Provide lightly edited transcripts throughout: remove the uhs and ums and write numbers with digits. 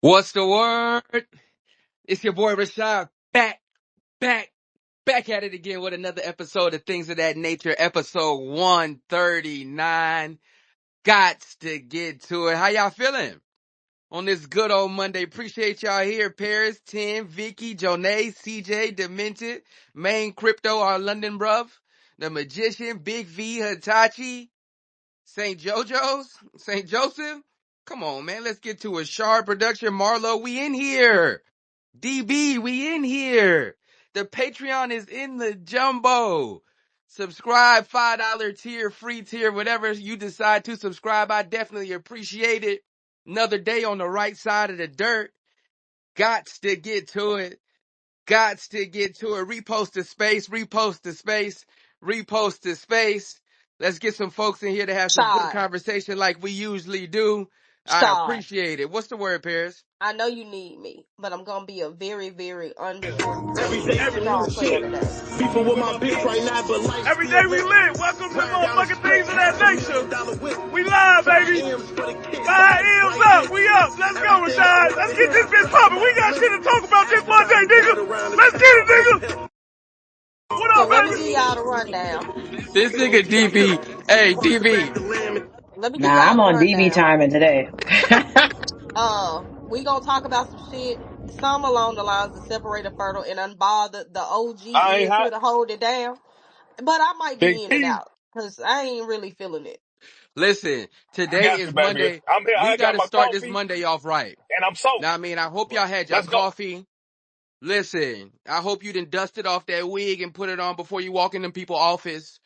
What's the word? It's your boy Rashad back at it again with another episode of Things of That Nature, episode 139. Gots to get to it. How y'all feeling on this good old Monday? Appreciate y'all here. Paris, Tim, Vicky, Jonay, CJ, Demented, Main Crypto, our London bruv, the Magician, Big V, Hitachi, St. Joseph. Come on, man. Let's get to a Shard Production. Marlo, we in here. DB, we in here. The Patreon is in the jumbo. Subscribe, $5 tier, free tier, whatever you decide to subscribe. I definitely appreciate it. Another day on the right side of the dirt. Gots to get to it. Gots to get to it. Repost to space, repost to space, repost to space. Let's get some folks in here to have some good Shard, conversation like we usually do. I Shard, appreciate it. What's the word, Paris? I know you need me, but I'm gonna be a very, very Every day, strong player today. beefing with my bitch right now, but like every day we lit. Welcome to motherfucking Things of That Nature. We live, baby. 5 M's up. We up. Let's go, Rashad. Let's get this bitch popping. We got shit to talk about this Monday, nigga. Let's get it, nigga. What So up, let me give baby? y'all the rundown. This nigga DB. Hey, DB. Let me give Nah, y'all I'm the on DB rundown. timing today. We gonna talk about some shit, some along the lines of separated fertile and unbothered. The OG I ain't is here hot. to hold it down, but I might be Big in and P. out because I ain't really feeling it. Listen, I today got you, is baby. Monday. I'm here. We I got got to my start this coffee Monday off right. and I'm soaked. Now, I mean, I hope y'all had y'all Let's go. coffee. Listen, I hope you done dusted off that wig and put it on before you walk in them people's office.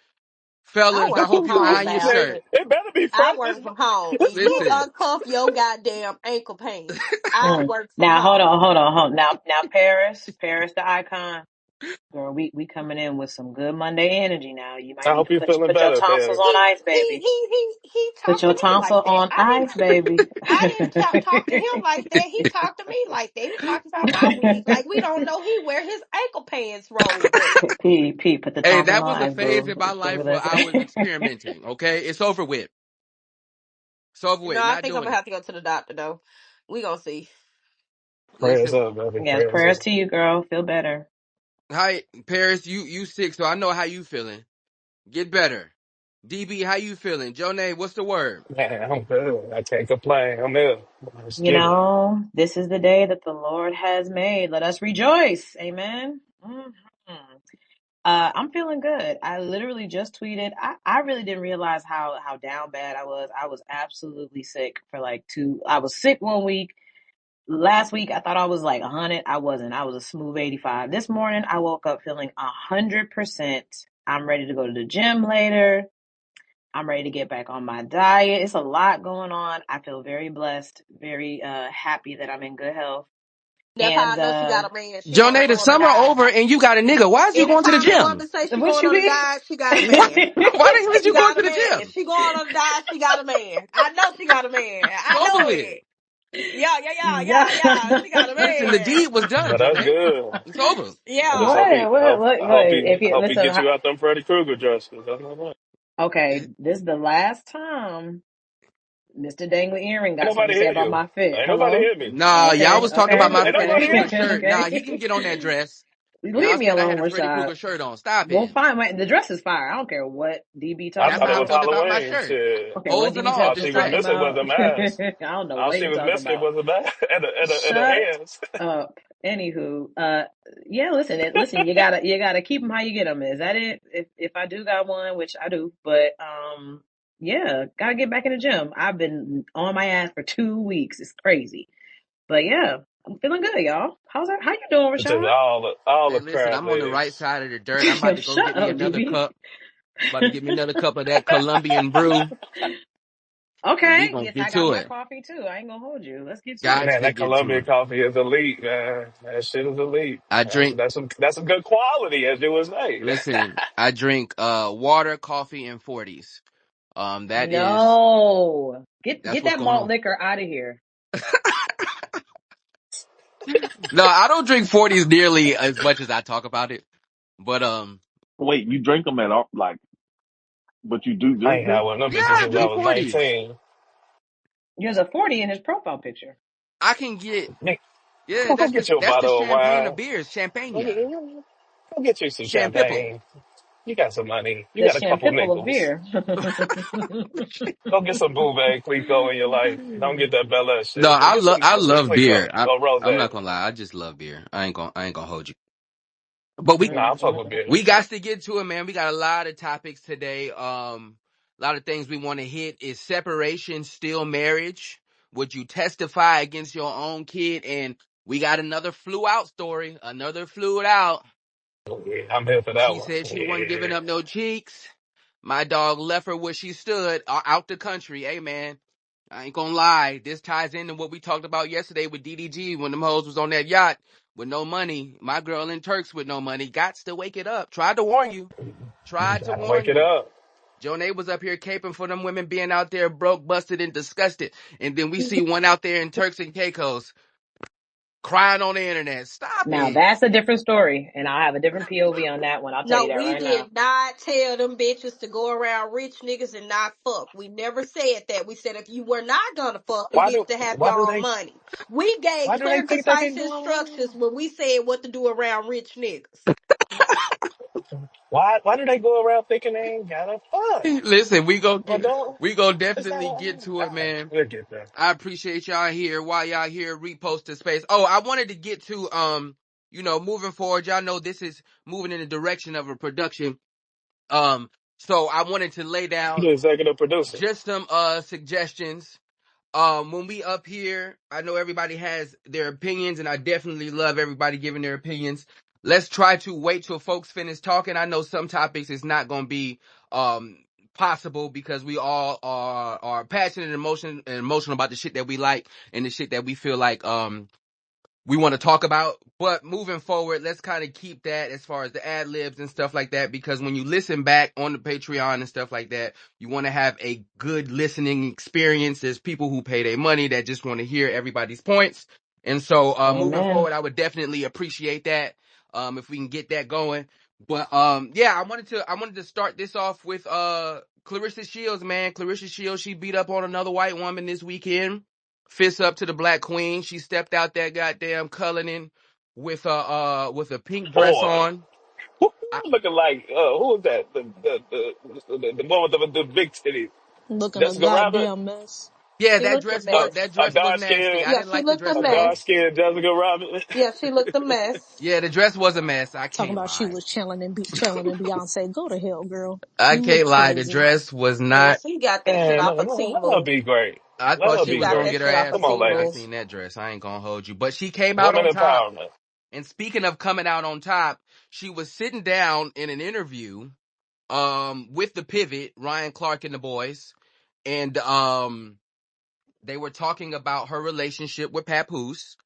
I Fellas, I work from hope you home, iron your Bow. shirt. It better be I fresh. work from home, It's and you Monday. Listen, uncuff your goddamn ankle pants. I work from Now hold home. on, Now Paris the icon. Girl, we coming in with some good Monday energy now. You might I need hope to you're feeling put your better, tonsils Paris. on He ice, he baby. he he he Put talked to your me like tonsil that. on ice, baby. I didn't talk to him like that. He talked to me like that. He talked about my wig like we don't know he wear his ankle pants rolled up. Put the hey, tonsils that on was a ice, phase boo. in my That's life what where I I was say. experimenting, okay? It's over with. It's over No, with. I Not think I'm doing gonna it. have to go to the doctor though. We gonna see. Prayers Listen, up, baby. Yes, Prayers prayers up. to you, girl. Feel better. hi, Paris, you sick, so I know how you feeling. Get better. DB, how you feeling? Jonay, what's the word? Man, I'm good. I can't complain. I'm here. Let's You get it. know, this is the day that the Lord has made. Let us rejoice. Amen. I'm feeling good. I literally just tweeted. I really didn't realize how down bad I was. I was absolutely sick for like I was sick one week. Last week I thought I was like 100. I wasn't. I was a smooth 85. This morning I woke up feeling 100%. I'm ready to go to the gym later. I'm ready to get back on my diet. It's a lot going on. I feel very blessed, very happy that I'm in good health. That's how I And know she got a man. She gonna Jonay, the go on the summer diet. over and you got a nigga. Why is you going to the Anytime a gym? woman say she what going you on a mean? diet, she got a Why, man. why the hell is She you going got to a the man. gym? She going on a diet, she got a man. I know she got a man. It's I over know with. it. Yeah. She got a Listen, the man. deed was done, But that's Jonay. good. It's over. I just hope Yeah. he hope I hope he If you hope he listen, get you out them Freddy Krueger dresses. That's my point. okay, this is the last time Mr. Dangly Earring Ain't got something nobody to say hear about you. my fit. Ain't nobody Hello? hear me. Nah, y'all was talking about my Ain't Freddy nobody hear Krueger me. shirt. Nah, he Okay. can get on that dress. Leave Y'all me said I alone, had a Freddy Rashad. Krueger shirt on. Stop Well, it. fine. Wait, the dress is fire. I don't care what DB I talking That's thought it not was about. talking about my Halloween. shirt. Shit. Okay, what Holes and DB all, All the she talking was dress. missing was about? the mask. I don't know All what she he was talking missing about. was the mask and the Shut hands. up. Anywho, yeah. Listen. You gotta keep them how you get them. Is that it? If I do got one, which I do, but yeah, gotta get back in the gym. I've been on my ass for 2 weeks. It's crazy, but yeah, I'm feeling good, y'all. How you doing, It took Rashad? all Hey, the listen, crab I'm on the right legs. side of the dirt. I'm about to go Shut get me up, another DB. cup. About to get me another cup of that Colombian brew, and we Okay, gonna yes, get I got to my it. coffee too. I ain't gonna hold you. Let's get to it. Gots Man, to that get to Colombian it. coffee is elite, man. That shit is elite. I drink, That's some good quality, as you would say. listen, I drink water, coffee, and 40s. That is, No, that's get what's that going malt on. liquor out of here. No, I don't drink 40s nearly as much as I talk about it. But Wait, you drink them at all? Like, but you do I drink ain't had them? one of yeah, them bitches I since I drink was 40s. 19. There's a 40 in his profile picture. I can get, Nick, yeah, go get you a that's the bottle of champagne of wine. beers, Go champagne, go get you some champipple. champagne. You got some money. You The got a couple champipple of nickels. beer. Go get some Bouvet Clico in your life. Don't get that Bel Air No, shit. Go get I some love Clico beer. or I'm Rosé. not gonna lie, I just love beer. I ain't gonna hold you. But Nah, I fuck Mm-mm. with beer. we got to get to it, man. We got a lot of topics today. A lot of things we want to hit. Is separation still marriage? Would you testify against your own kid? And we got another flew out story. Another flew out. Yeah, I'm here for that She one. said she wasn't Yeah. giving up no cheeks. My dog left her where she stood, out the country. Hey, man, I ain't gonna lie. This ties into what we talked about yesterday with DDG when them hoes was on that yacht with no money. My girl in Turks with no money. Gots to wake it up. Tried to warn you. Tried to Gotta warn wake it you. up. Jonay was up here caping for them women being out there broke, busted, and disgusted. And then we see one out there in Turks and Caicos crying on the internet. Stop Now it. that's a different story, and I have a different POV on that one. I'll tell No, you that we right now. did not tell them bitches to go around rich niggas and not fuck. We never said that. We said if you were not gonna fuck, you Why need do to have why your do own they money. We gave why do they clear, think they concise can go instructions when we said what to do around rich niggas. why do they go around thinking they ain't gotta fuck? Listen, Or don't we gonna it's not definitely get all to it, right, man. we'll get there. I appreciate y'all here. While y'all here, repost the space. Oh, I wanted to get to moving forward. Y'all know this is moving in the direction of a production. So I wanted to lay You down the executive producer. just some suggestions. When we up here, I know everybody has their opinions, and I definitely love everybody giving their opinions. Let's try to wait till folks finish talking. I know some topics is not going to be possible because we all are passionate and emotional about the shit that we like and the shit that we feel like we want to talk about. But moving forward, let's kind of keep that as far as the ad libs and stuff like that, because when you listen back on the Patreon and stuff like that, you want to have a good listening experience. There's people who pay their money that just want to hear everybody's points. And so moving Amen. forward, I would definitely appreciate that if we can get that going. But yeah, I wanted to start this off with Clarissa Shields, man. Clarissa Shields, she beat up on another white woman this weekend. Fist up to the Black Queen. She stepped out that goddamn Cullinan with a pink dress Boy. on. Who I, looking like who was that? The one with the big titties. Looking a Jessica Rabbit? goddamn mess. yeah, She looked a mess. that A dress was dark nasty. skinned I Yeah, didn't she like the looked a dress a at all. dark mess. skinned Jessica Rabbit. Yeah, she looked a mess. Yeah, the dress was a mess. I Talking can't about she lie. was chilling and telling and Beyonce, go to hell, girl. I You look can't lie. The crazy. dress was Yeah, not. she got that shit And off of let her Timu. be great. I Let thought her she She be was got gonna great. that get her shit off ass of Come on, whooped when I Timu. ladies. seen that dress. I ain't gonna hold you. But she came out Woman on top. empowerment. And speaking of coming out on top, she was sitting down in an interview with the Pivot, Ryan Clark and the boys, and they were talking about her relationship with Papoose.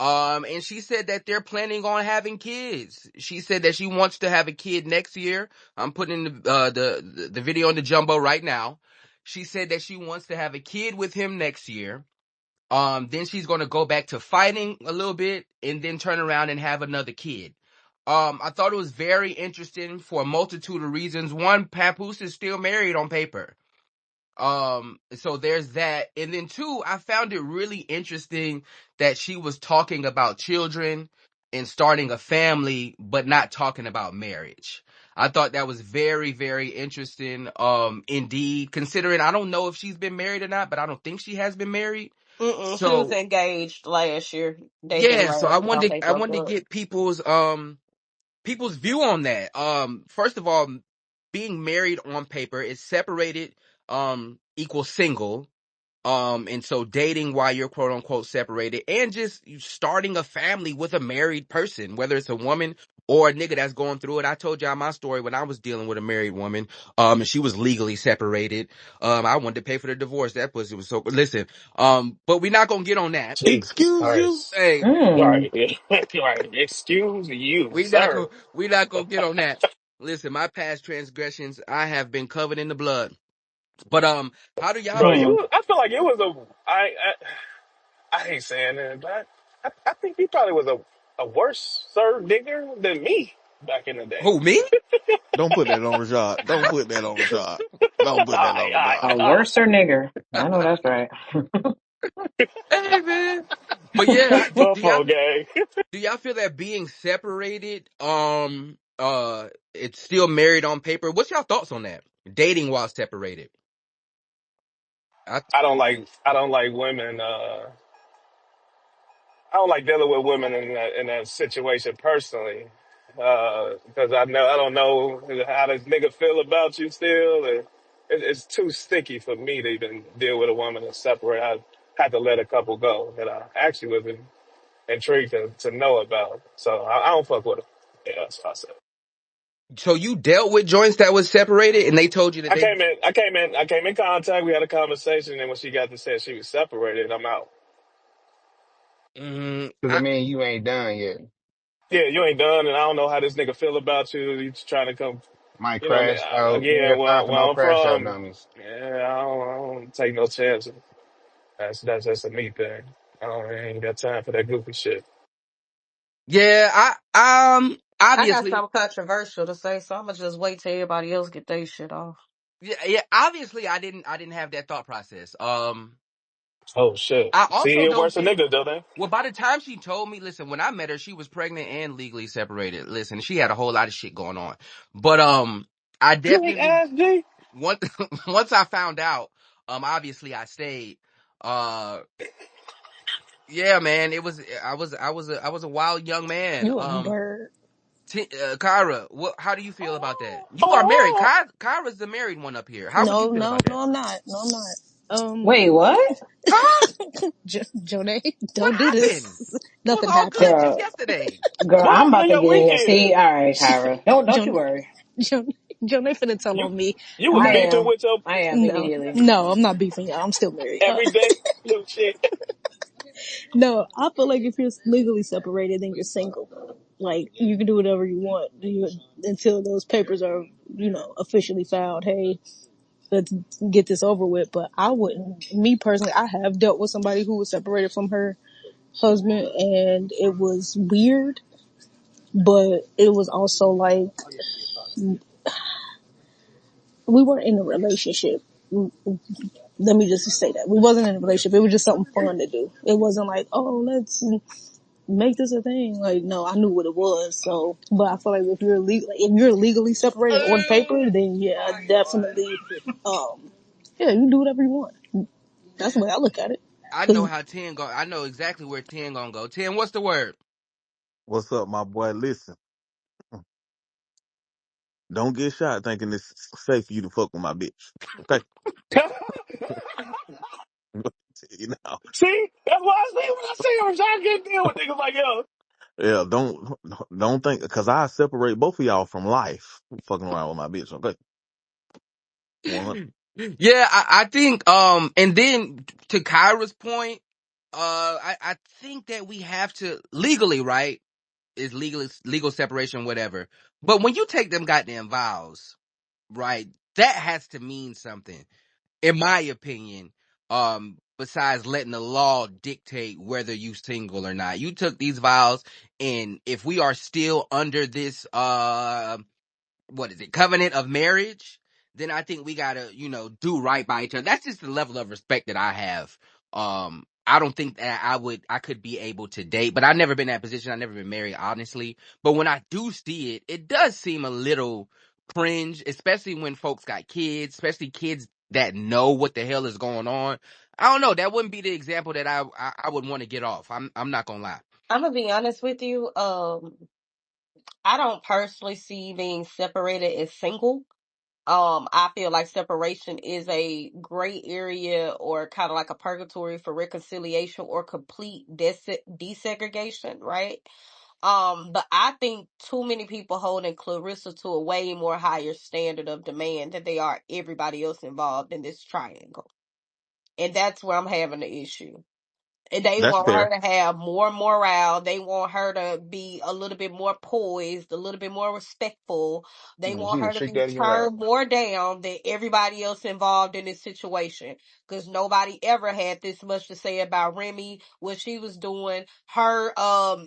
And she said that they're planning on having kids. She said that she wants to have a kid next year. I'm putting the video on the jumbo right now. She said that she wants to have a kid with him next year. Then she's going to go back to fighting a little bit and then turn around and have another kid. I thought it was very interesting for a multitude of reasons. One, Papoose is still married on paper. So there's that. And then two, I found it really interesting that she was talking about children and starting a family, but not talking about marriage. I thought that was very, very interesting. Indeed, considering I don't know if she's been married or not, but I don't think she has been married. She was So engaged last year, dating yeah, so last year. They I broke wanted to up. get people's view on that. First of all, being married on paper is separated equals single. And so dating while you're quote unquote separated and just starting a family with a married person, whether it's a woman or a nigga that's going through it. I told y'all my story when I was dealing with a married woman, and she was legally separated. I wanted to pay for the divorce. That pussy was so, listen, but we're not gonna get on that. Jesus Excuse you? Christ. Hey, Mm. Right. Right. Excuse you, we not sir. gonna, we not gonna get on that. Listen, my past transgressions, I have been covered in the blood. But, how do y'all Bro, feel? Mm. you I feel like it was I hate saying it, but I think he probably was a worse sir nigger than me back in the day. Who, me? Don't put that on Rashad. Don't put that on Rashad. Don't put that I, on I, Rashad. A I, worser nigger. I know that's right. Hey man. But yeah, Buffalo gang. do y'all feel that being separated, it's still married on paper? What's y'all thoughts on that? Dating while separated. I, I don't like women. I don't like dealing with women in that situation personally, because I don't know how this nigga feel about you still, and it's too sticky for me to even deal with a woman and separate. I had to let a couple go that I actually was intrigued to know about, so I don't fuck with them. Yeah, that's what I said. so you dealt with joints that was separated and they told you that they, I came in contact. We had a conversation, and when she got to say she was separated, I'm out. mm, Cause I I, mean, you ain't done yet. Yeah, you ain't done, and I don't know how this nigga feel about you. He's trying to come. Might You know what I mean? crash out. You ain't Again, got time for where no I'm crash out from, dummies. yeah, I don't take no chances. That's just a me thing. I ain't got time for that goofy shit. yeah, I got obviously, something controversial to say, so I'm gonna just wait till everybody else get their shit off. yeah, obviously I didn't have that thought process. Oh shit! I See, also it don't worse a think, nigga, don't they? well, by the time she told me, listen, when I met her, she was pregnant and legally separated. Listen, she had a whole lot of shit going on. But, I You ain't definitely, ass G. once, once I found out, obviously I stayed. Uh, yeah, man, I was a wild young man. You a bird. Kyra, how do you feel about that? You are married. Oh, Kyra's the married one up here. How would you No, feel no, about no, that? I'm not. No, I'm not. Wait, what? Huh? Jonay, What don't do happened? this. It was Nothing all happened. good just Girl, yesterday. girl, what I'm happened about on to your get here. See, weekend? all right, Kyra. Don't you Jonay, worry. Jonay finna tell You on me. you was I I beefing am. with your I am no, immediately. no, I'm not beefing y'all. I'm still married. every day. Little shit. No, I feel like if you're legally separated, then you're single. Like you can do whatever you want until those papers are, officially filed. Hey, let's get this over with. But I wouldn't. Me personally, I have dealt with somebody who was separated from her husband, and it was weird. But it was also like we weren't in a relationship. Let me just say that we wasn't in a relationship. It was just something fun to do. It wasn't like, oh, let's make this a thing. Like, no, I knew what it was. So, but I feel like if you're legally separated on paper, then yeah, definitely, yeah, you can do whatever you want. That's the way I look at it. I know Cause how 10 go. I know exactly where 10 gonna go. 10, what's the word? What's up, my boy? Listen, don't get shot thinking it's safe for you to fuck with my bitch. Okay? You know. See, that's what I say when I say I'm trying to get deal with niggas like yo. Yeah, don't think because I separate both of y'all from life. Fucking around with my bitch. Okay? 100. Yeah, I think, and then to Kyra's point, I think that we have to legally, right? Is legal separation, whatever. But when you take them goddamn vows, right, that has to mean something, in my opinion. Besides letting the law dictate whether you single or not, you took these vows, and if we are still under this, what is it, covenant of marriage, then I think we gotta, do right by each other. That's just the level of respect that I have. I don't think that I could be able to date, but I've never been in that position. I've never been married, honestly. But when I do see it, it does seem a little cringe, especially when folks got kids, especially kids that know what the hell is going on. I don't know. That wouldn't be the example that I would want to get off. I'm not gonna lie. I'm gonna be honest with you. I don't personally see being separated as single. I feel like separation is a gray area or kind of like a purgatory for reconciliation or complete desegregation, right? But I think too many people holding Clarissa to a way more higher standard of demand than they are everybody else involved in this triangle. And that's where I'm having the issue. They That's want her fair. to have more morale. They want her to be a little bit more poised, a little bit more respectful. They She want need her to to shake be that in your lap. turned more down than everybody else involved in this situation. Because nobody ever had this much to say about Remy, what she was doing, her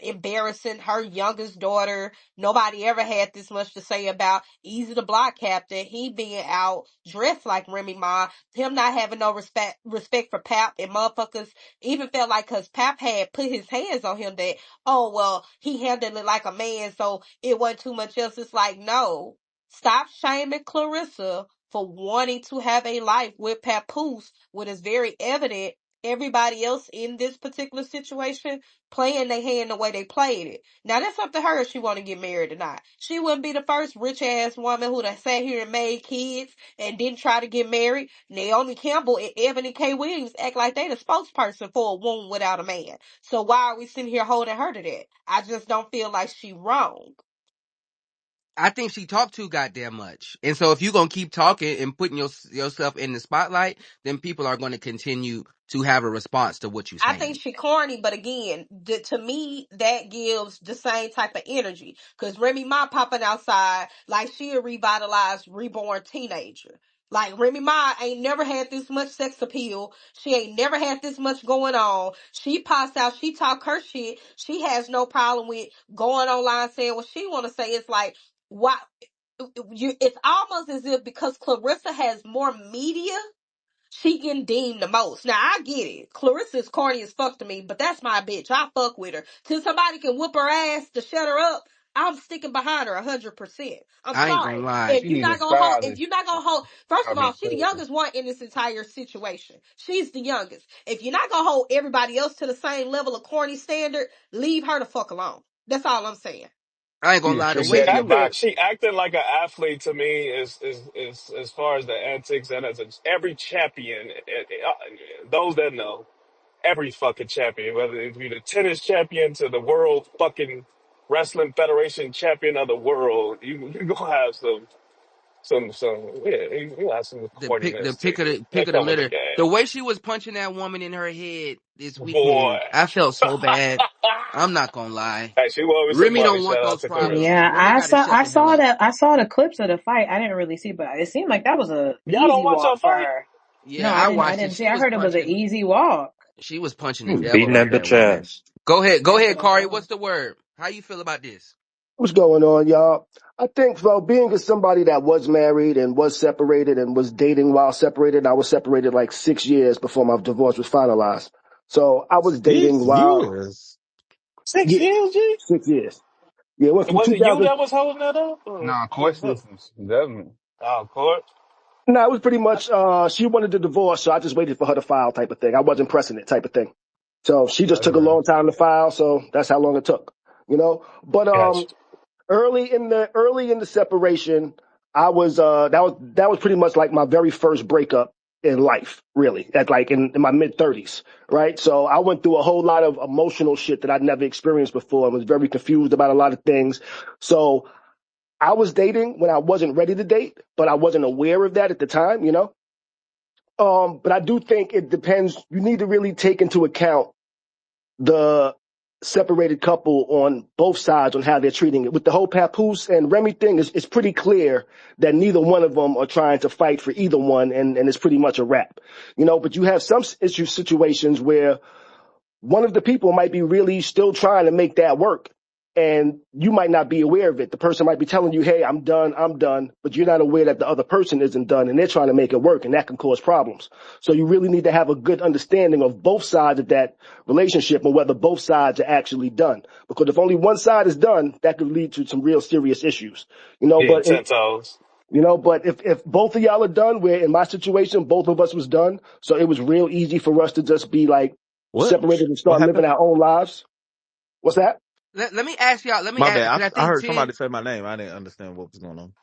embarrassing her youngest daughter. Nobody ever had this much to say about Easy the Block Captain. He being out dressed like Remy Ma, him not having no respect for Pap, and motherfuckers even felt like because Pap had put his hands on him that, oh, well, he handled it like a man, so it wasn't too much else. It's like, no, stop shaming Clarissa for wanting to have a life with Papoose when it's very evident everybody else in this particular situation playing their hand the way they played it. Now that's up to her if she want to get married or not. She wouldn't be the first rich ass woman who done sat here and made kids and didn't try to get married. Naomi Campbell and Ebony K. Williams act like they the spokesperson for a woman without a man. So why are we sitting here holding her to that? I just don't feel like she wrong. I think she talked too goddamn much. And so if you're going to keep talking and putting yourself in the spotlight, then people are going to continue to have a response to what you're I think saying. she corny, but again, to me, that gives the same type of energy. Cause Remy Ma popping outside like she a revitalized, reborn teenager. Like Remy Ma ain't never had this much sex appeal. She ain't never had this much going on. She pops out, she talk her shit. She has no problem with going online saying what she want to say. It's like, why? It's almost as if because Clarissa has more media, she getting deemed the most. Now I get it. Clarissa's corny as fuck to me, but that's my bitch. I fuck with her. Till somebody can whoop her ass to shut her up, I'm sticking behind her 100%. I'm I ain't gonna sorry. lie. If She you're need a not gonna hold, if stylist. you're not gonna hold, first I of all, mean, she the therapist. youngest one in this entire situation. She's the youngest. If you're not gonna hold everybody else to the same level of corny standard, leave her the fuck alone. That's all I'm saying. I ain't She gonna need to lie. The shake She way that in she your was, acting, box. she acting like an athlete to me is as far as the antics and every champion, those that know, every fucking champion, whether it be the tennis champion to the world fucking wrestling federation champion of the world, you gonna have yeah, you gonna have some the corniness to pick of you. the That come with the litter, game, the way she was punching that woman in her head this boy. weekend, I felt so bad. I'm not gonna lie. Hey, she won me some Remy money. don't want Shout out those to Clarissa. problems. Yeah, Remy got to shut I the hell saw up. that. I saw the clips of the fight. I didn't really see, but it seemed like that was a Y'all don't easy watch her walk for fight? her. No, Yeah, I I watched it. didn't see. I heard it was an easy walk. She was punching He the was devil beating out that of that bitch woman. ass. Go That's ahead, what I Kari. saw. What's the word? How you feel about this? What's going on, y'all? I think, well, being as somebody that was married and was separated and was dating while separated, I was separated like 6 years before my divorce was finalized. So I was 6 dating while, years. yeah, 6 years, G? 6 years. Yeah, it went from Was it you 2000. that was holding that up? Or Nah, who court was that? systems. Definitely. Oh, court. No, it was pretty much, she wanted the divorce, so I just waited for her to file type of thing. I wasn't pressing it type of thing. So she just That's took a real. long time to file, so that's how long it took, you know? But, Gotcha. early in the separation, I was that was pretty much like my very first breakup in life, really, at like in my mid 30s, right? So I went through a whole lot of emotional shit that I'd never experienced before and was very confused about a lot of things. So I was dating when I wasn't ready to date, but I wasn't aware of that at the time, you know. But I do think it depends. You need to really take into account the separated couple on both sides on how they're treating it. With the whole Papoose and Remy thing, it's pretty clear that neither one of them are trying to fight for either one, and it's pretty much a wrap. You know, but you have some situations where one of the people might be really still trying to make that work. And you might not be aware of it. The person might be telling you, hey, I'm done, but you're not aware that the other person isn't done and they're trying to make it work, and that can cause problems. So you really need to have a good understanding of both sides of that relationship and whether both sides are actually done. Because if only one side is done, that could lead to some real serious issues. You know, Yeah, but 10 toes. if both of y'all are done, where in my situation, both of us was done, so it was real easy for us to just be like What? separated and What start living happened? our own lives. What's that? Let me ask y'all. Let me My ask bad. because I I think heard somebody 10. say my name. I didn't understand what was going on.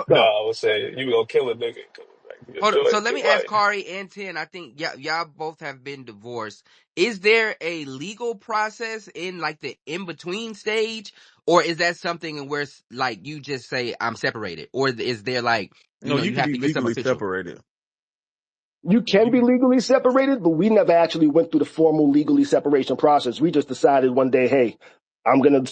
No, No. I would say you gonna kill a nigga coming back to your Hold on. So joint. let me ask Like, Kari and 10. I think y'all both have been divorced. Is there a legal process in like the in between stage, or is that something where like you just say I'm separated, or is there like No, you you can have be to get some legally official? separated. You can be legally separated, but we never actually went through the formal legally separation process. We just decided one day, hey, I'm gonna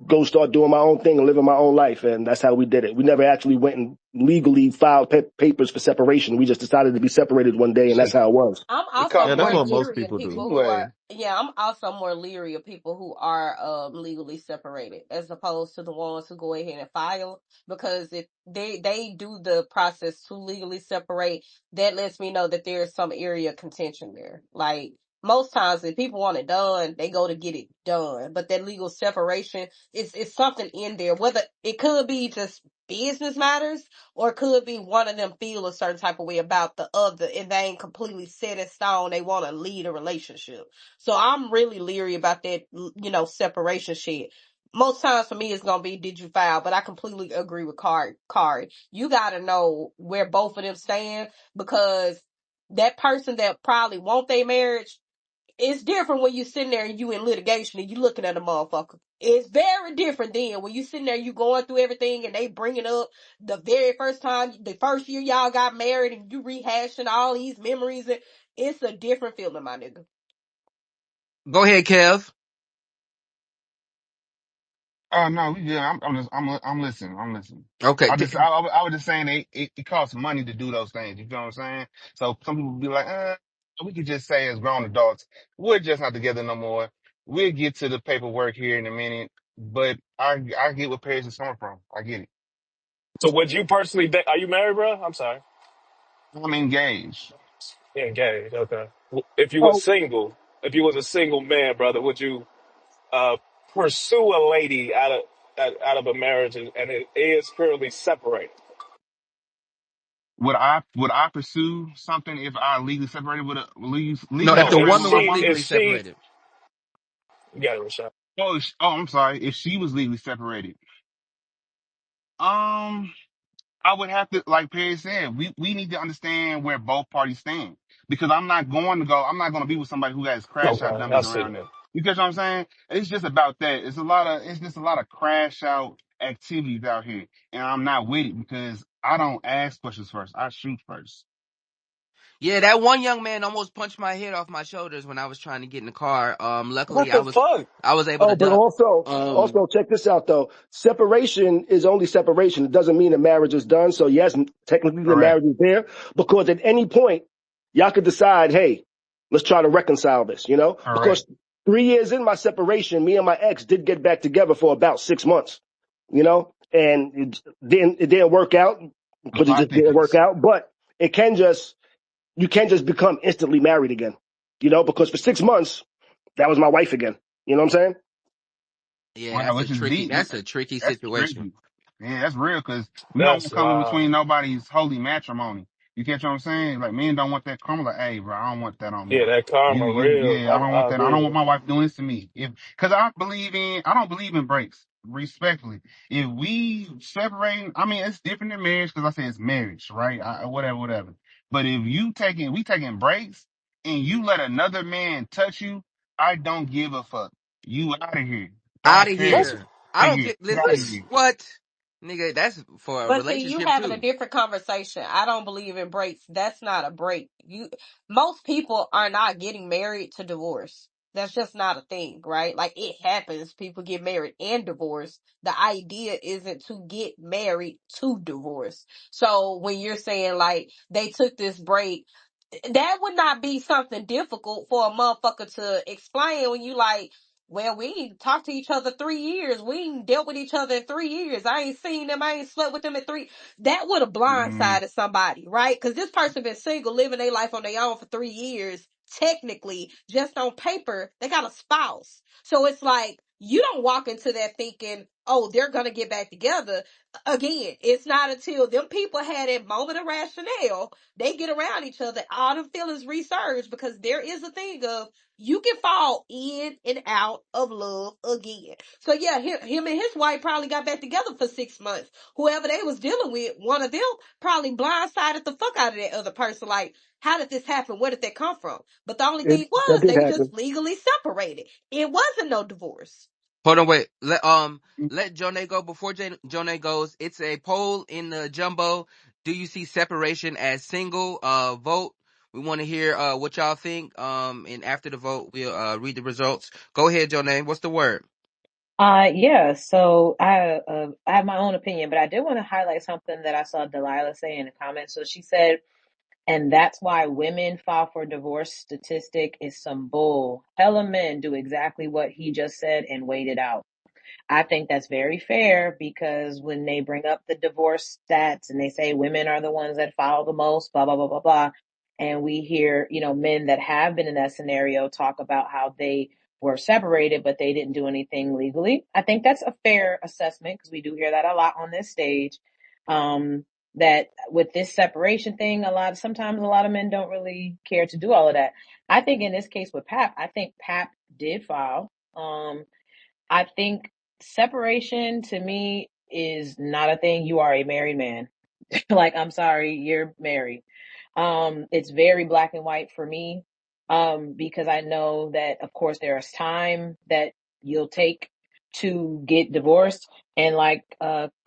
go start doing my own thing and living my own life, and that's how we did it. We never actually went and legally filed papers for separation. We just decided to be separated one day, and that's Shit, how it was. I'm it also cost Yeah, that's more money what two most leery of people people do. who are, way. yeah, I'm also more leery of people who are legally separated as opposed to the ones who go ahead and file, because if they do the process to legally separate, that lets me know that there's some area of contention there. Like most times if people want it done, they go to get it done. But that legal separation is something in there. Whether it could be just business matters, or it could be one of them feel a certain type of way about the other and they ain't completely set in stone. They want to lead a relationship. So I'm really leery about that, separation shit. Most times for me, it's going to be, did you file? But I completely agree with Kari. You got to know where both of them stand, because that person that probably want their marriage, it's different when you sitting there and you in litigation and you looking at a motherfucker. It's very different then when you sitting there, you going through everything and they bringing up the very first time, the first year y'all got married and you rehashing all these memories. And it's a different feeling, my nigga. Go ahead, Kev. Oh no, we good. I'm listening. I'm listening. Okay. I was just saying it costs money to do those things. You feel what I'm saying? So some people be like, we could just say as grown adults, we're just not together no more. We'll get to the paperwork here in a minute. But I get where Paris is coming from. I get it. So would you personally think, are you married, bro? I'm sorry. I'm engaged. Yeah, engaged. Okay. If you were Oh, single, if you was a single man, brother, would you uh pursue a lady out of a marriage and it is currently separated? Would I pursue something if I legally separated with a No, legally if No, the separated if with woman my was she, woman? if legally she, separated. you got it, Rashad. I'm sorry. If she was legally separated, um, I would have to, like Perry said, we need to understand where both parties stand, because I'm not going to be with somebody who has crash out Okay, I dummies see around that. them. You get what I'm saying? It's just about that. It's just a lot of crash out activities out here, and I'm not with it because I don't ask questions first. I shoot first. Yeah, that one young man almost punched my head off my shoulders when I was trying to get in the car. What Luckily the fuck? I was able to oh, but duck. also, Um, also check this out though. Separation is only separation. It doesn't mean the marriage is done. So yes, technically the Correct. marriage is there, because at any point y'all could decide, hey, let's try to reconcile this, Correct. because 3 years in my separation, me and my ex did get back together for about 6 months, and it didn't work out, The because it plot just didn't work thickens. out. But you can't just become instantly married again, because for 6 months, that was my wife again. You know what I'm saying? yeah, Wow, which is deep. that's a tricky That's situation. tricky. Yeah, that's real because we don't That's want to come in wild. between nobody's holy matrimony. You catch what I'm saying? Like men don't want that karma. Like, hey, bro, I don't want that on Yeah, me. that karma real. Yeah, I don't I want that. I don't agree. want my wife doing this to me. Cause I don't believe in breaks. Respectfully, if we separating, I mean, it's different than marriage because I say it's marriage, right? Whatever. But if we taking breaks and you let another man touch you, I don't give a fuck. You out of here. Out Don't of care. Most, here. I Out of don't here. get, Get out of listen, here. what? Nigga, that's for a But see, you relationship having a too. different conversation. I don't believe in breaks. That's not a break. Most people are not getting married to divorce. That's just not a thing, right? Like it happens. People get married and divorce. The idea isn't to get married to divorce. So when you're saying like they took this break, that would not be something difficult for a motherfucker to explain when you like, well, we ain't talked to each other 3 years. We ain't dealt with each other in 3 years. I ain't seen them. I ain't slept with them in three. That would have Mm, blindsided somebody, right? Because this person been single, living their life on their own for 3 years. Technically, just on paper, they got a spouse. So it's like, you don't walk into that thinking, oh, they're going to get back together. Again, it's not until them people had a moment of rationale, they get around each other, all them feelings resurge, because there is a thing of you can fall in and out of love again. So yeah, him and his wife probably got back together for 6 months. Whoever they was dealing with, one of them probably blindsided the fuck out of that other person. Like, how did this happen? Where did that come from? But the only thing That was did they were happen. just legally separated. It wasn't no divorce. Hold on, wait. Let Jonay go. Before Jonay goes, it's a poll in the jumbo. Do you see separation as single? Vote. We want to hear what y'all think. And after the vote, we'll read the results. Go ahead, Joe Name. What's the word? Yeah, so I have my own opinion, but I did want to highlight something that I saw Delilah say in the comments. So she said, and that's why women file for divorce statistic is some bull. Hella men do exactly what he just said and wait it out. I think that's very fair because when they bring up the divorce stats and they say women are the ones that file the most, blah, blah, blah, blah, blah. And we hear, men that have been in that scenario talk about how they were separated, but they didn't do anything legally. I think that's a fair assessment because we do hear that a lot on this stage. That with this separation thing, sometimes a lot of men don't really care to do all of that. I think in this case with Pap, I think Pap did file. I think separation to me is not a thing. You are a married man. Like, I'm sorry, you're married. It's very black and white for me. Because I know that of course there's time that you'll take to get divorced. And like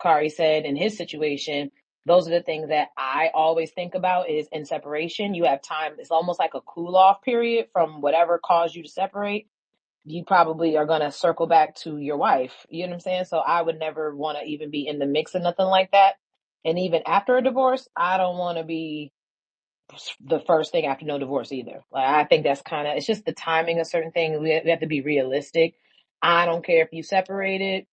Kari said in his situation, those are the things that I always think about is in separation, you have time. It's almost like a cool off period from whatever caused you to separate. You probably are going to circle back to your wife. You know what I'm saying? So I would never want to even be in the mix of nothing like that. And even after a divorce, I don't want to be the first thing after no divorce either. Like, I think that's it's just the timing of certain things. We have to be realistic. I don't care if you separated.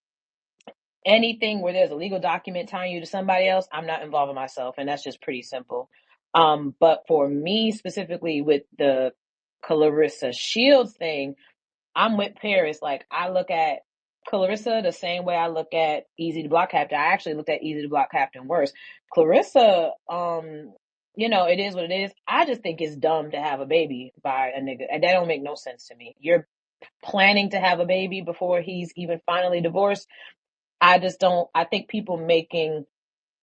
Anything where there's a legal document tying you to somebody else, I'm not involving myself. And that's just pretty simple. But for me specifically with the Clarissa Shields thing, I'm with Paris. Like, I look at Clarissa the same way I look at Easy to Block Captain. I actually looked at Easy to Block Captain worse. Clarissa, it is what it is. I just think it's dumb to have a baby by a nigga. And that don't make no sense to me. You're planning to have a baby before he's even finally divorced. I think people making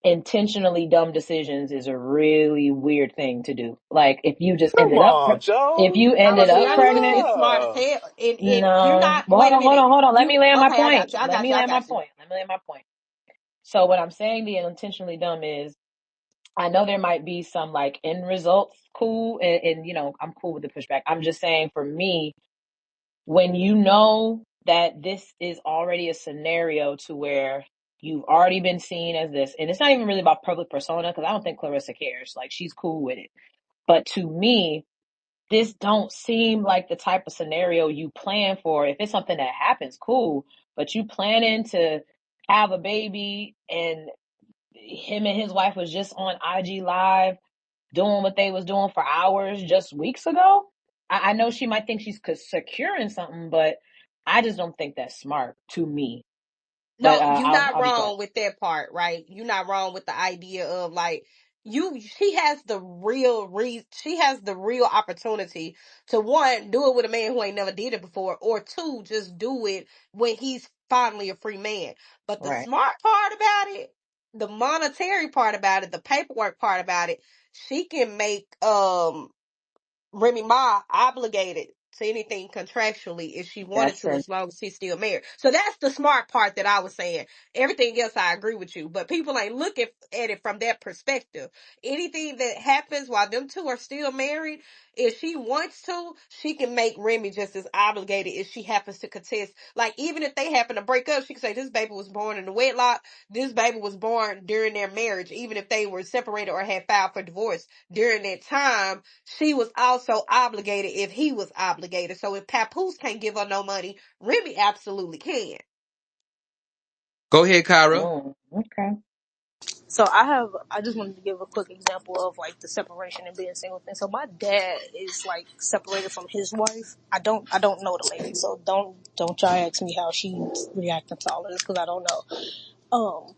intentionally dumb decisions is a really weird thing to do. Like, if you just Come ended up, on, if Joe. you I'm gonna ended be up honest with you, pregnant, it's smart as Yeah. hell. And you're no. not. Well, Wait a minute. hold on. Let me land my Okay, I point. got you. I Let got me you. I land my got you. point. So what I'm saying, the intentionally dumb is, I know there might be some like end results cool, and I'm cool with the pushback. I'm just saying, for me, when you know that this is already a scenario to where you've already been seen as this, and it's not even really about public persona because I don't think Clarissa cares. Like, she's cool with it. But to me, this don't seem like the type of scenario you plan for. If it's something that happens, cool. But you planning to have a baby and him and his wife was just on IG Live doing what they was doing for hours just weeks ago. I know she might think she's securing something, but I just don't think that's smart to me. But No, you're not I'll be quiet. wrong with that part, right? You're not wrong with the idea of like she has the real opportunity to, one, do it with a man who ain't never did it before, or two, just do it when he's finally a free man. But the Right. smart part about it, the monetary part about it, the paperwork part about it, she can make Remy Ma obligated to anything contractually if she wanted That's to, true. as long as he's still married. So that's the smart part that I was saying. Everything else, I agree with you, but people ain't looking at it from that perspective. Anything that happens while them two are still married, if she wants to, she can make Remy just as obligated if she happens to contest. Like, even if they happen to break up, she can say this baby was born in a wedlock. This baby was born during their marriage, even if they were separated or had filed for divorce during that time. She was also obligated if he was obligated. So if Papoose can't give her no money, Remy absolutely can. Go ahead, Kyra. Okay. So I just wanted to give a quick example of like the separation and being single thing. So my dad is like separated from his wife. I don't know the lady, so don't try to ask me how she's reacting to all of this because I don't know.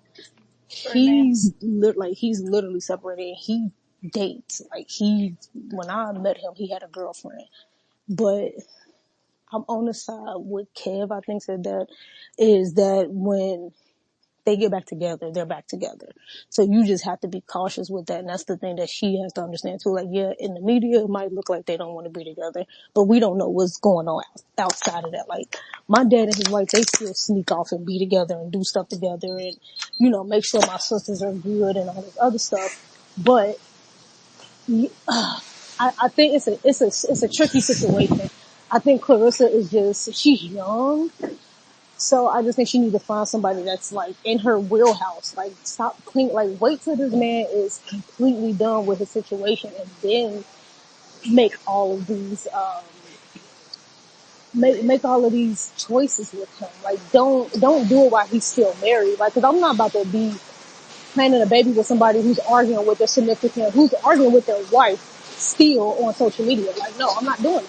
He's literally separated. He dates. Like, when I met him, he had a girlfriend. But I'm on the side with Kev. I think said that is that when they get back together, they're back together. So you just have to be cautious with that. And that's the thing that she has to understand too. Like, yeah, in the media, it might look like they don't want to be together, but we don't know what's going on outside of that. Like, my dad and his wife, they still sneak off and be together and do stuff together and, make sure my sisters are good and all this other stuff. But I think it's a tricky situation. I think Clarissa is just, she's young. So I just think she needs to find somebody that's like in her wheelhouse. Like stop clean, like wait till this man is completely done with his situation and then make all of these, make all of these choices with him. Like don't do it while he's still married. Like, cause I'm not about to be planning a baby with somebody who's arguing with their significant, who's arguing with their wife still on social media. Like, no, I'm not doing that.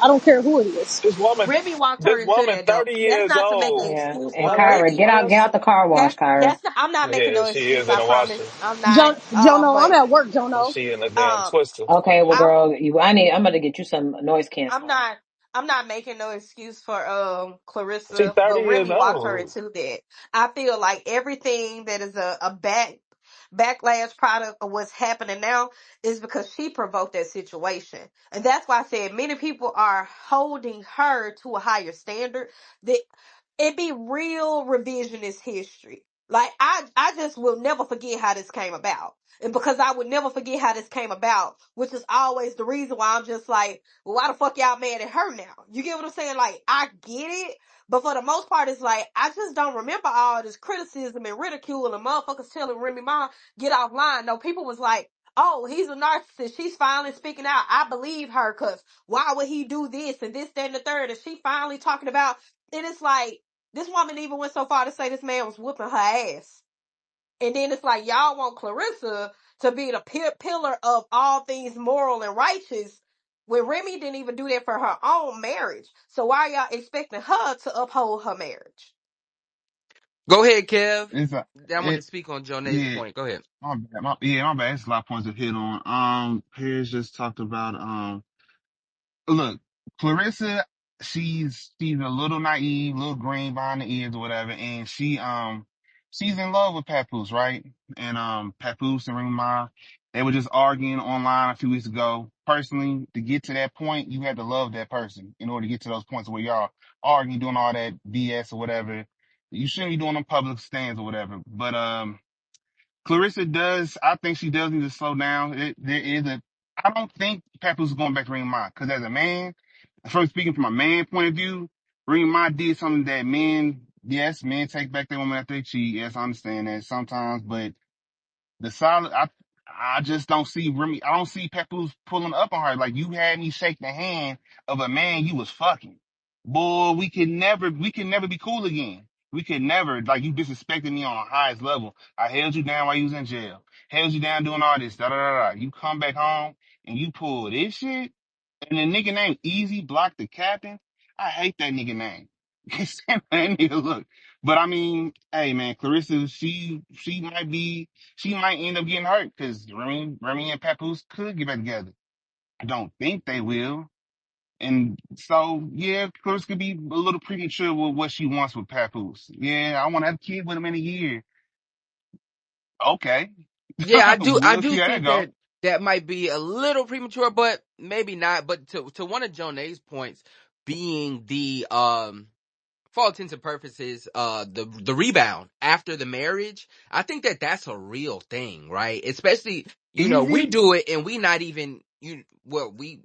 I don't care who it is. This woman, Remy walked her this into woman, that though. 30 That's years not to make an old. Yeah. excuse And for What? Kyra, Remy. get What's? out the car wash, Kyra. That's not, I'm not making Yeah, no she excuse. is in I a promise. washer. I'm not. Jono, I'm But at work, Jono. She in a damn um, twister. Okay, well, I girl, I'm gonna get you some noise I'm canceling. not I'm not making no excuse for She Clarissa, 30 but years Remy walked her old. into that. I feel like everything that is a backlash product of what's happening now is because she provoked that situation. And that's why I said many people are holding her to a higher standard. That it be real revisionist history. Like I just will never forget how this came about. And because I would never forget how this came about, which is always the reason why I'm just like, well, why the fuck y'all mad at her now? You get what I'm saying? Like, I get it, but for the most part, it's like, I just don't remember all this criticism and ridicule and motherfuckers telling Remy Ma, get offline. No, people was like, oh, he's a narcissist. She's finally speaking out. I believe her, cause why would he do this and this, that, and the third? And she finally talking about, and it's like, this woman even went so far to say this man was whooping her ass. And then it's like, y'all want Clarissa to be the pillar of all things moral and righteous when Remy didn't even do that for her own marriage. So why y'all expecting her to uphold her marriage? Go ahead, Kev. It's a, I want to it, speak on Jonay's yeah, point. Go ahead. my bad. It's a lot of points to hit on. Paris just talked about, look, Clarissa, she's a little naive, little green behind the ears or whatever, and she's in love with Papoose, right? And Papoose and Remy Ma, they were just arguing online a few weeks ago. Personally, to get to that point, you had to love that person in order to get to those points where y'all arguing, doing all that BS or whatever. You shouldn't be doing them public stands or whatever. But Clarissa does. I think she does need to slow down. There is a. I don't think Papoose is going back to Ring Ma because as a man, from speaking from a man point of view, Ring Ma did something that men, yes, men take back their woman after they cheat. Yes, I understand that sometimes, but the solid, I just don't see Remy. I don't see Papoose pulling up on her. Like you had me shake the hand of a man you was fucking. Boy, we can never be cool again. We can never, like you disrespected me on the highest level. I held you down while you was in jail. Held you down doing all this, da da da da. You come back home and you pull this shit. And the nigga named Easy Block the Captain. I hate that nigga name. That nigga look. But I mean, hey man, Clarissa, she might end up getting hurt because Remy and Papoose could get back together. I don't think they will. And so, yeah, Clarissa could be a little premature with what she wants with Papoose. Yeah, I want to have a kid with him in a year. Okay. Yeah, I We'll do see how that think go. that that might be a little premature, but maybe not. But to one of Jonay's points being the for all intents and purposes, the rebound after the marriage, I think that that's a real thing, right? Especially, we Easy? do it and we not even,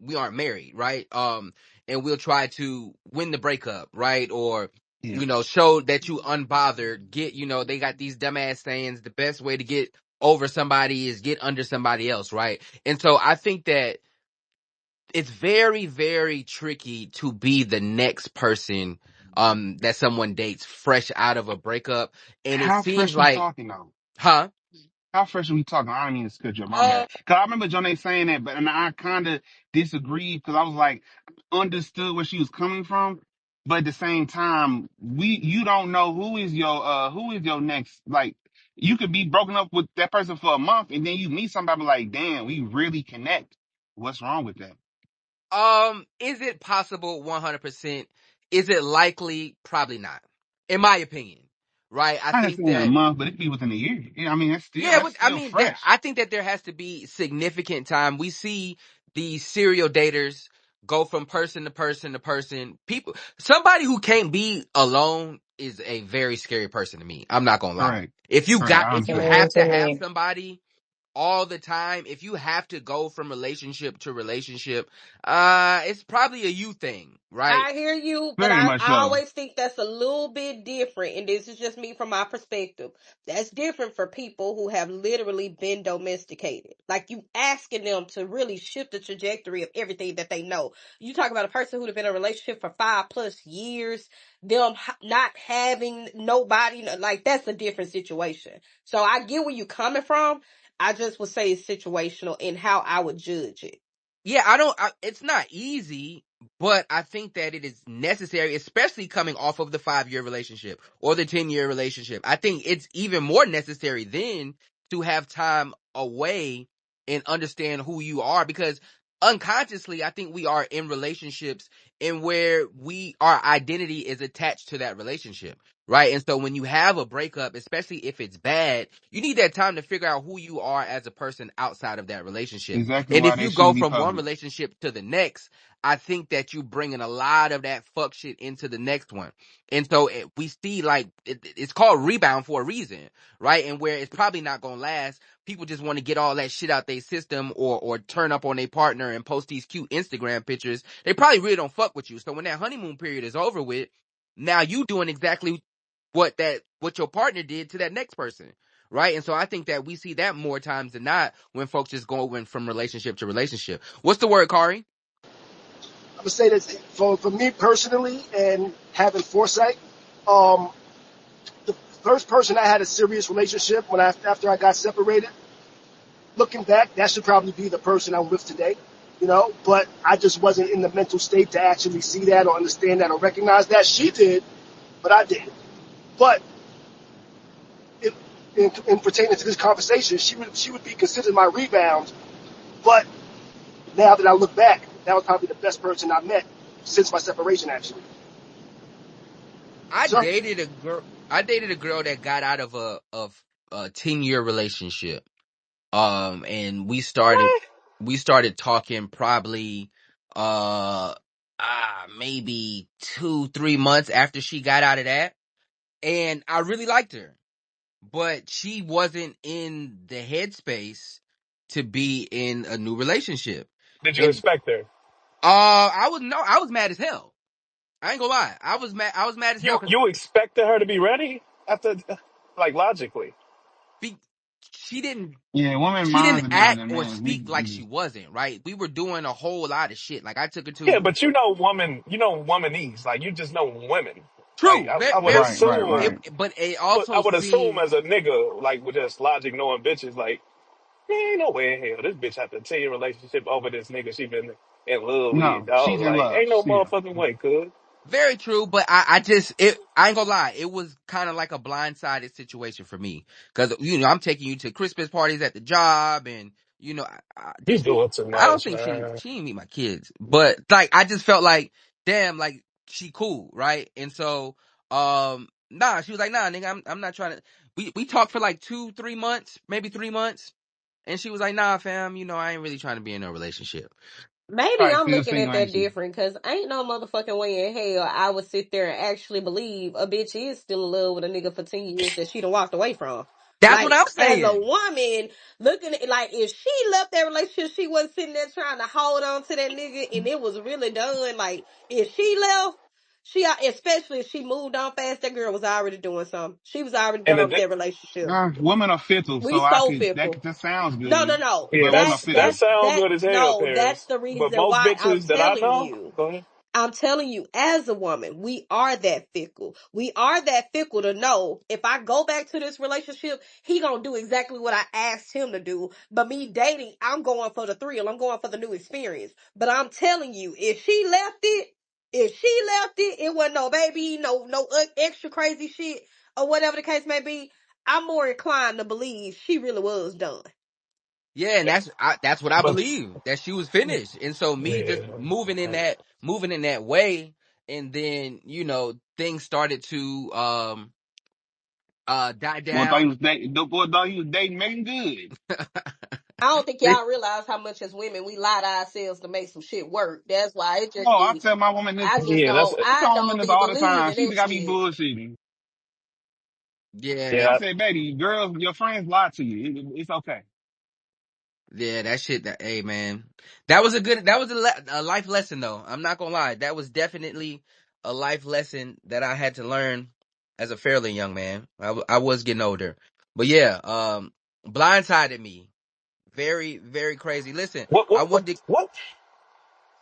we aren't married, right? And we'll try to win the breakup, right? Or, Yeah. show that you unbothered, they got these dumbass sayings, the best way to get over somebody is get under somebody else, right? And so I think that it's very, very tricky to be the next person that someone dates fresh out of a breakup. And it How seems fresh we like, talking though? huh? How fresh are we talking? I don't mean to cut you up. My Uh, bad. Cause I remember Johnny saying that, but and I kind of disagreed because I was like, understood where she was coming from, but at the same time, you don't know who is your next. Like, you could be broken up with that person for a month, and then you meet somebody like, damn, we really connect. What's wrong with that? is it possible 100%? Is it likely? Probably not. In my opinion, right? I I think understand a that month, but it could be within a year. Yeah, I mean, Yeah, that's but I still mean, that fresh. I think that there has to be significant time. We see these serial daters go from person to person to person. Somebody who can't be alone is a very scary person to me. I'm not gonna lie. Right, right. I If you understand. have to have Same. somebody all the time, if you have to go from relationship to relationship, it's probably a you thing, right? I hear you, but Very much I so. always think that's a little bit different. And this is just me from my perspective. That's different for people who have literally been domesticated. Like you asking them to really shift the trajectory of everything that they know. You talk about a person who'd have been in a relationship for 5+ years, them not having nobody, like that's a different situation. So I get where you coming from. I just would say it's situational in how I would judge it. Yeah, it's not easy, but I think that it is necessary, especially coming off of the 5-year relationship or the 10-year relationship. I think it's even more necessary then to have time away and understand who you are, because unconsciously, I think we are in relationships and where our identity is attached to that relationship. Right. And so when you have a breakup, especially if it's bad, you need that time to figure out who you are as a person outside of that relationship. Exactly And why if that you go shouldn't be from one public. relationship to the next, I think that you bringing a lot of that fuck shit into the next one. And so we see like it's called rebound for a reason, right? And where it's probably not going to last. People just want to get all that shit out their system or turn up on their partner and post these cute Instagram pictures. They probably really don't fuck with you. So when that honeymoon period is over with, now you doing exactly what your partner did to that next person. Right. And so I think that we see that more times than not when folks just going from relationship to relationship. What's the word, Kari? I'm gonna say this for me personally and having foresight. Um, the first person I had a serious relationship after I got separated. Looking back, that should probably be the person I'm with today, But I just wasn't in the mental state to actually see that or understand that or recognize that. She did, but I didn't. But it, in pertaining to this conversation, she would be considered my rebound. But now that I look back, that was probably the best person I met since my separation, actually. I Sir? dated a girl. I dated a girl that got out of a 10-year relationship. And What? we started talking probably maybe 2-3 months after she got out of that, and I really liked her, but she wasn't in the headspace to be in a new relationship. Did you And expect her? I was mad as hell. I ain't gonna lie. I was mad as hell because You expected her to be ready after, like logically. she didn't Yeah, women she minds didn't are better act than or men. speak like she wasn't, right? We were doing a whole lot of shit. Like I took her Yeah, to but womanese. Like you just know women. Like true, I would very Right, right, true. assume, right. But it but I also would assume seemed as a nigga, like with just logic knowing bitches, like there ain't no way in hell this bitch have to 10-year relationship over this nigga she been in love with. No, Dog. she's in Like love ain't no still. motherfucking way, cuz. very true. But I ain't gonna lie, it was kind of like a blindsided situation for me because I'm taking you to Christmas parties at the job, and You doing too I don't much, think man. she didn't meet my kids, but like I just felt like damn, like she cool, right? And so nah, she was like nah, nigga, I'm not trying to. We talked for like 2-3 months, maybe 3 months. And she was like, nah, fam, I ain't really trying to be in a relationship. Maybe Probably I'm still looking at single, that ain't she? different because ain't no motherfucking way in hell I would sit there and actually believe a bitch is still in love with a nigga for 10 years that she done walked away from. That's what Like, I'm as a saying. woman, looking at, like, if she left that relationship, she wasn't sitting there trying to hold on to that nigga and it was really done. Like, if she left, especially if she moved on fast, that girl was already doing something. She was already And done the with that relationship. Women are fickle, We so I so could that fickle. just sounds No, no, good, no. yeah, but women are that fickle. sound good as hell, That's Paris. the But reason most why I'm bitches that I telling know, you. go ahead. I'm telling you, as a woman, we are that fickle. We are that fickle to know if I go back to this relationship, he gonna do exactly what I asked him to do. But me dating, I'm going for the thrill. I'm going for the new experience. But I'm telling you, if she left it, it wasn't no baby, no extra crazy shit or whatever the case may be. I'm more inclined to believe she really was done. Yeah, and that's what I But believe, that she was finished. And so me just yeah, moving in that way, and then things started to die Boy, thought you down. was dating. The boy thought you was dating Megan Good. I don't think y'all realize how much as women we lie to ourselves to make some shit work. That's why it just Oh, I be. tell my woman this. I just yeah, that's don't. I I tell my woman don't this be all the time. believing She that think I be shit. bullshitting. Yeah, I yeah. said, baby, girls, your friends lie to you. It's okay. Yeah, that shit. Hey, man, that was a life lesson though. I'm not gonna lie. That was definitely a life lesson that I had to learn as a fairly young man. I was getting older, but yeah, blindsided me. Very, very crazy. Listen, What I what wanted to,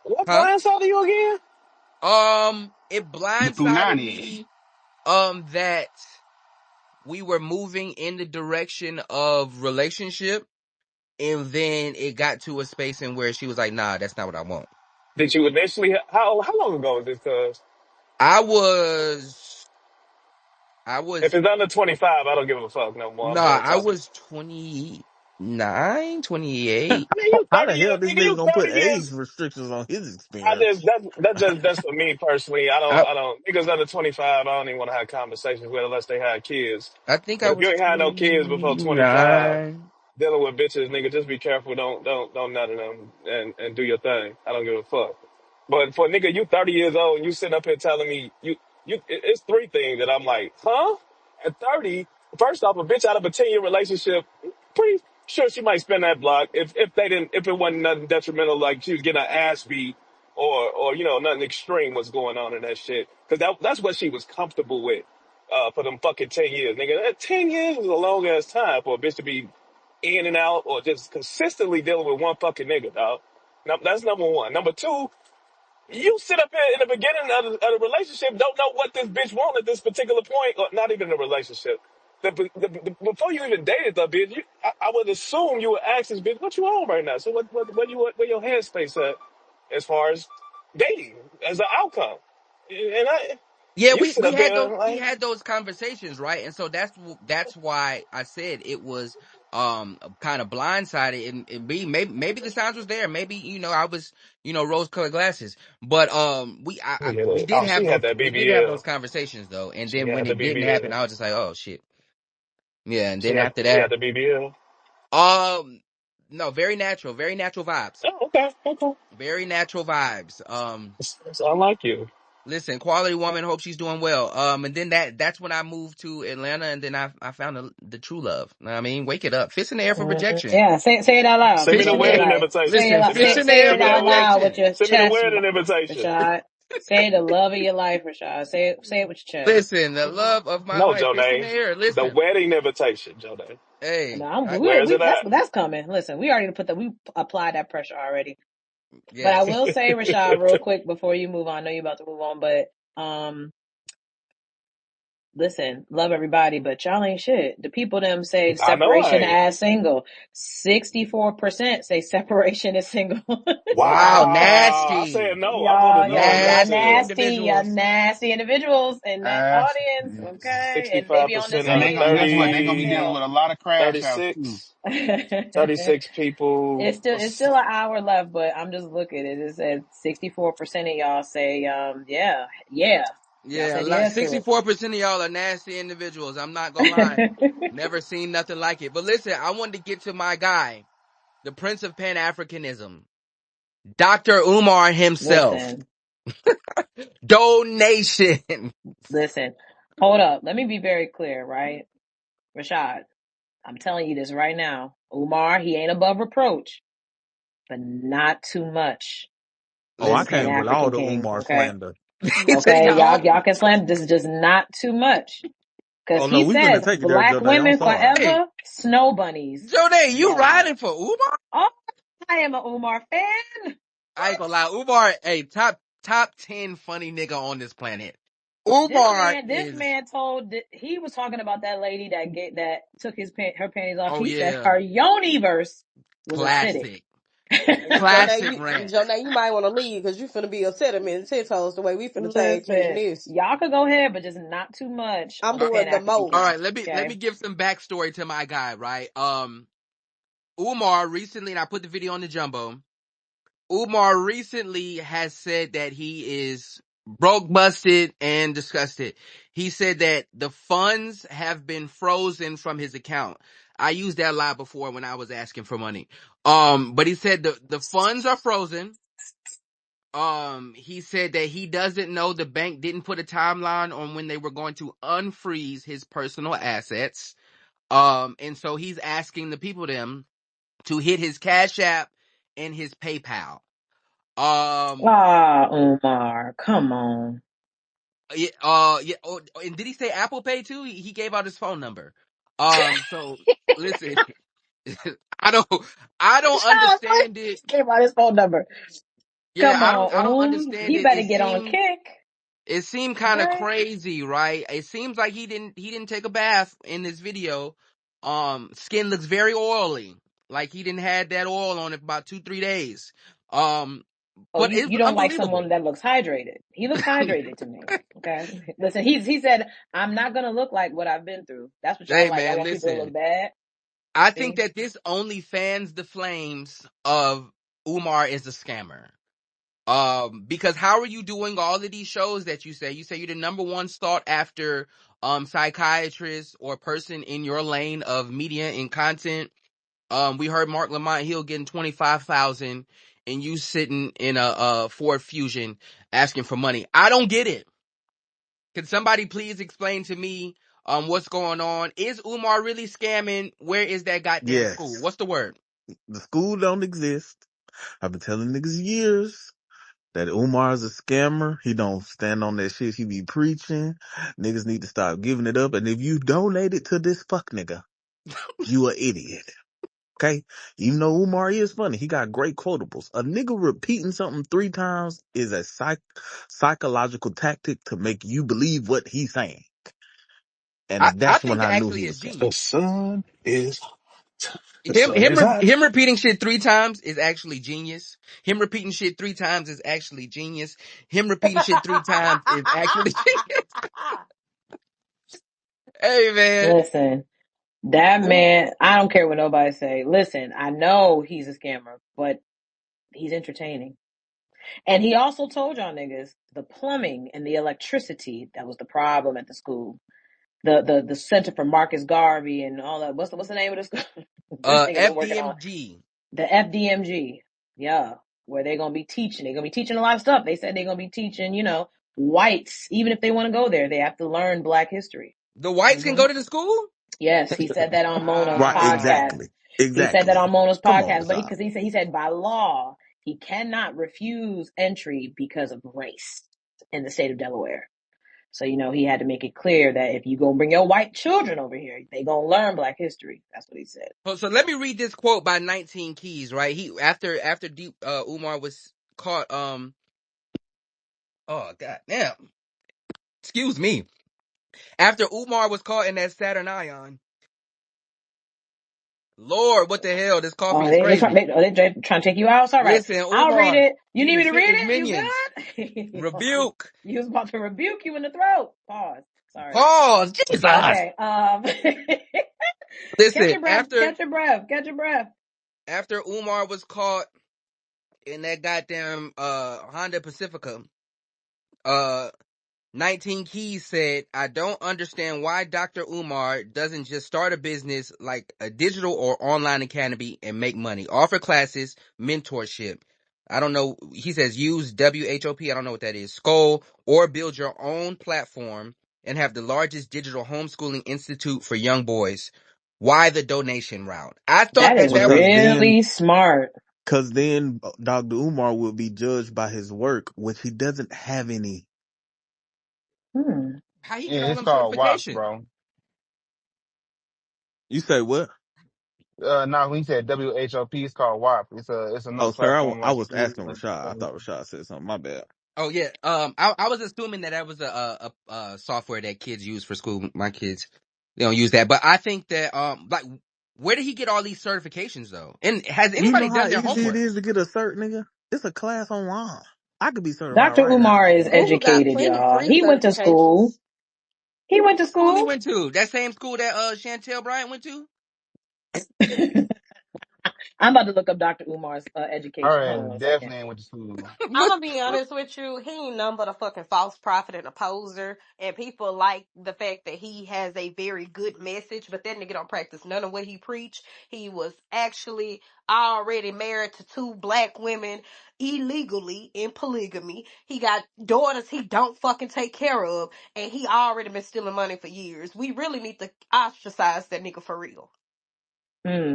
what huh? blindsided you again? It The blindsided Punani. me, that we were moving in the direction of relationship, and then it got to a space in where she was like, "Nah, that's not what I want." Did you initially how long ago was this? Cause I was, I if was, it's under 25, I don't give a fuck no more. I'm nah, done I talking. was 29, 28. I mean, you How 30 the hell years, this nigga. nigga You gonna 30 put age years. restrictions on his I experience? just that's for me personally. I, I don't niggas under 25. I don't even want to have conversations with unless they have kids. I think I But if you was ain't had no kids before 25, 29. dealing with bitches, nigga, just be careful. Don't none of them and do your thing. I don't give a fuck. But for nigga, you 30 years old and you sitting up here telling me it's three things that I'm like, huh? At 30, first off, a bitch out of a 10-year relationship, pretty sure she might spend that block if it wasn't nothing detrimental, like she was getting her ass beat or nothing extreme was going on in that shit. Cause that's what she was comfortable with for them fucking 10 years. Nigga, that 10 years is a long ass time for a bitch to be in and out or just consistently dealing with one fucking nigga, dog. Now, that's number one. Number two, you sit up here in the beginning of the relationship, don't know what this bitch want at this particular point, or not even a relationship. Before you even dated the bitch, I would assume you would ask this bitch, what you on right now? So where your headspace at as far as dating as an outcome? And Yeah, you sit up there we like, had those conversations, right? And so that's why I said it was kind of blindsided, and maybe the signs was there, maybe I was rose colored glasses, but we did oh, have she had those that those BBL. conversations though, and She then when had the it didn't happen, BBL. I was just like, oh shit, yeah, and then after She had that, the BBL. um, no, very natural vibes, Oh, okay, okay. very natural vibes, It's unlike you. Listen, quality woman. Hope she's doing well. And then that's when I moved to Atlanta, and then I found the true love. Know what I mean, wake it up. Fist in the air for rejection. Yeah, say it out loud. Send me Fist the in Say it the wedding like invitation. listen. If you Fist ever in the send say air me it for out that, loud with rejection. your send me the chest, wedding invitation. Rashad. Say the love of your life, Rashad. Say it with your chest. Listen, the love of my No, life. Fist in the Joe. air. The Listen. wedding invitation, Joe. No, Hey, I'm I, good. Where's it at? That's coming. Listen, we already put that. We applied that pressure already. But I yes. will say, Rashad, real quick before you move on. I know you're about to move on, but listen, love everybody, but y'all ain't shit. The people them say I know I separation ain't. as single. 64% say separation is single. Wow, Wow. I said nasty, no. I voted no in that nasty shit. Y'all individuals. nasty individuals in that Ass. audience, okay? And they be on this 65% And out of they gonna guess what? stage They gonna be 30, dealing themselves. with a lot of crash outs too. 36, 36 people. It's still an hour left, but I'm just looking. It said 64% of y'all say yeah. Y'all Yeah, said yes to 64% of y'all are nasty individuals. I'm not gonna lie. it. Never seen nothing like it. But listen, I wanted to get to my guy, the Prince of Pan Africanism, Dr. Umar himself. Listen. Donation. Listen, hold up. Let me be very clear, right? Rashad, I'm telling you this right now. Umar, he ain't above reproach, but not too much Oh, for the I Pan Listen, came with African all the King, Umar okay? slander. he said he Okay, got all y'all the. can slam. This is just not too much. Because Oh no, he we finna says take it there, black Jose. I'm women sorry. Hey, forever, snow bunnies Jode, you never. riding for Umar? Oh, I am a Umar fan. I ain't gonna lie, Umar, hey, top 10 funny nigga on this planet. This Umar man, this is, man told he was talking about that lady that took her panties off. oh He said yeah, her yoni verse was acidic. classic, Hey, classic rant. Jonah, you might want to leave because you finna be upset at me and ten toes the way we finna tag team Listen, this. y'all could go ahead, but just not too much I'm on the Uh, Pan doing the African all King. right, most. let me Okay, give some backstory to my guy, right? Umar recently, and I put the video on the jumbo. Umar recently has said that he is broke, busted, and disgusted. He said that the funds have been frozen from his account. I used that lie before when I was asking for money. But he said the funds are frozen. He said that he doesn't know, the bank didn't put a timeline on when they were going to unfreeze his personal assets. And so he's asking the people them to hit his Cash App and his PayPal. Um, Ah, Umar, come on. yeah, and did he say Apple Pay too? He gave out his phone number. So listen, I don't, I don't Child, understand it. came out his phone number. Yeah, Come I don't on, understand he it. better get on kick. It seemed kind of Okay. crazy, right? It seems like he didn't take a bath in this video. Skin looks very oily, like he didn't had that oil on it for about 2-3 days. Um, Oh, but you it's don't like unbelievable. someone that looks hydrated. He looks hydrated to me. Okay. Listen, he said, I'm not gonna look like what I've been through. That's what y'all Hey like. Y'all man, want people to listen. look bad. I think See? that this only fans the flames of Umar is a scammer. Because how are you doing all of these shows that you say? You say you're the number one sought after psychiatrist or person in your lane of media and content. We heard Mark Lamont Hill getting 25,000 and you sitting in a Ford Fusion asking for money. I don't get it. Can somebody please explain to me what's going on? Is Umar really scamming? Where is that goddamn school? Yes. What's the word? The school don't exist. I've been telling niggas years that Umar is a scammer. He don't stand on that shit he be preaching. Niggas need to stop giving it up. And if you donate it to this fuck nigga, you a idiot. Okay? Even though Umar is funny, he got great quotables. A nigga repeating something 3 times is a psychological tactic to make you believe what he's saying. And I that's when think I knew he actually was is scamming. The genius. sun is hot. The sun is hot. Him repeating shit 3 times is actually genius. Him repeating shit 3 times is actually genius. Him repeating shit 3 times is actually genius. Hey man. Listen, that man, I don't care what nobody say. Listen, I know he's a scammer, but he's entertaining. And he also told y'all niggas the plumbing and the electricity that was the problem at the school. The Center for Marcus Garvey and all that. What's the name of this school? This nigga been working on FDMG. the FDMG. Yeah, where they're gonna be teaching. They're gonna be teaching a lot of stuff. They said they're gonna be teaching, whites. Even if they want to go there, they have to learn Black history. The whites can Hmm. go to the school? Yes, he said that on Mona's Right, podcast. Wow. exactly. He said that Exactly. on Mona's Come on, podcast, but Rashad. because he said by law he cannot refuse entry because of race in the state of Delaware. So he had to make it clear that if you go bring your white children over here, they gonna learn Black history. That's what he said. So let me read this quote by 19 Keys, right? He after Deep Umar was caught oh god damn. Excuse me. After Umar was caught in that Saturn Ion. Lord, what the hell? This coffee Oh, is they trying crazy. to take you out. It's all right. Listen, I'll read Umar, it. You he need me done to sent read his it? You minions. good? Rebuke. You was about to rebuke you in the throat. Pause. Sorry. Pause. Jesus. Okay. Catch Listen, your breath. Catch your breath. Catch your breath. after Umar was caught in that goddamn Honda Pacifica, uh 19 Keys said, I don't understand why Dr. Umar doesn't just start a business like a digital or online academy and make money. Offer classes, mentorship. I don't know. He says use WHOP. I don't know what that is. Skull or build your own platform and have the largest digital homeschooling institute for young boys. Why the donation route? I thought That that is that was Because then, really smart. cause then Dr. Umar will be judged by his work, which he doesn't have any. Hmm. how he get Yeah, all it's them called WAP, certifications. bro. You say what? No, when he said WHOP, it's called WAP. It's Oh, another sir, platform I like was school. asking Rashad. I thought Rashad said something. My bad. Oh yeah. I was assuming that was a software that kids use for school. My kids, they don't use that. But I think that like, where did he get all these certifications though? And has You know anybody how done their easy it homework? is to get a cert, nigga? It's a class online. I could be certified Dr. right now. Umar is Google got educated, plenty y'all. free He went to school. certifications. He went to What school he school. went to? That same school that Chantel Bryant went to? I'm about to look up Dr. Umar's Her education. Hold on ass one second. definitely ain't went to school. I'm What? gonna be honest with you. He ain't nothing but a fucking false prophet and a poser. And people like the fact that he has a very good message, but that nigga don't practice none of what he preach. He was actually already married to 2 black women illegally in polygamy. He got daughters he don't fucking take care of, and he already been stealing money for years. We really need to ostracize that nigga for real.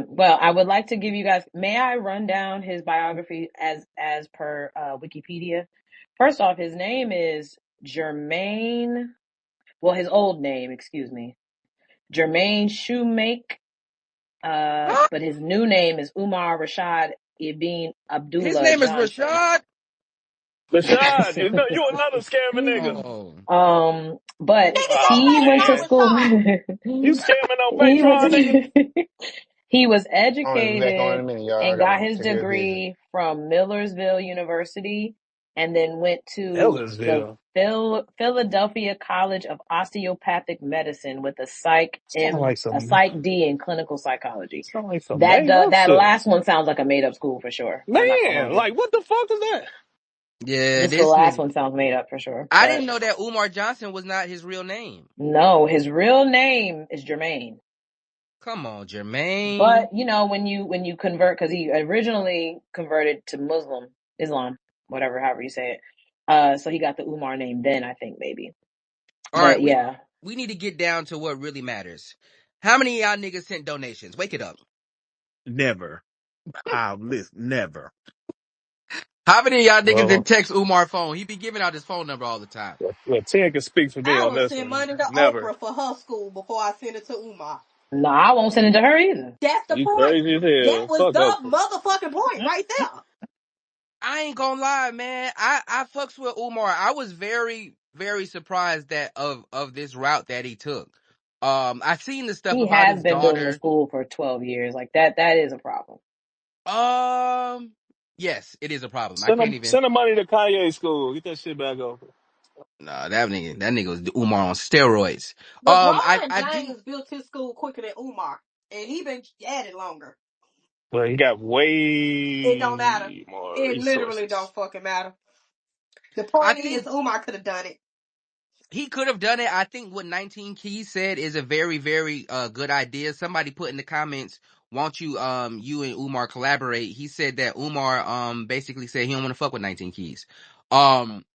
Well, I would like to give you guys. May I run down his biography as per Wikipedia? First off, his name is Jermaine. Well, his old name, excuse me, Jermaine Shoemake. Huh? But his new name is Umar Rashad Ibn His Abdullah name is Johnson. Rashad. Rashad, you another scamming nigga. Oh, But Nigga, your he Oh name went to not man, school. Rashad. you scamming on he went Patreon, nigga. to he was I'm gonna be back on in a educated minute, y'all. I and got gotta his take care of business. degree from Millersville University and then went to the Ellisville. Philadelphia College of Osteopathic Medicine with a Some Psych D in clinical psychology. sound like some That made up that shit. last one sounds like a made up school for sure. I'm not gonna Man, hold you. like what the fuck is that? yeah, Just the this last nigga. one sounds made up for sure. I But didn't know that Umar Johnson was not his real name. no, his real name is Jermaine. Come on, Jermaine. But you know, when you convert, because he originally converted to Islam, whatever, however you say it. So he got the Umar name then, I think maybe. All right, But we yeah, we need to get down to what really matters. How many of y'all niggas sent donations? Wake it up. Never. I'll listen. Never. How many of y'all niggas that Well, text Umar phone? He be giving out his phone number all the time. Ten can speak for me I on will this send one. money to Never. Oprah for her school before I send it to Umar. no, I won't send it to her either. That's the You point. crazy as That hell. was Fuck the Oprah. motherfucking point right there. I ain't gonna lie, man. I fucks with Umar. I was very, very surprised that of this route that he took. I seen the stuff He about has his been building a daughter. school for 12 years. Like that is a problem. Um, yes, it is a problem. I can't even. Send him money to Kanye school. Get that shit back over. Nah, that nigga was Umar on steroids. LeBron I do. James built his school quicker than Umar, and he been at it longer. Well, he got It don't matter. way more It literally resources. don't fucking matter. The I point is, think Umar could have done it. he could have done it. I think what 19 Keys said is a very, very good idea. Somebody put in the comments, "Won't you and Umar collaborate?" He said that Umar basically said he don't want to fuck with 19 Keys. Um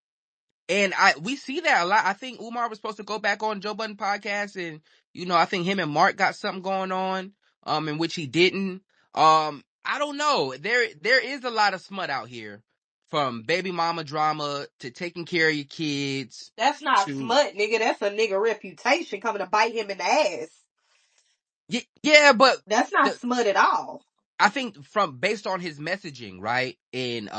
and we see that a lot. I think Umar was supposed to go back on Joe Budden podcast, and I think him and Mark got something going on, in which he didn't. I don't know. There is a lot of smut out here, from baby mama drama to taking care of your kids That's not to smut, nigga. That's a nigga reputation coming to bite him in the ass. yeah, but That's not the smut at all. I think from based on his messaging, right, in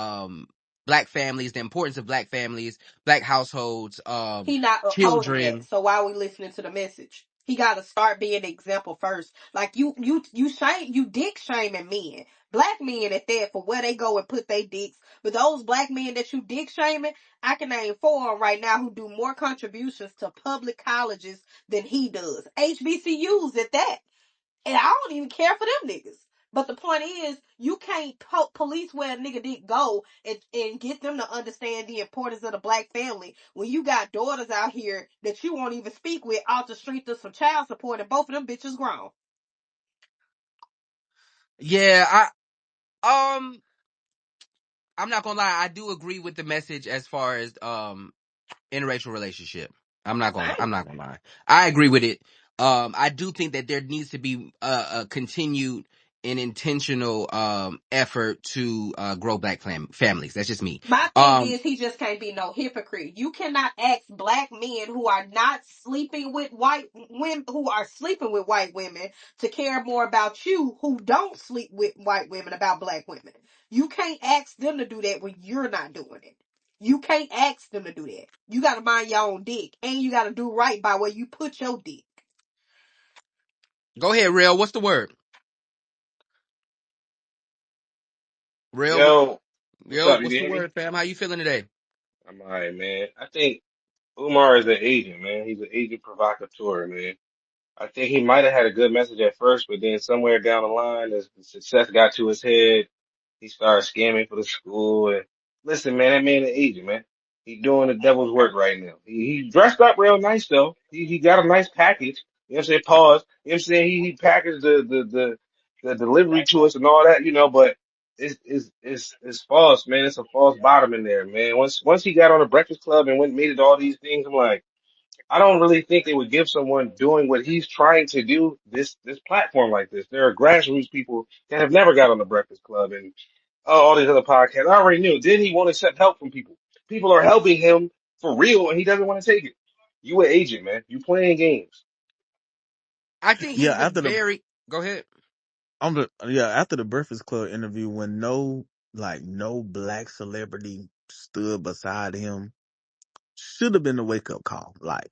black families, the importance of black families, black households, He not upholding that. children. So why are we listening to the message? He got to start being an example first. Like you dick shaming men, black men at that, for where they go and put their dicks. But those black men that you dick shaming, I can name 4 of 'em right now who do more contributions to public colleges than he does. HBCUs at that. And I don't even care for them niggas. But the point is, you can't police where a nigga didn't go and get them to understand the importance of the black family when you got daughters out here that you won't even speak with off the street to some child support and both of them bitches grown. Yeah, I'm not gonna lie. I do agree with the message as far as interracial relationship. I'm Same. not gonna lie. I agree with it. I do think that there needs to be a continued and intentional effort to grow black families. That's just me. My thing Um, is, he just can't be no hypocrite. You cannot ask black men who are not sleeping with white women, who are sleeping with white women, to care more about you, who don't sleep with white women, about black women. You can't ask them to do that when you're not doing it. You can't ask them to do that. You gotta mind your own dick, and you gotta do right by where you put your dick. Go ahead, Real. What's the word? Real. Yo, what's Yo, up? You what's can the hear me? word, fam? How you feeling today? I'm alright, man. I think Umar is an agent, man. He's an agent provocateur, man. I think he might have had a good message at first, but then somewhere down the line, as the success got to his head, he started scamming for the school. And listen, man, that man an agent, man. He doing the devil's work right now. He dressed up real nice though. He got a nice package. You know what I'm saying? Pause. You know what I'm saying? He packaged the delivery to us and all that, but it's false, man. It's a false bottom in there, man. Once he got on the Breakfast Club and went and made it all these things, I'm like, I don't really think it would give someone doing what he's trying to do this platform like this. There are grassroots people that have never got on the Breakfast Club and all these other podcasts. I already knew. Then he want to accept help from people. People are helping him for real, and he doesn't want to take it. You an agent, man. You playing games. I think Yeah, he's a after the very go ahead. after the Breakfast Club interview, when no black celebrity stood beside him, should have been a wake up call. Like,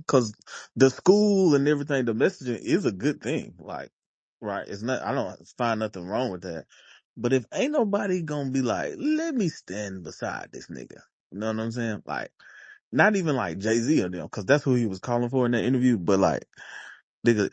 cause the school and everything, the messaging is a good thing. Like, right? It's not. I don't find nothing wrong with that. But if ain't nobody gonna be like, let me stand beside this nigga, you know what I'm saying? Like, not even like Jay-Z or them, cause that's who he was calling for in that interview. But like, nigga,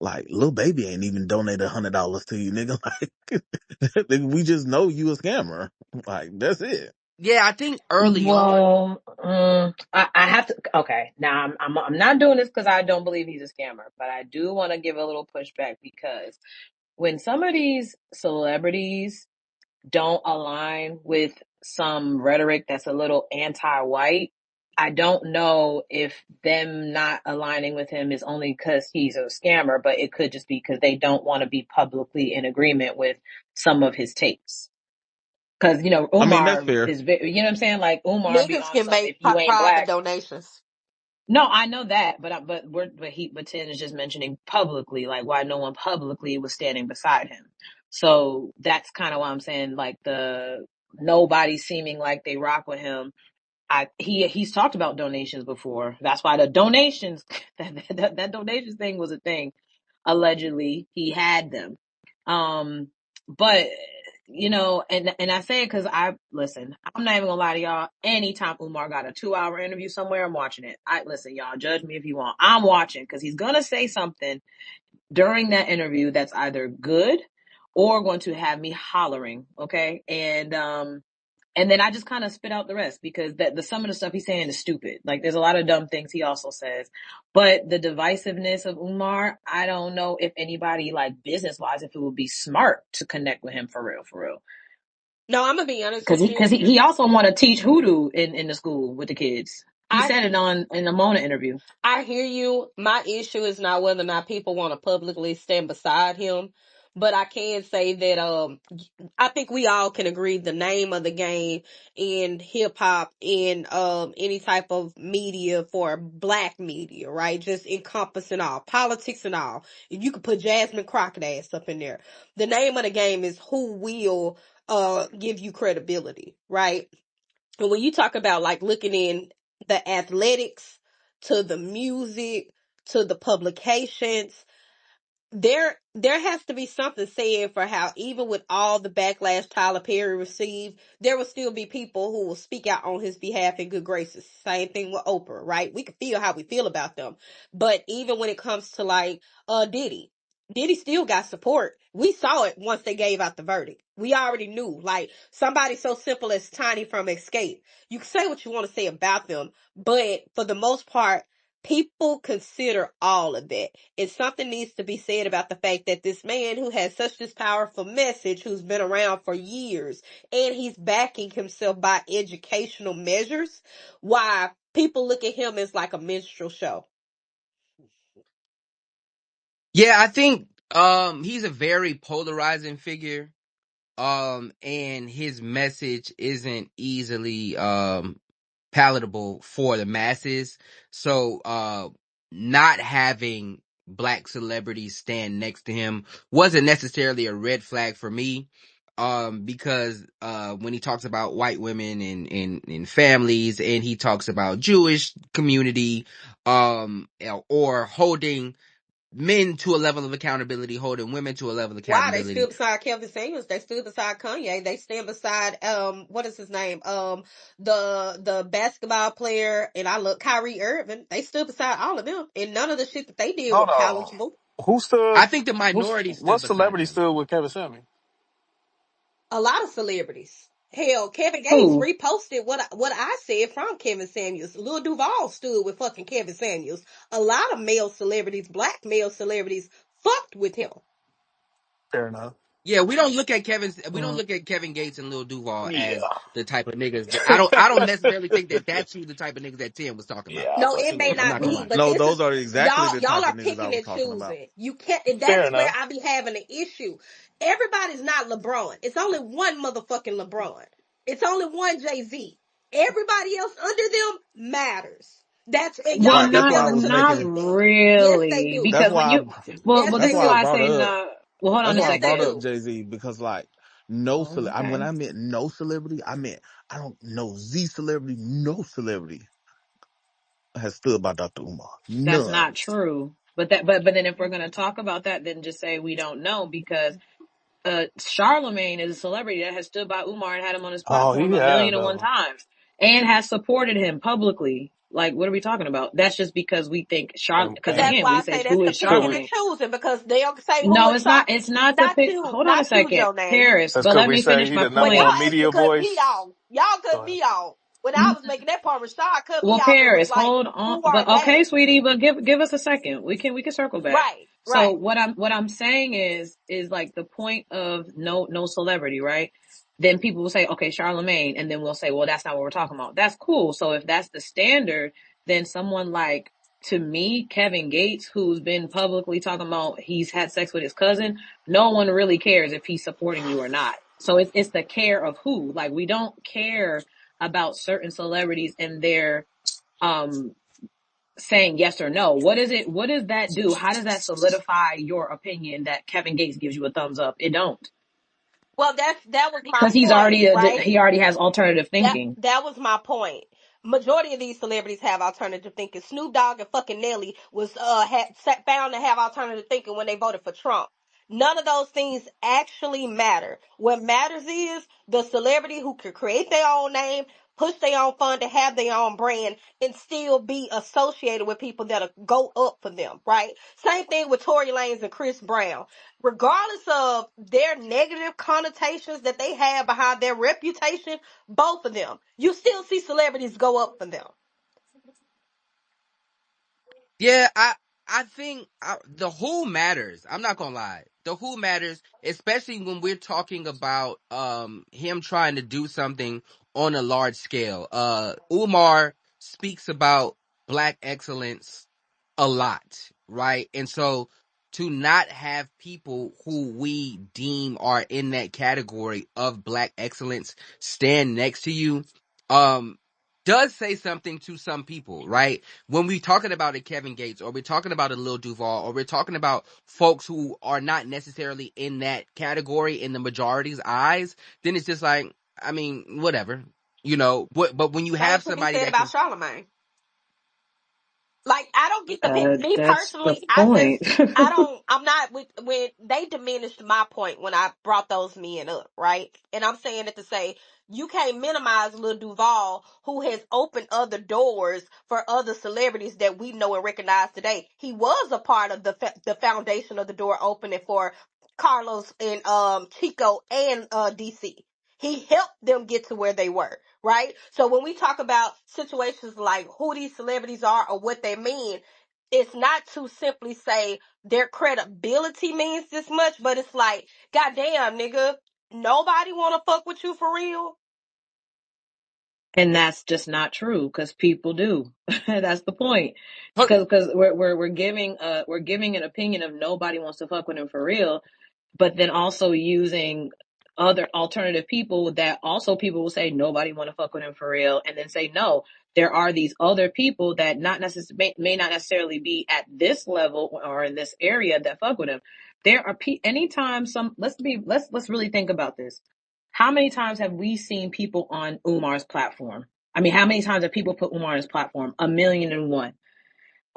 like, Lil Baby ain't even donated $100 to you, nigga. Like, we just know you a scammer. Like, that's it. Yeah, I think early on. Well, I have to. Okay, now I'm not doing this because I don't believe he's a scammer, but I do want to give a little pushback because when some of these celebrities don't align with some rhetoric that's a little anti-white, I don't know if them not aligning with him is only because he's a scammer, but it could just be because they don't want to be publicly in agreement with some of his takes. Because, I mean, that's Umar fair. is, you know what I'm saying? Like, Umar be Niggas on can some, make if you ain't private black. donations. No, I know that, but Tim is just mentioning publicly, like why no one publicly was standing beside him. So that's kind of why I'm saying, like, the nobody seeming like they rock with him. He's talked about donations before. That's why the donations that donations thing was a thing. Allegedly, he had them. But and I say it because I listen. I'm not even gonna lie to y'all. Anytime Umar got a 2-hour interview somewhere, I'm watching it. I listen, y'all. Judge me if you want. I'm watching because he's gonna say something during that interview that's either good or going to have me hollering. Okay, and then I just kind of spit out the rest because the some of the stuff he's saying is stupid. Like, there's a lot of dumb things he also says, but the divisiveness of Umar, I don't know if anybody, like, business wise, if it would be smart to connect with him for real. No, I'm gonna be honest Because with he because you. he, he also want to teach hoodoo in the school with the kids. He I said it in the Mona interview. I hear you. My issue is not whether or not people want to publicly stand beside him, but I can say that I think we all can agree the name of the game in hip hop in any type of media for black media, right? Just encompassing all politics and all. You could put Jasmine Crockett ass up in there. The name of the game is who will give you credibility, right? And when you talk about like looking in the athletics to the music to the publications, there has to be something said for how even with all the backlash Tyler Perry received, there will still be people who will speak out on his behalf in good graces. Same thing with Oprah, right? We can feel how we feel about them. But even when it comes to like Diddy, Diddy still got support. We saw it once they gave out the verdict. We already knew. Like somebody so simple as Tiny from Escape. You can say what you want to say about them, but for the most part, people consider all of that. And something needs to be said about the fact that this man who has such this powerful message, who's been around for years, and he's backing himself by educational measures, why people look at him as like a minstrel show. Yeah, I think he's a very polarizing figure. And his message isn't easily palatable for the masses. So not having black celebrities stand next to him wasn't necessarily a red flag for me. Because when he talks about white women and families, and he talks about Jewish community, or holding men to a level of accountability, holding women to a level of Why they stood accountability. beside Kevin Samuels? They stood beside Kanye. They stand beside what is his name? The basketball player, and I look Kyrie Irving. They stood beside all of them, and none of the shit that they did were Hold on. palatable. Who stood? I think the minority What stood beside celebrity them. stood with Kevin Samuels? A lot of celebrities. Hell, Kevin Gates Who? reposted what I said from Kevin Samuels. Lil Duval stood with fucking Kevin Samuels. A lot of male celebrities, black male celebrities, fucked with him. Fair enough. Yeah, we don't look at Mm. Kevin Gates and Lil Duval Yeah. as the type of niggas that I don't necessarily think that that's who the type of niggas that Tim was talking about. Yeah, No, but it may I'm not not gonna be, lie. but No, this is those are exactly y'all. the Y'all type of are niggas I picking was and talking about. choosing. You can't, and fair that's where enough. I be having an issue. Everybody's not LeBron. It's only one motherfucking LeBron. It's only one Jay-Z. Everybody else under them matters. That's and Well, y'all Right. can That's why tell I it was to the not making. instant. Yes, they really, do. That's because when why. you, Yes, well, That's they this is why I do. why I brought say up. no. Well, hold on That's a why Yes, I they brought second. up do. Jay Z because like no I mean, Okay, when I meant no celebrity, I meant I don't know Z celebrity. No celebrity has stood by Dr. Umar. that's None. not true. But then if we're gonna talk about that, then just say we don't know because Charlemagne is a celebrity that has stood by Umar and had him on his Oh, he platform a have million and one though. times and has supported him publicly. Like, what are we talking about? That's just because we think because And That's again, why we I say say that's who the is could picking and we? Charlemagne? choosing because they'll say who No, is it's not. Char. It's not the Not pick. you, Hold on a not you, second, Joe Name. Paris. Cause But could let we me say finish he my the number Well, y'all one point. actually media cut me voice? off. Y'all Go cut ahead. me off. When I was making that part, Rashad cut me Well, off and was Paris, like, hold on. "Who are But okay, they?" sweetie, but give us a second. We can circle back. Right, So right. what I'm saying is like the point of no celebrity, right? Then people will say, okay, Charlemagne, and then we'll say, well, that's not what we're talking about. That's cool. So if that's the standard, then someone like to me, Kevin Gates, who's been publicly talking about he's had sex with his cousin, no one really cares if he's supporting you or not. So it's the care of who. Like we don't care about certain celebrities and their um saying yes or no. What does that do? How does that solidify your opinion that Kevin Gates gives you a thumbs up? It don't. Well, that was my Because he's point, already right? he already has alternative thinking. That was my point. Majority of these celebrities have alternative thinking. Snoop Dogg and fucking Nelly was found to have alternative thinking when they voted for Trump. None of those things actually matter. What matters is the celebrity who can create their own name, push their own fund to have their own brand, and still be associated with people that'll go up for them, right? Same thing with Tory Lanez and Chris Brown. Regardless of their negative connotations that they have behind their reputation, both of them, you still see celebrities go up for them. Yeah, I think the who matters. I'm not gonna lie. The who matters, especially when we're talking about him trying to do something on a large scale. Umar speaks about black excellence a lot, right? And so to not have people who we deem are in that category of black excellence stand next to you, does say something to some people, right? When we're talking about a Kevin Gates or we're talking about a Lil Duval or we're talking about folks who are not necessarily in that category in the majority's eyes, then it's just like, I mean, whatever, but when you Same have can be somebody said that can, about Charlemagne. Like, I don't get the pick. Me That's the personally, point. I'm not when they diminished my point when I brought those men up, right? And I'm saying it to say, you can't minimize Lil Duval, who has opened other doors for other celebrities that we know and recognize today. He was a part of the foundation of the door opening for Carlos and Chico and DC. He helped them get to where they were, right? So when we talk about situations like who these celebrities are or what they mean, it's not to simply say their credibility means this much, but it's like, goddamn, nigga, nobody wanna fuck with you for real. And that's just not true because people do. That's the point. but Because we're giving an opinion of nobody wants to fuck with him for real, but then also using other alternative people that also people will say nobody want to fuck with him for real, and then say no. There are these other people that not necessarily may not necessarily be at this level or in this area that fuck with him. There are anytime some let's really think about this. How many times have we seen people on Umar's platform? I mean, how many times have people put Umar on his platform? 1,000,001.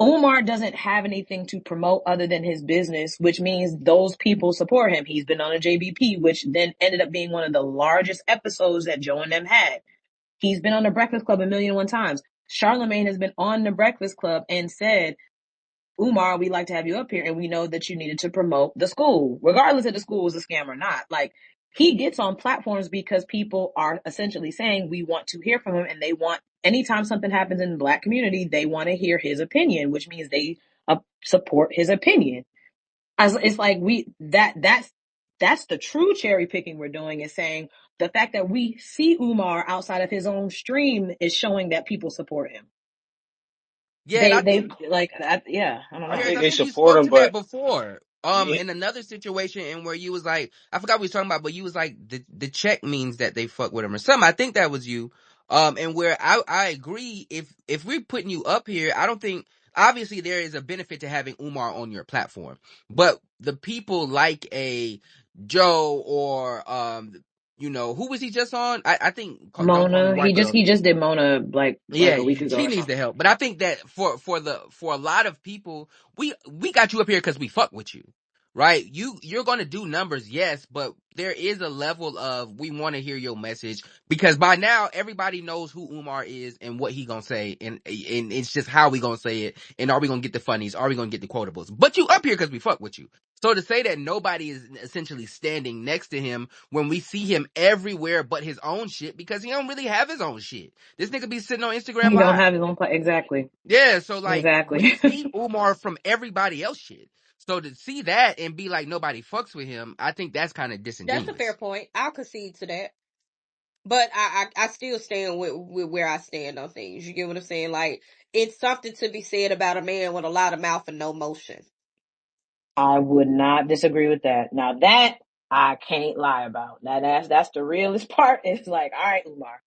Umar doesn't have anything to promote other than his business, which means those people support him. He's been on a JBP, which then ended up being one of the largest episodes that Joe and them had. He's been on the Breakfast Club 1,000,001 times. Charlemagne has been on the Breakfast Club and said, Umar, we'd like to have you up here, and we know that you needed to promote the school, regardless if the school was a scam or not. Like, he gets on platforms because people are essentially saying we want to hear from him, and they want, anytime something happens in the black community, they want to hear his opinion, which means they support his opinion. As it's like that's That's the true cherry picking we're doing, is saying the fact that we see Umar outside of his own stream is showing that people support him. Yeah, and I They think like, yeah, I don't I know. Harris, think I they think you support spoke him, to that but before. he, In another situation, and where you was like, I forgot what we was talking about, but you was like, the check means that they fuck with him or something. I think that was you. And where I agree, if we're putting you up here, I don't think, obviously there is a benefit to having Umar on your platform, but the people like a Joe or who was he just on? I think Don't Call Me Mona, White Girl. he just did Mona like Yeah, a week ago she or needs something. the help. But I think that for a lot of people, we got you up here because we fuck with you, right? You're gonna do numbers, yes, but there is a level of, we want to hear your message, because by now everybody knows who Umar is and what he gonna say, and it's just how we gonna say it, and are we gonna get the funnies, are we gonna get the quotables? But you up here because we fuck with you. So to say that nobody is essentially standing next to him when we see him everywhere but his own shit, because he don't really have his own shit. This nigga be sitting on Instagram He don't Live. have his own Exactly. Yeah, so like we Exactly. see Umar from everybody else shit. So to see that and be like nobody fucks with him, I think that's kind of That's a fair disingenuous. point. I'll concede to that. But I still stand with where I stand on things. You get what I'm saying? Like, it's something to be said about a man with a lot of mouth and no motion. I would not disagree with that. Now that I can't lie about. Now that's the realest part. It's like, all right, Umar.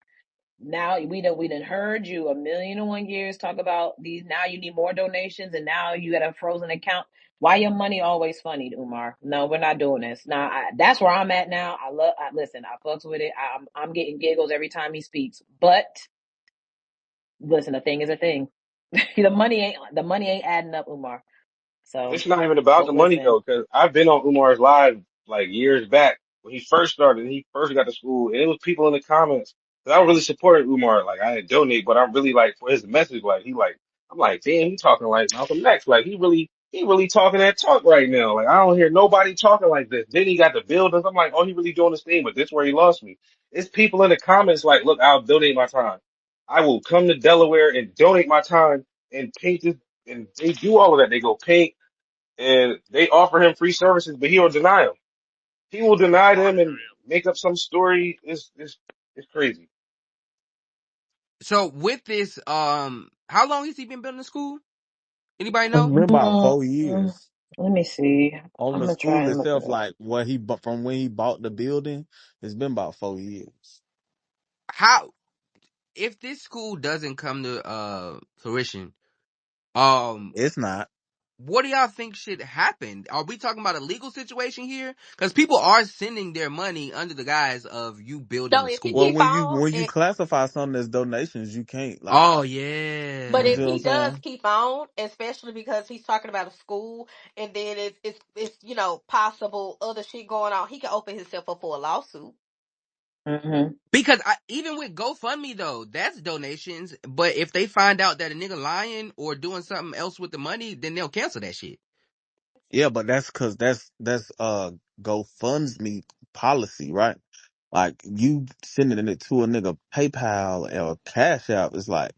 Now we done heard you 1,000,001 years talk about these. Now you need more donations, and now you got a frozen account. Why your money always funny, Umar? No, we're not doing this. Now that's where I'm at now. Listen. I fucks with it. I'm getting giggles every time he speaks. But listen, a thing is a thing. The money ain't adding up, Umar. So it's not even about the money listen. though, because I've been on Umar's live like years back when he first started. He first got to school, and it was people in the comments. 'Cause I really supported Umar. Like I didn't donate, but I'm really like for his message. Like I'm like, damn, he talking like Malcolm X. Like he really talking that talk right now. Like I don't hear nobody talking like this. Then he got the buildings. I'm like, oh, he really doing this thing, but this where he lost me. It's people in the comments like, look, I'll donate my time. I will come to Delaware and donate my time and paint this. And they do all of that. They go paint and they offer him free services, but he will deny them. He will deny them and make up some story. It's crazy. So with this, how long has he been building the school? Anybody It's know? been about Mm, 4 years. Let me see. On I'm the gonna try school and look it itself, up. like from when he bought the building, it's been about 4 years. How, if this school doesn't come to fruition, um, It's not. what do y'all think should happen? Are we talking about a legal situation here? Because people are sending their money under the guise of you building So the if he Well, school. keep when you on, when you and classify something as donations, you can't like, Oh but you yeah. see if what I'm he does saying? keep on, especially because he's talking about a school, and then it's possible other shit going on, he can open himself up for a lawsuit. Hmm. Because even with GoFundMe though, that's donations. But if they find out that a nigga lying or doing something else with the money, then they'll cancel that shit. Yeah, but that's because that's GoFundMe policy, right? Like you sending it to a nigga PayPal or Cash App, it's like,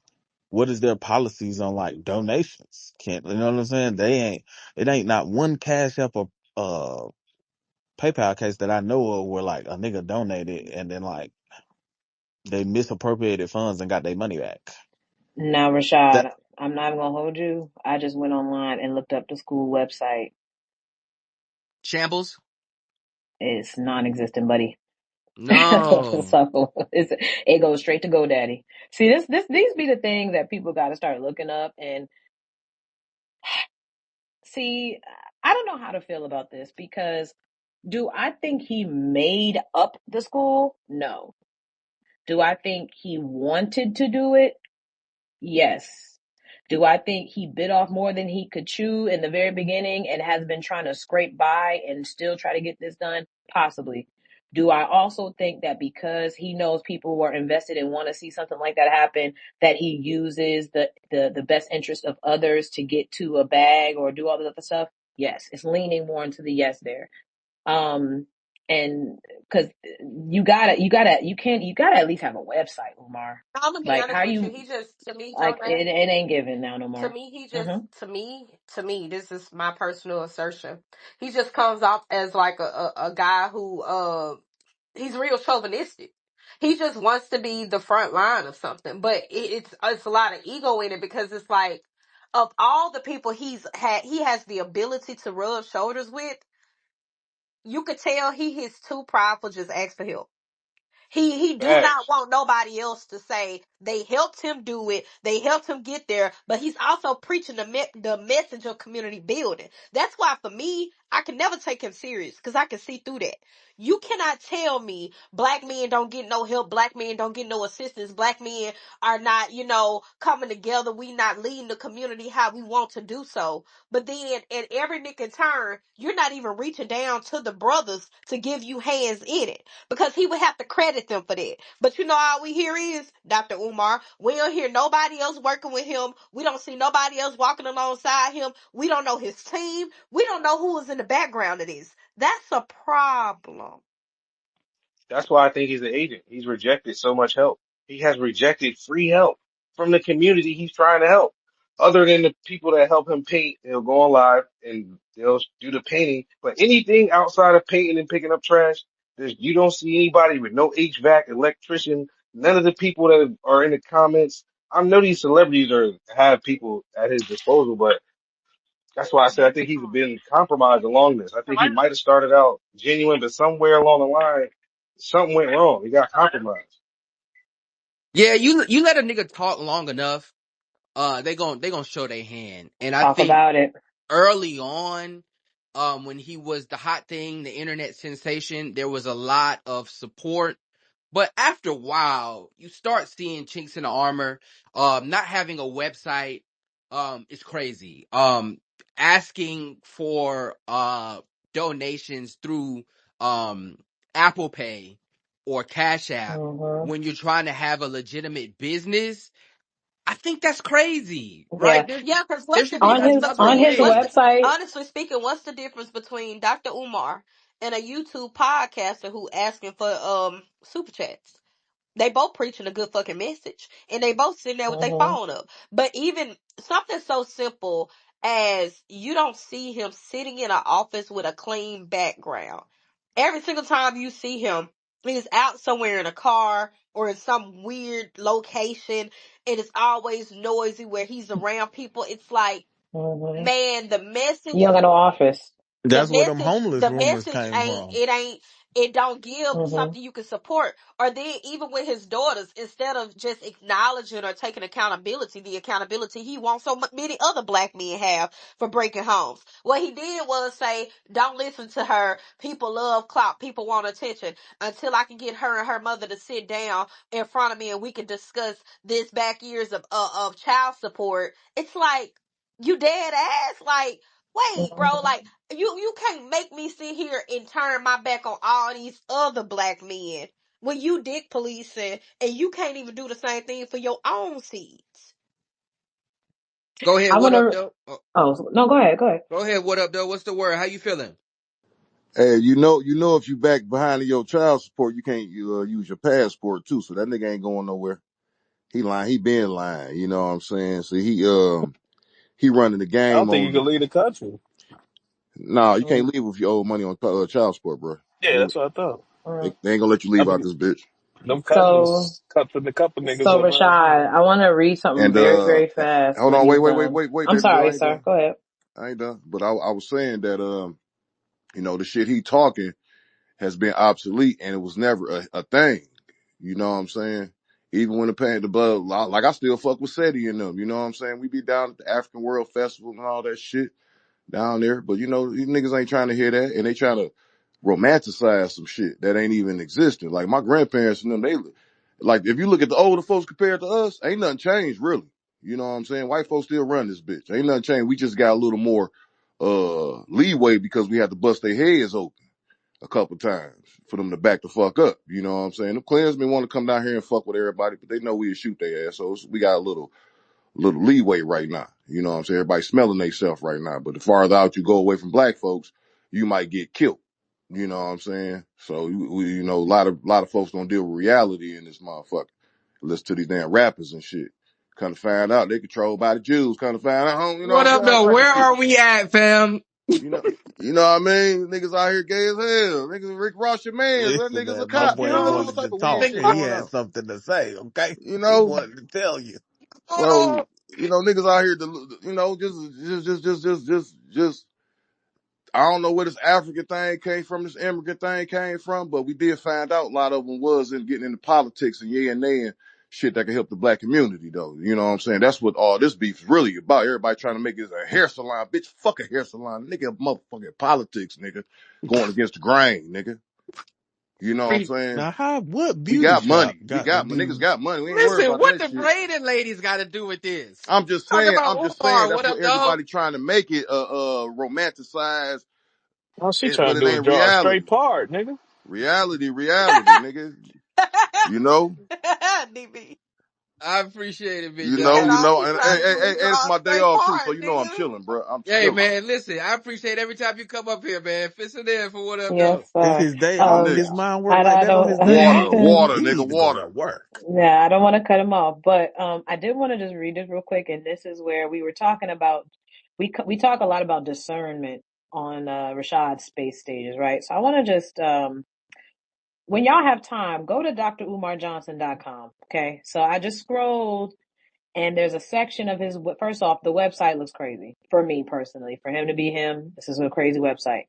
what is their policies on like donations? Can't, you know what I'm saying? It ain't not one Cash App or PayPal case that I know of where like a nigga donated and then like they misappropriated funds and got their money back. Now, That Rashad, I'm not even gonna hold you. I just went online and looked up the school website. Shambles? It's non-existent, buddy. No. So it goes straight to GoDaddy. See, these be the things that people got to start looking up. And see, I don't know how to feel about this, because do I think he made up the school? No. Do I think he wanted to do it? Yes. Do I think he bit off more than he could chew in the very beginning and has been trying to scrape by and still try to get this done? Possibly. Do I also think that because he knows people who are invested and want to see something like that happen, that he uses the best interest of others to get to a bag or do all this other stuff? Yes. It's leaning more into the yes there. Um, and because you gotta at least have a website, Umar. I'm gonna be Like honest how with you. you He just to me, Joe, like it ain't given now no to more. me, he just Mm-hmm. to me, this is my personal assertion. He just comes off as like a guy who he's real chauvinistic. He just wants to be the front line of something, but it's a lot of ego in it because it's like of all the people he has the ability to rub shoulders with. You could tell he is too prideful just ask for help. He do not Facts. want nobody else to say they helped him do it. They helped him get there, but he's also preaching the message of community building. That's why for me, I can never take him serious because I can see through that. You cannot tell me black men don't get no help, black men don't get no assistance, black men are not, coming together. We not leading the community how we want to do so. But then at every nick and turn, you're not even reaching down to the brothers to give you hands in it because he would have to credit them for that. But all we hear is Dr. Umar. We don't hear nobody else working with him. We don't see nobody else walking alongside him. We don't know his team. We don't know who is in the background of this. That's a problem. That's why I think he's an agent. He's rejected so much help. He has rejected free help from the community he's trying to help. Other than the people that help him paint, he'll go on live and they'll do the painting. But anything outside of painting and picking up trash, you don't see anybody with no HVAC, electrician, none of the people that are in the comments. I know these celebrities have people at his disposal, but that's why I said I think he's been compromised along this. I think he might have started out genuine, but somewhere along the line, something went wrong. He got compromised. Yeah, you let a nigga talk long enough, they gonna show their hand. And I Talk think about it. early on, when he was the hot thing, the internet sensation, there was a lot of support. But after a while, you start seeing chinks in the armor. Not having a website, is crazy. Asking for donations through Apple Pay or Cash App Mm-hmm. when you're trying to have a legitimate business, I think that's crazy, Yeah. right? Yeah, because There what's the should be On difference his another on between his what's way. the website. honestly speaking, what's the difference between Dr. Umar and a YouTube podcaster who asking for super chats? They both preaching a good fucking message, and they both sitting there with their Mm-hmm. phone up. But even something so simple as you don't see him sitting in an office with a clean background. Every single time you see him, he's out somewhere in a car or in some weird location, and it's always noisy where he's around people. It's like, Mm-hmm. man, You don't got no office. That's where them homeless the rumors message came from. it don't give Mm-hmm. something you can support. Or then even with his daughters, instead of just acknowledging or taking accountability, the accountability he wants many other black men have for breaking homes, what he did was say, don't listen to her, people love clout, people want attention, until I can get her and her mother to sit down in front of me and we can discuss this back years of child support. It's like, you dead ass, like, wait, bro, Mm-hmm. like, you can't make me sit here and turn my back on all these other black men when you dick policing and you can't even do the same thing for your own seeds. Go ahead, I'm what up, gonna. though? Oh no, go ahead. Go ahead. Go ahead, what up, though? What's the word? How you feeling? Hey, if you back behind your child support, you can't use your passport too. So that nigga ain't going nowhere. He lying. He been lying. You know what I'm saying? So he running the I don't game think you can on. leave the country. Nah, you Mm-hmm. can't leave if you owe money on child support, bro. Yeah, that's what I thought. They ain't gonna let you I leave out think this bitch. them So cousins cutting the couple niggas so up out. Rashad, I want to read something And very very fast hold when on, he's done. wait, I'm baby girl, sorry, I ain't sir. done. Go ahead. I ain't done. But I was saying that the shit he talking has been obsolete and it was never a thing. You know what I'm saying? Even when the blood, like I still fuck with SETI and them. You know what I'm saying? We be down at the African World Festival and all that shit down there. But these niggas ain't trying to hear that, and they trying to romanticize some shit that ain't even existing. Like my grandparents and them, they like if you look at the older folks compared to us, ain't nothing changed really. You know what I'm saying? White folks still run this bitch. Ain't nothing changed. We just got a little more leeway because we had to bust their heads open a couple times for them to back the fuck up. You know what I'm saying? The Klansmen want to come down here and fuck with everybody, but they know we'll shoot their ass. So we got a little leeway right now. You know what I'm saying? Everybody smelling themselves right now. But the farther out you go away from black folks, you might get killed. You know what I'm saying? So you know, a lot of folks don't deal with reality in this motherfucker. Listen to these damn rappers and shit. Kind of find out they controlled by the Jews. Kind of find out, you know what What I'm up saying? All though? type of Where shit. are we at, fam? You know, you know what I mean? Niggas out here gay as hell. Niggas Rick Ross your man. That Listen, nigga's a man, my cop. You boy know, all wanted type to of weird talk. shit He going had on. something to say, okay? You He know, wanted to tell you. so you know, niggas out here, you know, just I don't know where this African thing came from, this immigrant thing came from, but we did find out a lot of them was in getting into politics and yeah and they and shit that can help the black community though. You know what I'm saying? That's what all this beef is really about. Everybody trying to make it a hair salon. Bitch, fuck a hair salon. Nigga, motherfucking politics, nigga. Going against the grain, nigga. You know what I'm saying? Now, what We beauty got shop money. got to Niggas do? got money. We ain't worried Listen, about what that the shit. braided ladies got to do with this? I'm just Talk saying, about Umar. that's What what up, dog? everybody trying to make it, romanticized, All she but trying to it do is ain't draw a straight reality. part, nigga. Reality, nigga. You know, DB. I appreciate it, big you dog. know, And you all know, she and trying to do is it's draw a my day straight off too, so part, you know I'm nigga. chilling, bro. I'm Hey, chilling, man, listen, I appreciate every time you come up here, man. Fist it in for what up, Yes, though. It's sir. his day my off. Um, His nigga. mind work like I that on don't. his day Water, off. water, He nigga, need to go water. to work. Yeah, I don't want to cut him off, but I did want to just read this real quick, and this is where we were talking about we talk a lot about discernment on Rashad's space stages, right? So I want to just when y'all have time, go to drumarjohnson.com. Okay, so I just scrolled, and there's a section of his. First off, the website looks crazy for me personally. For him to be him, this is a crazy website,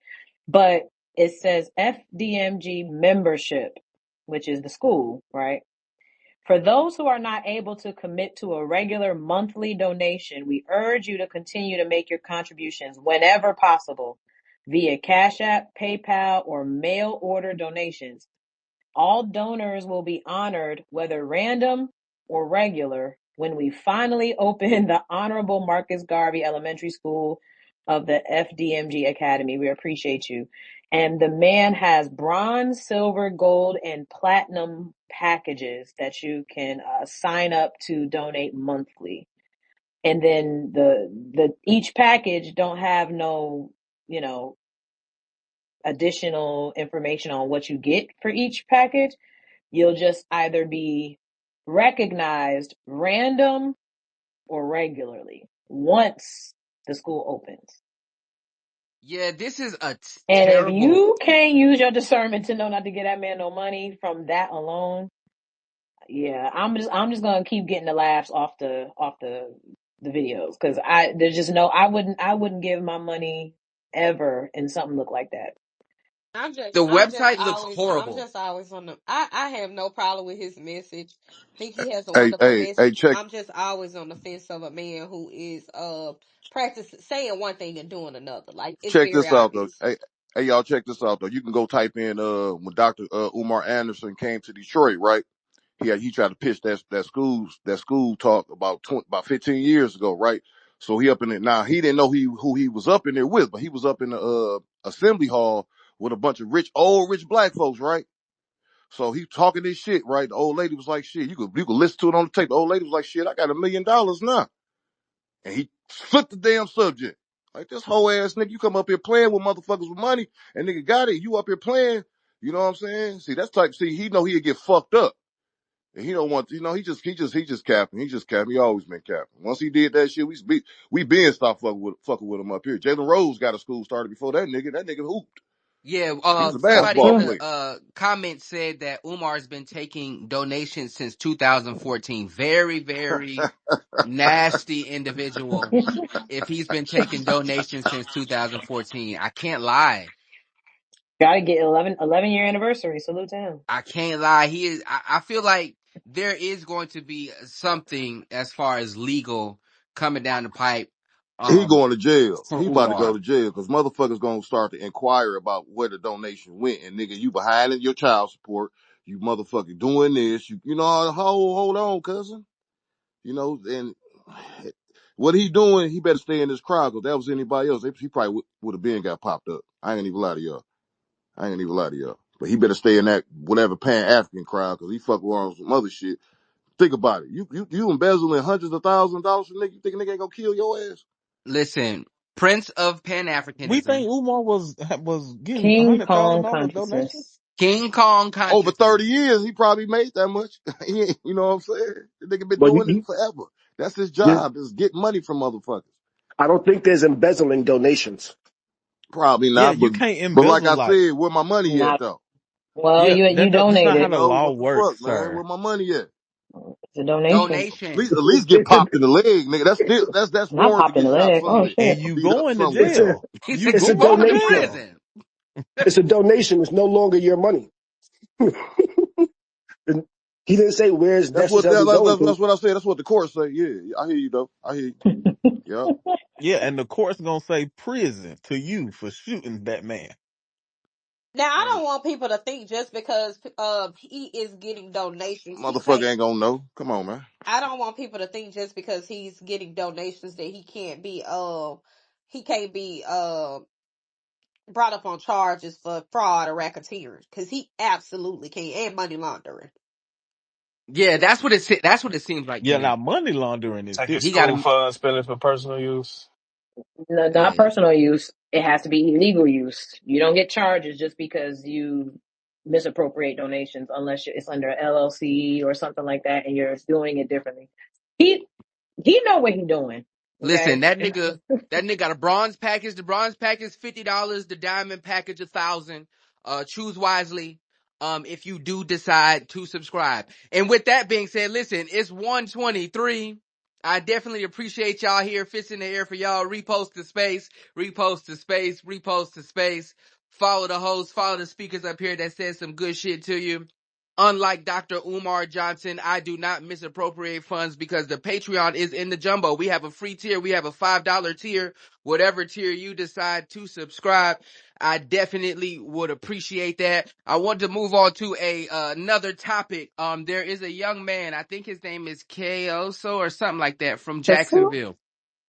but it says FDMG membership, which is the school, right? For those who are not able to commit to a regular monthly donation, we urge you to continue to make your contributions whenever possible via Cash App, PayPal, or mail order donations. All donors will be honored, whether random or regular, when we finally open the Honorable Marcus Garvey Elementary School of the FDMG Academy. We appreciate you. And the man has bronze, silver, gold, and platinum packages that you can sign up to donate monthly. And then the each package don't have no, you know, additional information on what you get for each package. You'll just either be recognized random or regularly once the school opens. Yeah, this is a And if terrible. you can't use your discernment to know not to get that man no money from that alone, yeah, I'm just gonna keep getting the laughs off the videos because there's just no I wouldn't give my money ever in something look like that. The website looks I'm horrible. just always on the, I have no problem with his message. I think he has a Hey, wonderful hey, hey, message. check I'm just always on the fence of a man who is, practicing, saying one thing and doing another. Like, it's check very this out though. obvious. Hey, y'all, check this out though. You can go type in when Dr. Umar Anderson came to Detroit, right? He tried to pitch that school talk about 15 years ago, right? So he up in it now. He didn't know who he was up in there with, but he was up in the assembly hall with a bunch of old rich black folks, right? So he talking this shit, right? The old lady was like, "Shit, you could listen to it on the tape." The old lady was like, "Shit, I got $1 million now," and he flipped the damn subject. Like, this whole ass nigga, you come up here playing with motherfuckers with money, and nigga got it. You up here playing, you know what I'm saying? See, that's type. See, he know he'd get fucked up. And he don't want, he just capping. He just capping. He always been capping. Once he did that shit, we been stopped fucking with him up here. Jalen Rose got a school started before that nigga. That nigga hooped. Yeah, He was a That's somebody basketball in true. the player. comment said that Umar's been taking donations since 2014. Very, very nasty individual. If he's been taking donations since 2014, I can't lie. Got to get 11 year anniversary. Salute to him. I can't lie. He is. I feel like there is going to be something as far as legal coming down the pipe. He Um, going to jail. for He about to go Umar. to jail because motherfuckers gonna start to inquire about where the donation went. And nigga, you behind in your child support. You motherfucking doing this. You know, hold on, cousin. You know, and what he doing, he better stay in this crowd because that was anybody else. He probably would have been got popped up. I ain't gonna even lie to y'all. But he better stay in that whatever Pan-African crowd because he fuck around with some other shit. Think about it. You embezzling hundreds of thousands of dollars from nigga. You think a nigga ain't gonna kill your ass? Listen. Prince of Pan We think Africanism, Umar was getting King Kong $100,000 donation. consciousness. King Kong Over consciousness. 30 years, he probably made that much. He ain't, you know what I'm saying? The nigga been But doing it forever. That's his job, is get money from motherfuckers. I don't think there's embezzling donations. Probably Yeah, not, you but can't like embezzle I like. said, where my money at Not though? well. Yeah, You that's not how You donated. the know, law what the fuck, works, man? sir. Where my money at? It's a donation. Donation. At least get popped in the leg, nigga. That's still that's Not warrant to popped in get the shot leg. Oh somewhere shit. And or you beat up going to It's somewhere. a jail. He You said, it's "You a going going to to donation. jail. prison." It's a donation. It's no longer your money. And he didn't say where it's That's what necessarily going that's to. what I said. That's what the court say. Yeah, I hear you though. I hear you. Yeah. Yeah, and the court's gonna say prison to you for shooting that man. Now, I Man, don't want people to think just because he is getting donations, he Motherfucker can't. ain't gonna know. Come on, man. I don't want people to think just because he's getting donations that he can't be brought up on charges for fraud or racketeering, because he absolutely can, and money laundering. yeah, that's what it seems like to Yeah, now me. money laundering is Taking He different. got school him. funds, spending for personal use. No, not Yeah. personal use. It has to be illegal use. You don't get charges just because you misappropriate donations unless it's under LLC or something like that, and you're doing it differently. He he know what he's doing. Listen, Okay. that nigga got a bronze package. The bronze package $50. The diamond package 1,000. Choose wisely. If you do decide to subscribe. And with that being said, listen, it's 123. I definitely appreciate y'all here. Fist in the air for y'all. Repost to space, repost to space, repost to space. Follow the host, follow the speakers up here that said some good shit to you. Unlike Dr. Umar Johnson, I do not misappropriate funds because the Patreon is in the jumbo. We have a free tier. We have a $5 tier. Whatever tier you decide to subscribe, I definitely would appreciate that. I want to move on to another topic. There is a young man, I think his name is Koso or something like that, from Pursue? Jacksonville.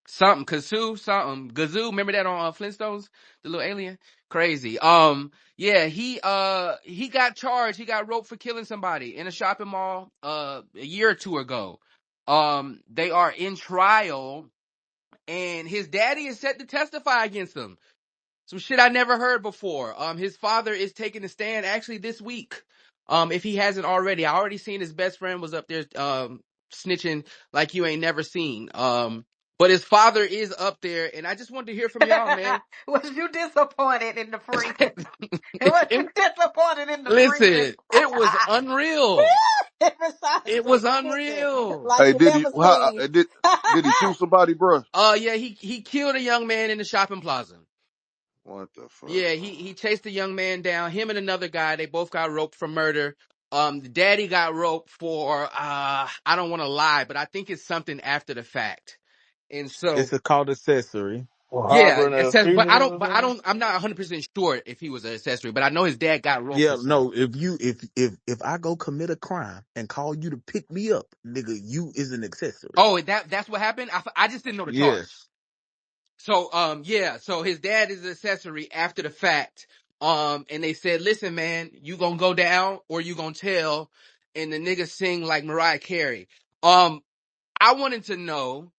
Something, Kazoo, something. Gazoo, remember that on Flintstones? The little alien? Crazy. Yeah, he got charged. He got roped for killing somebody in a shopping mall, a year or two ago. They are in trial, and his daddy is set to testify against him. Some shit I never heard before. His father is taking a stand actually this week. If he hasn't already. I already seen his best friend was up there, snitching like you ain't never seen. But his father is up there, and I just wanted to hear from y'all, man. Was you disappointed in the freezing? Was you disappointed in the freezing? Listen, it was unreal. Besides It was some chicken, unreal. like Hey, you never seen. did he shoot somebody, bro? Yeah, he killed a young man in the shopping plaza. What the fuck? Yeah, he chased the young man down. Him and another guy, they both got roped for murder. The daddy got roped for I don't want to lie, but I think it's something after the fact. And so It's a called accessory. Or yeah, harboring it a says, fugitive or something. I'm not 100% sure if he was an accessory, but I know his dad got roped Yeah, for something. no, if I go commit a crime and call you to pick me up, nigga, you is an accessory. Oh, that's what happened. I just didn't know the charge. Yes. So, yeah, so his dad is an accessory after the fact. And they said, listen, man, you gonna go down or you gonna tell? And the nigga sing like Mariah Carey. I wanted to know,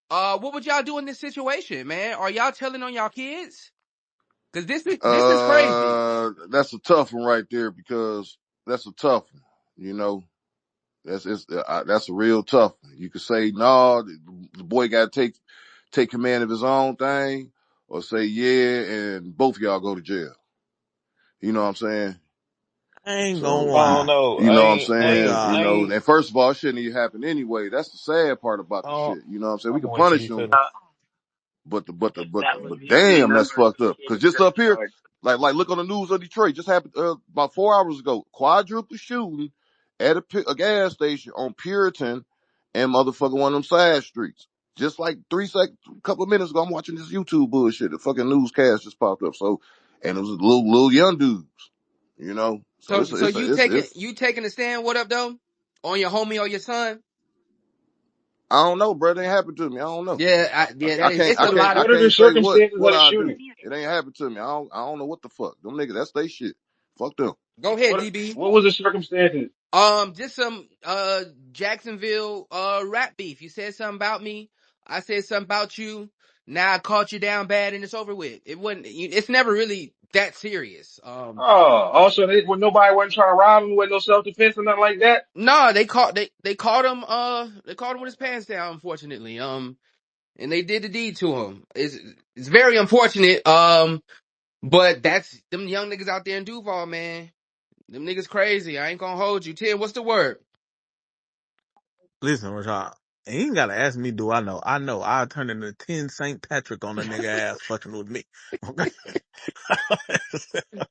what would y'all do in this situation, man? Are y'all telling on y'all kids? Cause this is crazy. That's a tough one right there because that's a tough one. You know, that's a real tough one. You could say no, the boy got to take command of his own thing, or say yeah, and both of y'all go to jail. You know what I'm saying? I ain't gonna So I don't lie. know. you know what I'm saying? Nah. You know, and first of all, it shouldn't even happen anyway. That's the sad part about the Oh, shit. You know what I'm saying? We I'm can with you. punish You them, feel but damn, that's fucked up. Cause just up here, like look on the news of Detroit, just happened about 4 hours ago. Quadruple shooting at a gas station on Puritan and motherfucking one of them side streets. Just like couple of minutes ago, I'm watching this YouTube bullshit. The fucking newscast just popped up. So, and it was little young dudes, you know. So So it's you taking a stand? What up, though? On your homie or your son? I don't know, bro. It ain't happened to me. I don't know. Yeah, I can't it's a lot I of, What are the can't say circumstances of what the I do. shooting? It ain't happened to me. I don't know what the fuck. Them niggas, that's they shit. Fuck them. go ahead, DB. What was the circumstances? Just some Jacksonville rap beef. You said something about me. I said something about you. Now I caught you down bad and it's over with. It wasn't. It's never really that serious. Oh, also when nobody wasn't trying to rob him with no self defense or nothing like that. No, they caught him. They caught him with his pants down. Unfortunately, and they did the deed to him. It's very unfortunate. But that's them young niggas out there in Duval, man. Them niggas crazy. I ain't gonna hold you. Tim, what's the word? Listen, Rashad, you ain't gotta ask me, do I know? I know. I'll turn into 10 St. Patrick on a nigga ass fucking with me. Okay?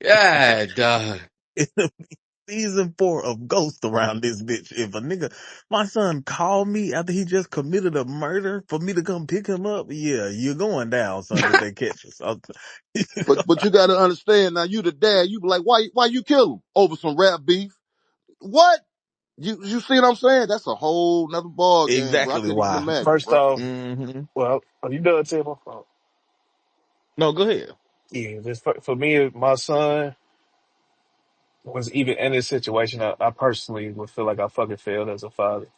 Yeah, duh. It'll be season 4 of Ghost around this bitch. If a nigga, my son called me after he just committed a murder for me to come pick him up, yeah, you're going down, son, if they catch us. But you got to understand now. You the dad. You be like, why you kill him over some rap beef? What? You see what I'm saying? That's a whole nother ball game, bro. I Exactly couldn't even why. imagine, First bro. off, hmm well, are you done, Tim? Oh, No, go ahead. yeah, just for me, my son was even in this situation. I personally would feel like I fucking failed as a father.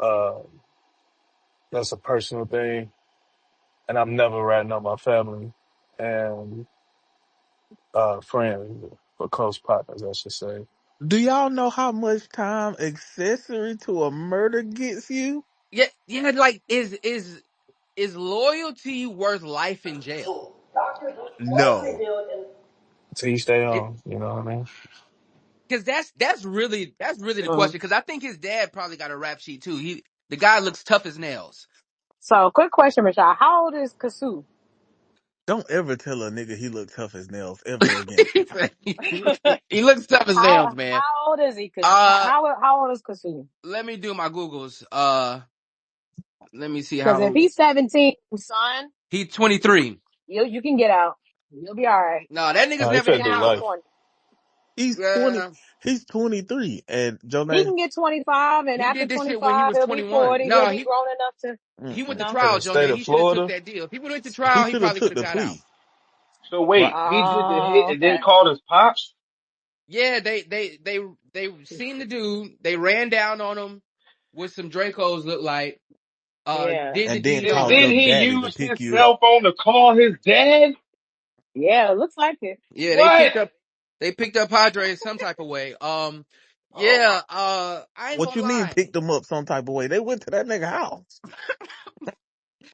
Uh, that's a personal thing, and I'm never ratting on my family and friends or close partners, I should say. Do y'all know how much time accessory to a murder gets you? Yeah, yeah. Like, is loyalty worth life in jail? No. Till you stay on, you know what I mean? Because that's really the Mm. question. Because I think his dad probably got a rap sheet too. The guy looks tough as nails. So, quick question, Rashad. How old is Kasu? Don't ever tell a nigga he look tough as nails ever again. He looks tough as nails, man. How old is he? Uh, How old is Kasu? let me do my Googles. Let me see Because how if old. he's 17, son, He's 23. you can get out. You'll be all right. No, that nigga's No, he never finna getting do After out. life. 20, He's 20, Yeah, he's 23. And he Jonah, can get 25, and he after did this shit when he 25, was he'll be 21. 40. He'll No, be grown enough to, he went to mm-mm. For trial, the Jonah. state of He should have took Florida, that deal. If he would have went to He trial, he should have probably could took have the got out. plea. So Right. wait, he did the hit oh, and then okay. called his pops. Yeah, they seen the dude. They ran down on him with some Dracos. Look like Yeah. did the And then deed And on called then your him. he daddy to used pick his you up. cell phone to call his dad. Yeah, it looks like it. Yeah, What? they picked up Padre some type of way. Oh my Yeah, god. I ain't What gonna you mean lie. picked them up some type of way? They went to that nigga house.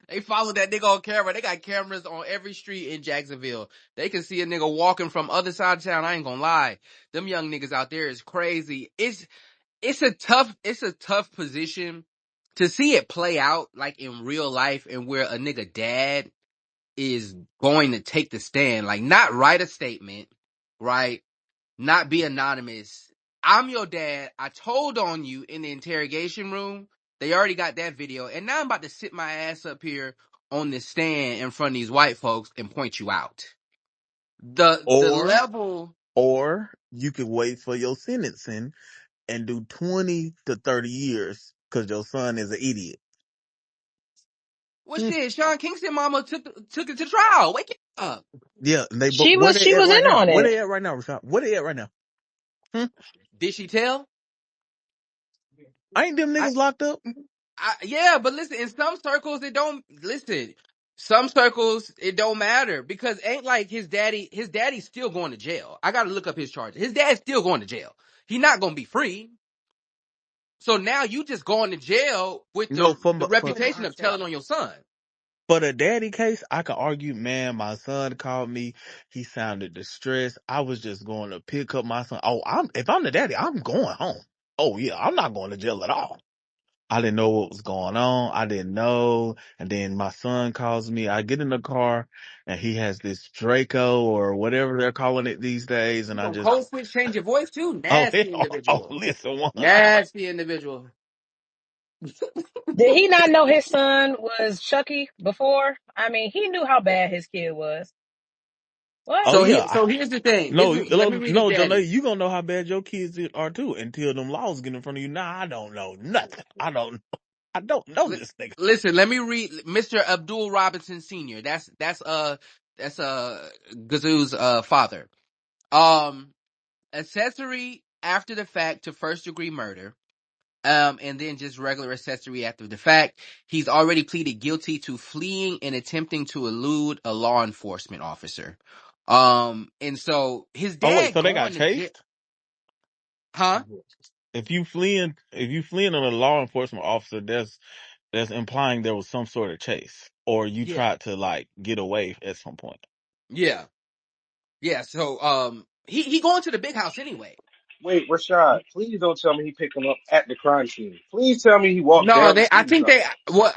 They followed that nigga on camera. They got cameras on every street in Jacksonville. They can see a nigga walking from other side of town. I ain't gonna lie. Them young niggas out there is crazy. It's a tough position to see it play out like in real life and where a nigga dad is going to take the stand, like not write a statement, right? Not be anonymous. I'm your dad. I told on you in the interrogation room. They already got that video. And now I'm about to sit my ass up here on the stand in front of these white folks and point you out. The Or, level, or you could wait for your sentencing and do 20 to 30 years because your son is an idiot. well shit, Sean Kingston mama took it to trial. Wake it up. Yeah, and they She where was they she at was right in now? on Where it. they at right now, Rashad? Where they at right now? Hmm? Did she tell? Ain't them niggas locked up? Yeah, but listen, in some circles it don't listen. Some circles it don't matter because ain't like his daddy's still going to jail. I gotta look up his charges. His dad's still going to jail. He not gonna be free. So now you just going to jail with No, the reputation of telling on your son. for the daddy case, I could argue, man, my son called me. He sounded distressed. I was just going to pick up my son. Oh, if I'm the daddy, I'm going home. Oh yeah, I'm not going to jail at all. I didn't know what was going on. I didn't know. And then my son calls me. I get in the car and he has this Draco or whatever they're calling it these days. You And I gonna just, code switch, change your voice too? oh, Nasty individual. listen, one. Nasty individual. Did he not know his son was Chucky before? I mean, he knew how bad his kid was. What? Oh So yeah. here's the thing. No, Let me read his no, Jonah, daddy. you gonna know how bad your kids are too until them laws get in front of you. Nah, I don't know nothing. I don't know Li- this nigga. Listen, let me read Mr. Abdul Robinson Sr. That's Gazoo's father. Um Accessory after the fact to first degree murder. And then just regular accessory after the fact. He's already pleaded guilty to fleeing and attempting to elude a law enforcement officer. And so his Oh wait, dad so they got going to jail, chased? huh? If you fleeing on a law enforcement officer, that's implying there was some sort of chase, or you Yeah, tried to like get away at some point. yeah, yeah. So, he going to the big house anyway. Wait, Rashad, please don't tell me he picked him up at the crime scene. Please tell me he walked No, down the street or something.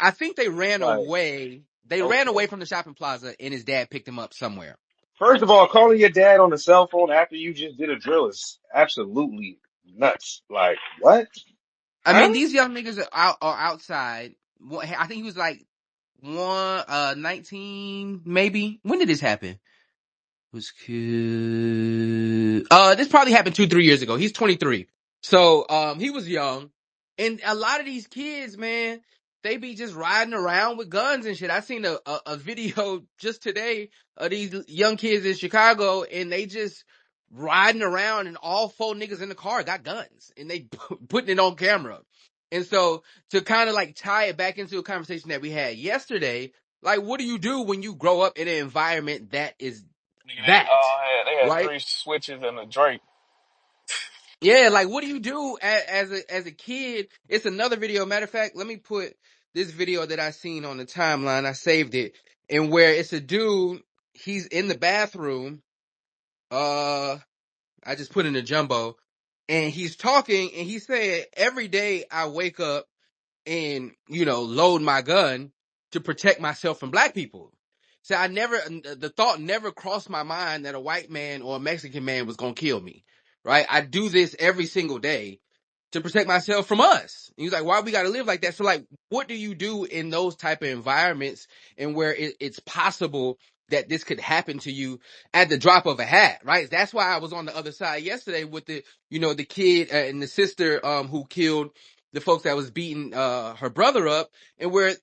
I think they ran Like, away. They ran away okay. from the shopping plaza, and his dad picked him up somewhere. First of all, calling your dad on the cell phone after you just did a drill is absolutely nuts. Like, what? I Huh? mean, these young niggas are outside. I think he was like 19, maybe. When did this happen? Was this probably happened 2-3 years ago. He's 23. So he was young. And a lot of these kids, man, they be just riding around with guns and shit. I seen a video just today of these young kids in Chicago, and they just riding around, and all four niggas in the car got guns, and they putting it on camera. And so to kind of like tie it back into a conversation that we had yesterday, like, what do you do when you grow up in an environment that is Nigga, that, they had right? 3 switches and a Drake. Yeah, like, what do you do as a kid? It's another video. Matter of fact, let me put this video that I seen on the timeline. I saved it, and where it's a dude. He's in the bathroom. I just put in a jumbo, and he's talking, and he said, "Every day I wake up and, load my gun to protect myself from black people." So the thought never crossed my mind that a white man or a Mexican man was going to kill me. Right? I do this every single day to protect myself from us. And he's like, why we got to live like that? So, like, what do you do in those type of environments, and where it's possible that this could happen to you at the drop of a hat, right? That's why I was on the other side yesterday with the kid and the sister who killed the folks that was beating her brother up, and where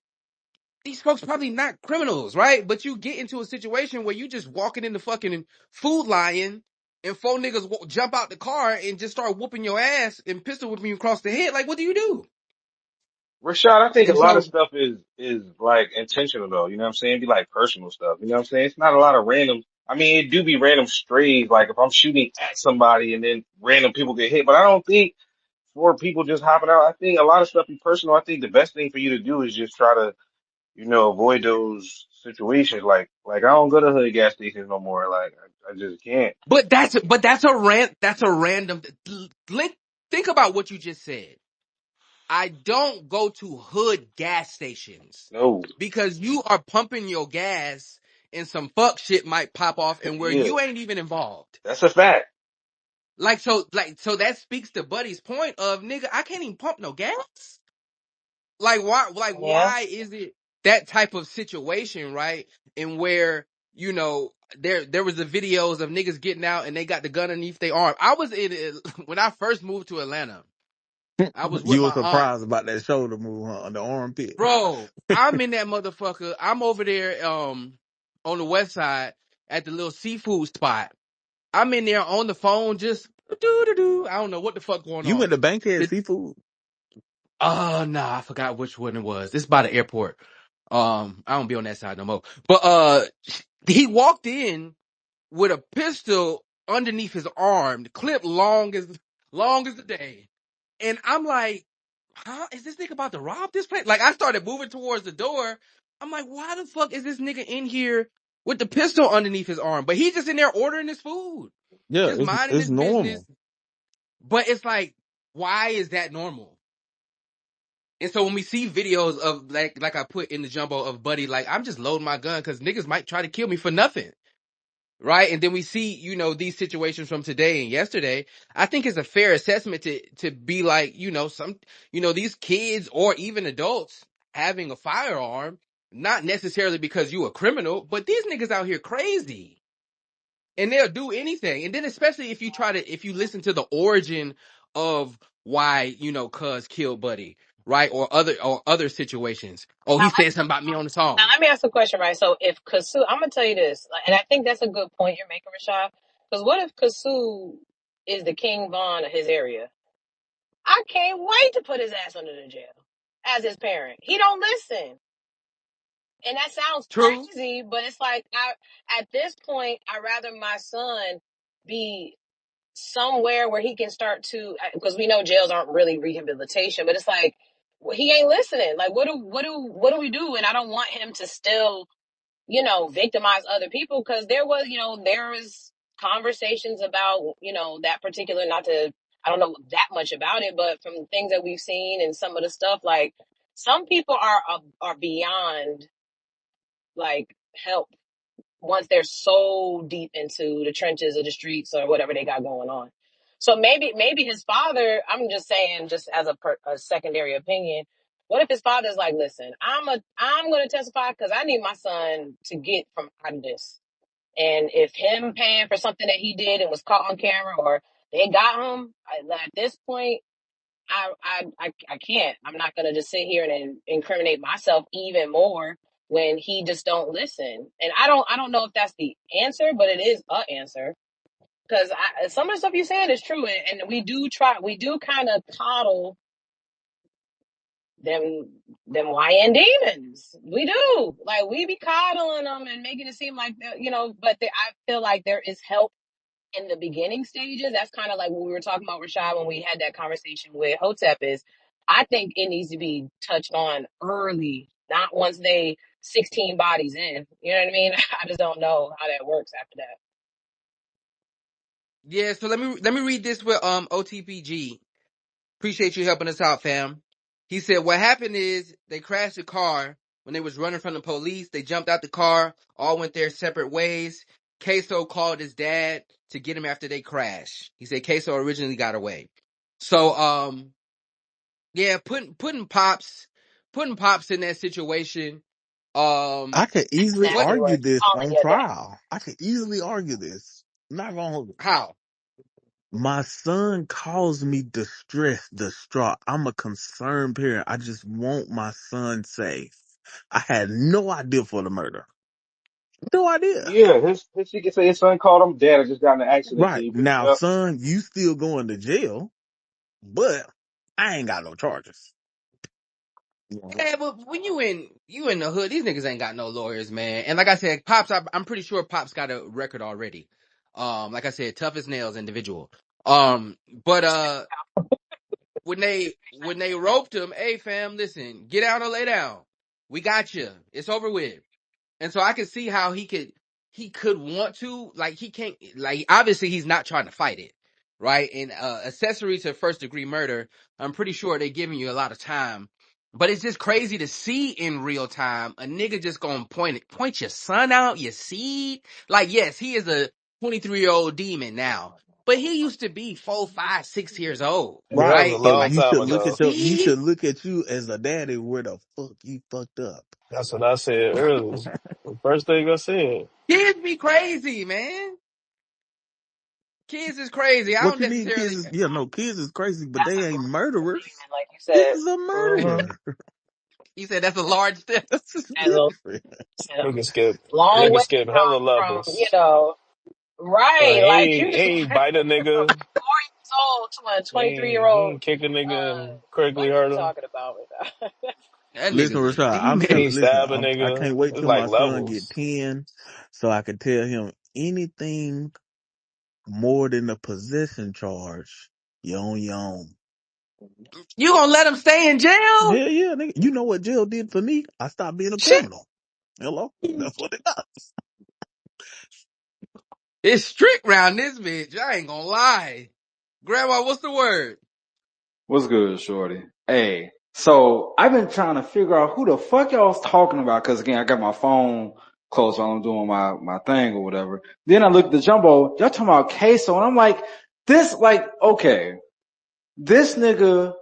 these folks probably not criminals, right? But you get into a situation where you just walking in the fucking Food Lion, and four niggas jump out the car and just start whooping your ass and pistol whipping you across the head. Like, what do you do? Rashad, I think a And lot of so, stuff is like intentional though. You know what I'm saying? Be like personal stuff. You know what I'm saying? It's not a lot of random. I mean, it do be random strays. Like if I'm shooting at somebody and then random people get hit, but I don't think for people just hopping out. I think a lot of stuff be personal. I think the best thing for you to do is just try to, avoid those situations. Like I don't go to hood gas stations no more. Like I just can't. that's a random. Think about what you just said. I don't go to hood gas stations No. because you are pumping your gas and some fuck shit might pop off, and where Yeah, you ain't even involved. that's a fact. So that speaks to Buddy's point of, nigga, I can't even pump no gas. Yeah. Why is it that type of situation, right? And where, there was the videos of niggas getting out and they got the gun underneath their arm. I was when I first moved to Atlanta, I was with You were my aunt. surprised about that shoulder move, huh? The armpit. Bro, I'm in that motherfucker. I'm over there on the west side at the little seafood spot. I'm in there on the phone just do. I don't know what the fuck going You on. went to Bankhead The- Seafood? nah, I forgot which one it was. This is by the airport. I don't be on that side no more. But he walked in with a pistol underneath his arm, the clip long as the day. And I'm like, huh? Is this nigga about to rob this place? Like, I started moving towards the door. I'm like, why the fuck is this nigga in here with the pistol underneath his arm? But he's just in there ordering his food, Yeah, just it's minding it's his business. normal. But it's like, why is that normal? And so when we see videos of like I put in the jumbo of Buddy, like, I'm just loading my gun because niggas might try to kill me for nothing. Right. And then we see, these situations from today and yesterday. I think it's a fair assessment to be like, these kids or even adults having a firearm, not necessarily because you a criminal, but these niggas out here crazy and they'll do anything. And then especially if you listen to the origin of why, cuz killed Buddy, right? Or other situations. Oh, Now, he said something about me on the now song. let me ask a question, right? So if Kasu, I'm gonna tell you this, and I think that's a good point you're making, Rashad. Because what if Kasu is the King Von of his area? I can't wait to put his ass under the jail as his parent. He don't listen. And that sounds True. crazy, but it's like at this point, I'd rather my son be somewhere where he can start to, because we know jails aren't really rehabilitation, but it's like he ain't listening. Like what do we do? And I don't want him to still, victimize other people, because there was conversations about, that particular, I don't know that much about it, but from things that we've seen and some of the stuff, like some people are beyond like help once they're so deep into the trenches of the streets or whatever they got going on. So maybe his father, I'm just saying, just as a secondary opinion, what if his father's like, listen, I'm going to testify because I need my son to get from out of this. And if him paying for something that he did and was caught on camera, or they got him, at this point, I can't. I'm not gonna just sit here and incriminate myself even more when he just don't listen. And I don't know if that's the answer, but it is a answer, because some of the stuff you're saying is true, and we do kind of coddle them YN demons. We do, like, we be coddling them and making it seem like but I feel like there is help in the beginning stages. That's kind of like what we were talking about, Rashad, when we had that conversation with Hotep, is I think it needs to be touched on early, not once they 16 bodies in. You know what I mean? I just don't know how that works after that. Yeah, so let me read this with OTPG. Appreciate you helping us out, fam. He said what happened is they crashed the car when they was running from the police. They jumped out the car, all went their separate ways. Queso called his dad to get him after they crashed. He said Queso originally got away. So yeah, putting pops in that situation. I could easily What? Exactly argue right. this Calling on your dad. trial. I could easily argue this. I'm not gonna hold it. How? My son calls me distraught. I'm a concerned parent. I just want my son safe. I had no idea for the murder. No idea. Yeah, he can say his son called him, Dad, I just got in an accident. Can Right. you pick me Now, up? son, you still going to jail, but I ain't got no charges. Yeah, but when you in the hood, these niggas ain't got no lawyers, man. And like I said, Pops, I'm pretty sure Pops got a record already. Like I said, tough as nails individual. But when they roped him, hey fam, listen, get down or lay down. We got you. It's over with. And so I can see how he could want to, like, he can't, like, obviously he's not trying to fight it, right? And accessory to first degree murder, I'm pretty sure they're giving you a lot of time. But it's just crazy to see in real time a nigga just gonna point your son out, your seed. Like, yes, he is a 23-year-old demon now, but he used to be 4, 5, 6 years old, Yeah, that was Right. a right? And So long like, you time should look ago. at you seed, should look at you as a daddy where the fuck you fucked up. That's what I said earlier. The first thing I said. kids be crazy, man. Kids is crazy. I What don't you mean kids necessarily. is, no, kids is crazy, but That's they a ain't group murderers. demon, like you This said. is a Mm-hmm. murder. He said that's a large step. That's just As a different. Nigga skip. long Nigga way skip hella from levels. right, like He you just ain't bite a went from nigga. 4 years old to a He 23 year ain't, he old. ain't kick a nigga and critically What are you hurt him. talking about? That Listen, nigga's a Rashad, He demon. ain't listen, stab a I nigga. can't wait It's till like my son get levels. 10 so I can tell him anything more than a possession charge. You on your own. You gonna let him stay in jail? Hell yeah, nigga. You know what jail did for me? I stopped being a Shit. criminal. Hello? That's what it does. It's strict round this bitch. I ain't gonna lie. Grandma, what's the word? What's good, shorty? Hey, so I've been trying to figure out who the fuck y'all was talking about, cause again, I got my phone close while I'm doing my thing or whatever. Then I looked at the jumbo, y'all talking about queso, and I'm like, okay, this nigga,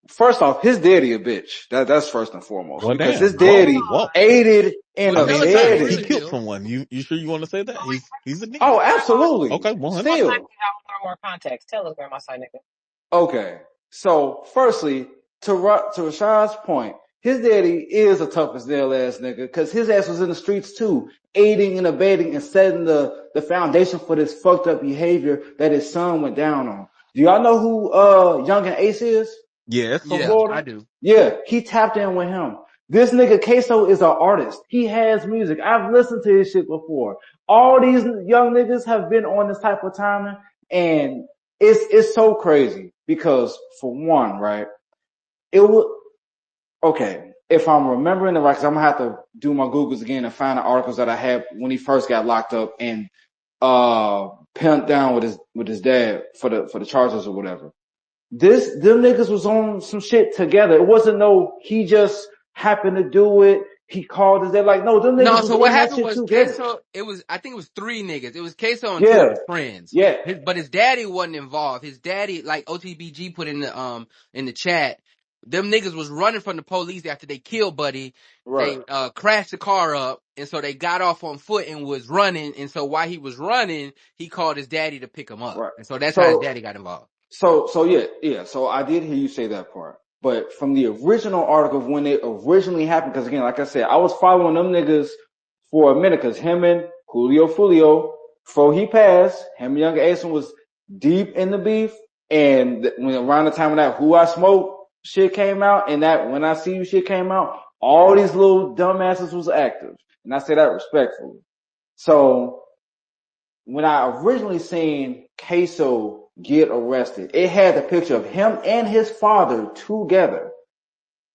first off, his daddy a bitch. That's first and foremost, Well, because his damn. Whoa, daddy whoa. aided and Well, I tell mean, us how it hey, abetted. he really killed feel. someone. You sure you want to say that? He's a Oh, demon. absolutely. Okay, 100%. Still. Exactly how more context. Tell us, Grandma Side nigga. Okay. So, firstly, to Rashad's point, his daddy is a tough as nail ass nigga, because his ass was in the streets too, aiding and abetting and setting the foundation for this fucked up behavior that his son went down on. Do y'all know who Young and Ace is Yes. from Yeah, I Florida? do. Yeah, he tapped in with him. This nigga Queso is an artist. He has music. I've listened to his shit before. All these young niggas have been on this type of timing, and it's so crazy because for one, right? It would okay if I'm remembering it right, because I'm gonna have to do my Googles again and find the articles that I had when he first got locked up and pinned down with his dad for the charges or whatever. Them niggas was on some shit together. It wasn't no, he just happened to do it. He called his dad. Like, no, them No, niggas was so what in that happened shit was together. Queso. I think it was three niggas. It was Queso and two of Yeah, his friends. yeah, But his daddy wasn't involved. His daddy, like OTBG put in the chat, them niggas was running from the police after they killed Buddy. right, They crashed the car up, and so they got off on foot and was running. And so while he was running, he called his daddy to pick him up, right. and so that's how his So, daddy got involved. so yeah. So I did hear you say that part. But from the original article of when it originally happened, because again, like I said, I was following them niggas for a minute, because him and Julio Fulio, before he passed, him and Young Ason was deep in the beef. And when around the time of that Who I Smoke shit came out and that When I See You shit came out, all these little dumbasses was active. And I say that respectfully. So when I originally seen Queso get arrested, it had the picture of him and his father together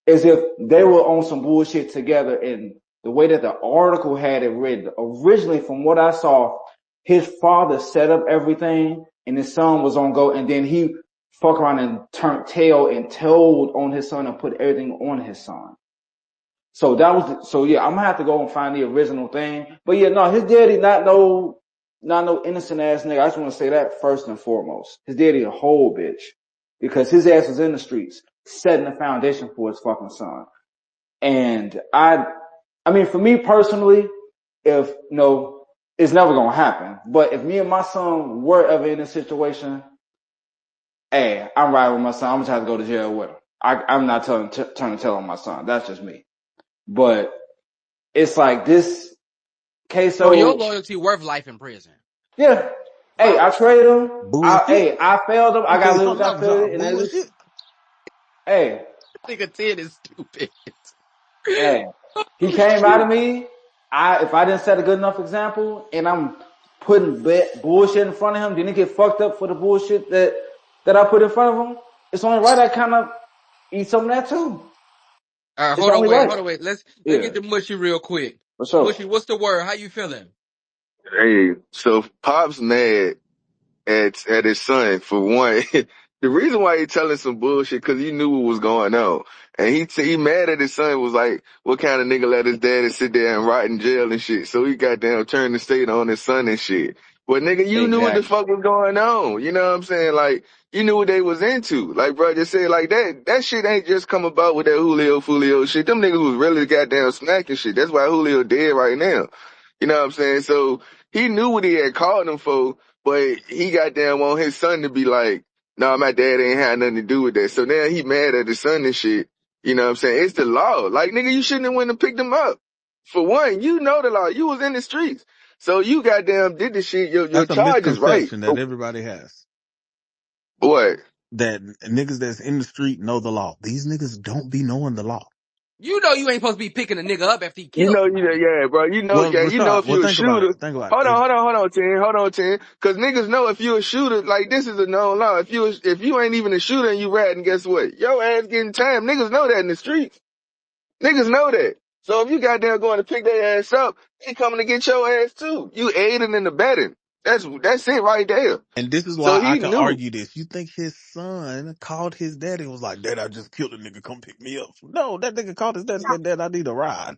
as if they were on some bullshit together. And the way that the article had it written, originally from what I saw, his father set up everything and his son was on go, and then he fuck around and turned tail and told on his son and put everything on his son. So so yeah, I'm gonna have to go and find the original thing. But yeah, no, his daddy not no innocent ass nigga. I just want to say that first and foremost. His daddy a whole bitch because his ass was in the streets setting the foundation for his fucking son. And I mean, for me personally, if no, it's never gonna happen. But if me and my son were ever in a situation, hey, I'm riding with my son. I'm gonna try to go to jail with him. I'm not turning tail on my son. That's just me. But it's like this So your queso. loyalty worth life in prison. Yeah. Hey, Wow, I traded him. Bullshit. I failed him. I You got said a little something got else, y'all. failed. And then Bullshit. hey, nigga 10 is stupid. hey, he came out of me. If I didn't set a good enough example and I'm putting bullshit in front of him, didn't he get fucked up for the bullshit that I put in front of him? It's only right I kind of eat some of that too. All right, It's hold on, only wait, right. hold on, wait. Let's Yeah, get to Mushy real quick. for sure. Mushy, what's the word? How you feeling? Hey, so Pop's mad at his son for one. The reason why he telling some bullshit because he knew what was going on, and he mad at his son was like, what kind of nigga let his daddy sit there and rot in jail and shit? So he got down turned the state on his son and shit. But nigga, you knew what the Exactly. fuck was going on. You know what I'm saying? Like you knew what they was into. Like bro just said, like that shit ain't just come about with that Julio Fulio shit. Them niggas was really goddamn smacking shit. That's why Julio dead right now. You know what I'm saying? So he knew what he had called him for. But he goddamn want his son to be like, nah, my dad ain't had nothing to do with that. So now he mad at his son and shit. You know what I'm saying? It's the law. Like, nigga, you shouldn't have went and picked him up. For one, you know the law. You was in the streets. So you goddamn did the shit. Your That's a charge is right. misconception that everybody has. What? That niggas that's in the street know the law. These niggas don't be knowing the law. You know you ain't supposed to be picking a nigga up after he You killed know, somebody. yeah, bro. Well, You know Rashad, if well, you a think about it. shooter. Think about it. Hold on, If hold on, 10. Cause niggas know if you a shooter, like this is a known law. If you ain't even a shooter and you ratting, guess what? Your ass getting time. Niggas know that in the streets. Niggas know that. So if you goddamn going to pick their ass up, they coming to get your ass too. You aiding and abetting. That's it right there. And this is So why I he can knew. argue this. You think his son called his daddy and was like, Dad, I just killed a nigga, come pick me up. No, that nigga called his daddy and said, Dad, I need a ride.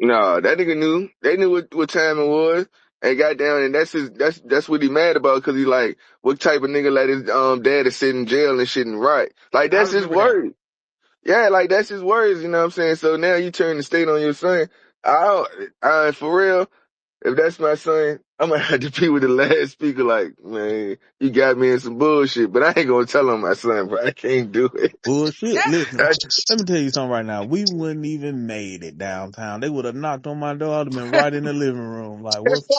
No, that nigga knew. They knew what time it was. And goddamn, and that's what he mad about because he like, what type of nigga let his daddy sit in jail and shit and right. Like I that's his remember that. word. Yeah, like that's his words, you know what I'm saying? So now you turn the state on your son. For real. If that's my son, I'm gonna have to be with the last speaker. Like, man, you got me in some bullshit, but I ain't gonna tell on my son, bro. I can't do it. Bullshit. That Listen, let me tell you something right now. We wouldn't even made it downtown. They would have knocked on my door. I'd have been right in the living room. Like, what's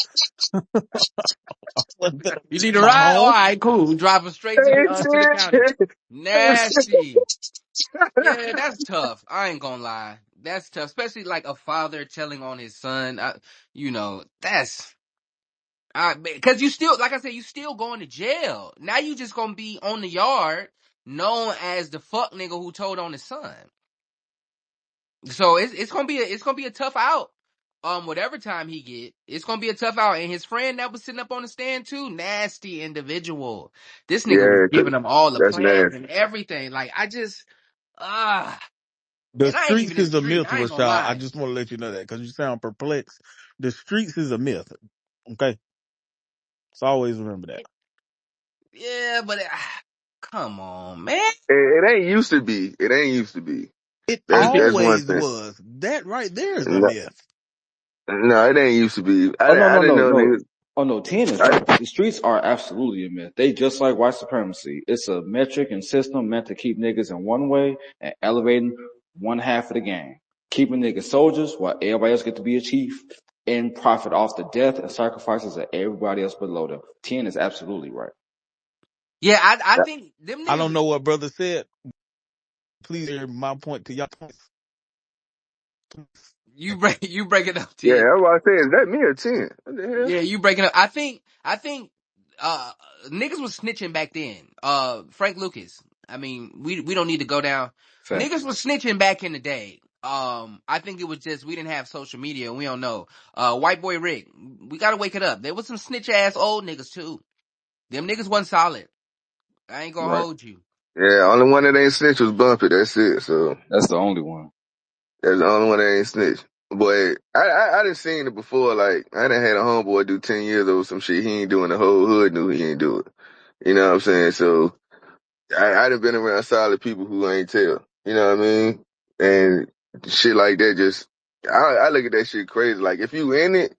better you to need a my ride? All home? right, cool. Drive him straight to the county. Hey, Nasty. Yeah, that's tough. I ain't gonna lie. That's tough, especially like a father telling on his son. That's because you still, like I said, you still going to jail. Now you just gonna be on the yard, known as the fuck nigga who told on his son. So it's gonna be a tough out. Whatever time he get, it's gonna be a tough out. And his friend that was sitting up on the stand too, nasty individual. This nigga was yeah, giving him all the that's plans nasty. and everything. Like I just ah. The And I ain't even streets in the is a street. myth, I ain't gonna Rashad. I lie. just want to let you know that because you sound perplexed. The streets is a myth. Okay, so always remember that. Yeah, but come on, man. It ain't used to be. It ain't used to be. It That's one always thing. was. That right there is a No, myth. no, it ain't used to be. Oh no, I no, didn't no, know no. niggas. Oh no, 10 is I, right. The streets are absolutely a myth. They just like white supremacy. It's a metric and system meant to keep niggas in one way and elevating one half of the game. Keeping niggas soldiers while everybody else get to be a chief and profit off the death and sacrifices of everybody else below them. 10 is absolutely right. Yeah, I think them I don't niggas. know what brother said. Please hear my point to your points. You break it up, yeah, Ted. that's what I say. Is that me or 10? What the hell? Yeah, you breaking up. I think uh niggas was snitching back then. Frank Lucas. I mean, we don't need to go down. Niggas Facts. was snitching back in the day. I think it was just we didn't have social media and we don't know. White boy Rick, we gotta wake it up. There was some snitch ass old niggas too. Them niggas wasn't solid. I ain't gonna Right. hold you. Yeah, only one that ain't snitch was Bumpy. That's it. So That's the only one. that's the only one that ain't snitch. But I done seen it before. Like I done had a homeboy do 10 years over some shit he ain't doing. The whole hood knew he ain't do it. You know what I'm saying? So I done been around solid people who ain't tell. You know what I mean? And shit like that just, I look at that shit crazy. Like if you in it,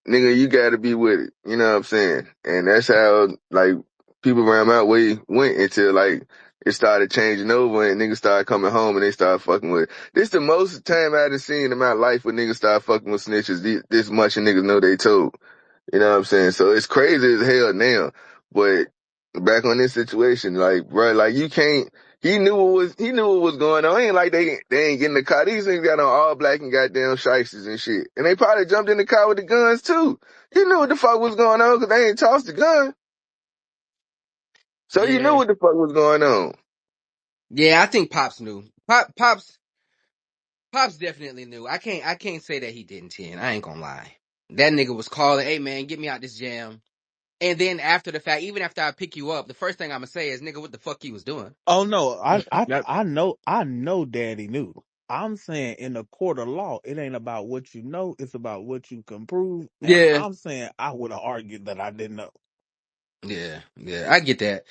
nigga, you gotta be with it. You know what I'm saying? And that's how, like, people around my way went until, like, it started changing over and niggas started coming home and they started fucking with it. This the most time I done seen in my life where niggas start fucking with snitches this much and niggas know they told. You know what I'm saying? So it's crazy as hell now. But back on this situation, like, bro, like you can't, he knew what was going on. It ain't like they ain't getting the car. These niggas got on all black and goddamn shysters and shit. And they probably jumped in the car with the guns too. He knew what the fuck was going on because they ain't tossed the gun. So you knew Yeah. what the fuck was going on. Yeah, I think Pops knew. Pops definitely knew. I can't say that he didn't, 10. I ain't gonna lie. That nigga was calling, hey man, get me out this jam. And then after the fact, even after I pick you up, the first thing I'm gonna say is, nigga, what the fuck he was doing? Oh no, Yep. I know Daddy knew. I'm saying in the court of law, it ain't about what you know, it's about what you can prove. And Yeah. I'm saying I would have argued that I didn't know. Yeah. Yeah. I get that.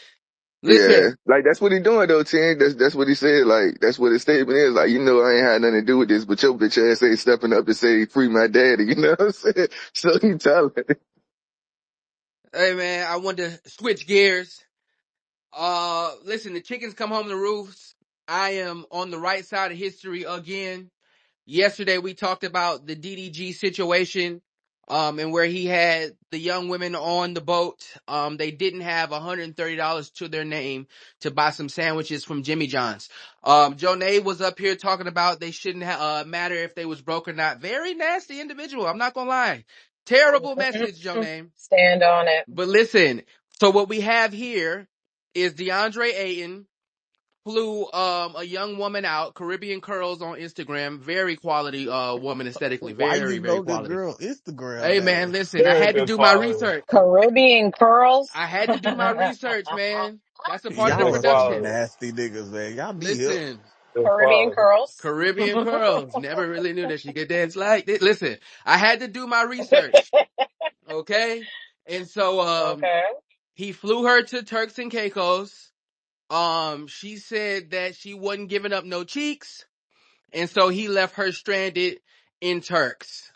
Yeah, Listen, like that's what he doing though, Tim. That's what he said. Like that's what his statement is. Like I ain't had nothing to do with this, but your bitch ass ain't stepping up to say free my daddy. You know what I'm saying? So he telling. hey man, I want to switch gears. Listen, the chickens come home to roost. I am on the right side of history again. Yesterday we talked about the DDG situation, and where he had the young women on the boat. They didn't have $130 to their name to buy some sandwiches from Jimmy John's. Jonay was up here talking about they shouldn't matter if they was broke or not. Very nasty individual. I'm not gonna lie. Terrible message, Mhm. Jonay. Stand on it. But listen, so what we have here is DeAndre Ayton flew a young woman out, Caribbean Curls on Instagram, very quality woman aesthetically, Why you very very know the quality. girl Instagram Hey man, name? listen, I Very had to good do my quality. research. Caribbean curls. I had to do my research, man. That's a part of the Y'all Good are some production. quality. nasty niggas, man. Y'all be here. Listen, Good Caribbean quality. curls. Caribbean Curls, never really knew that she could dance like this. Listen, I had to do my research, okay? And so Okay. he flew her to Turks and Caicos. She said that she wasn't giving up no cheeks. And so he left her stranded in Turks.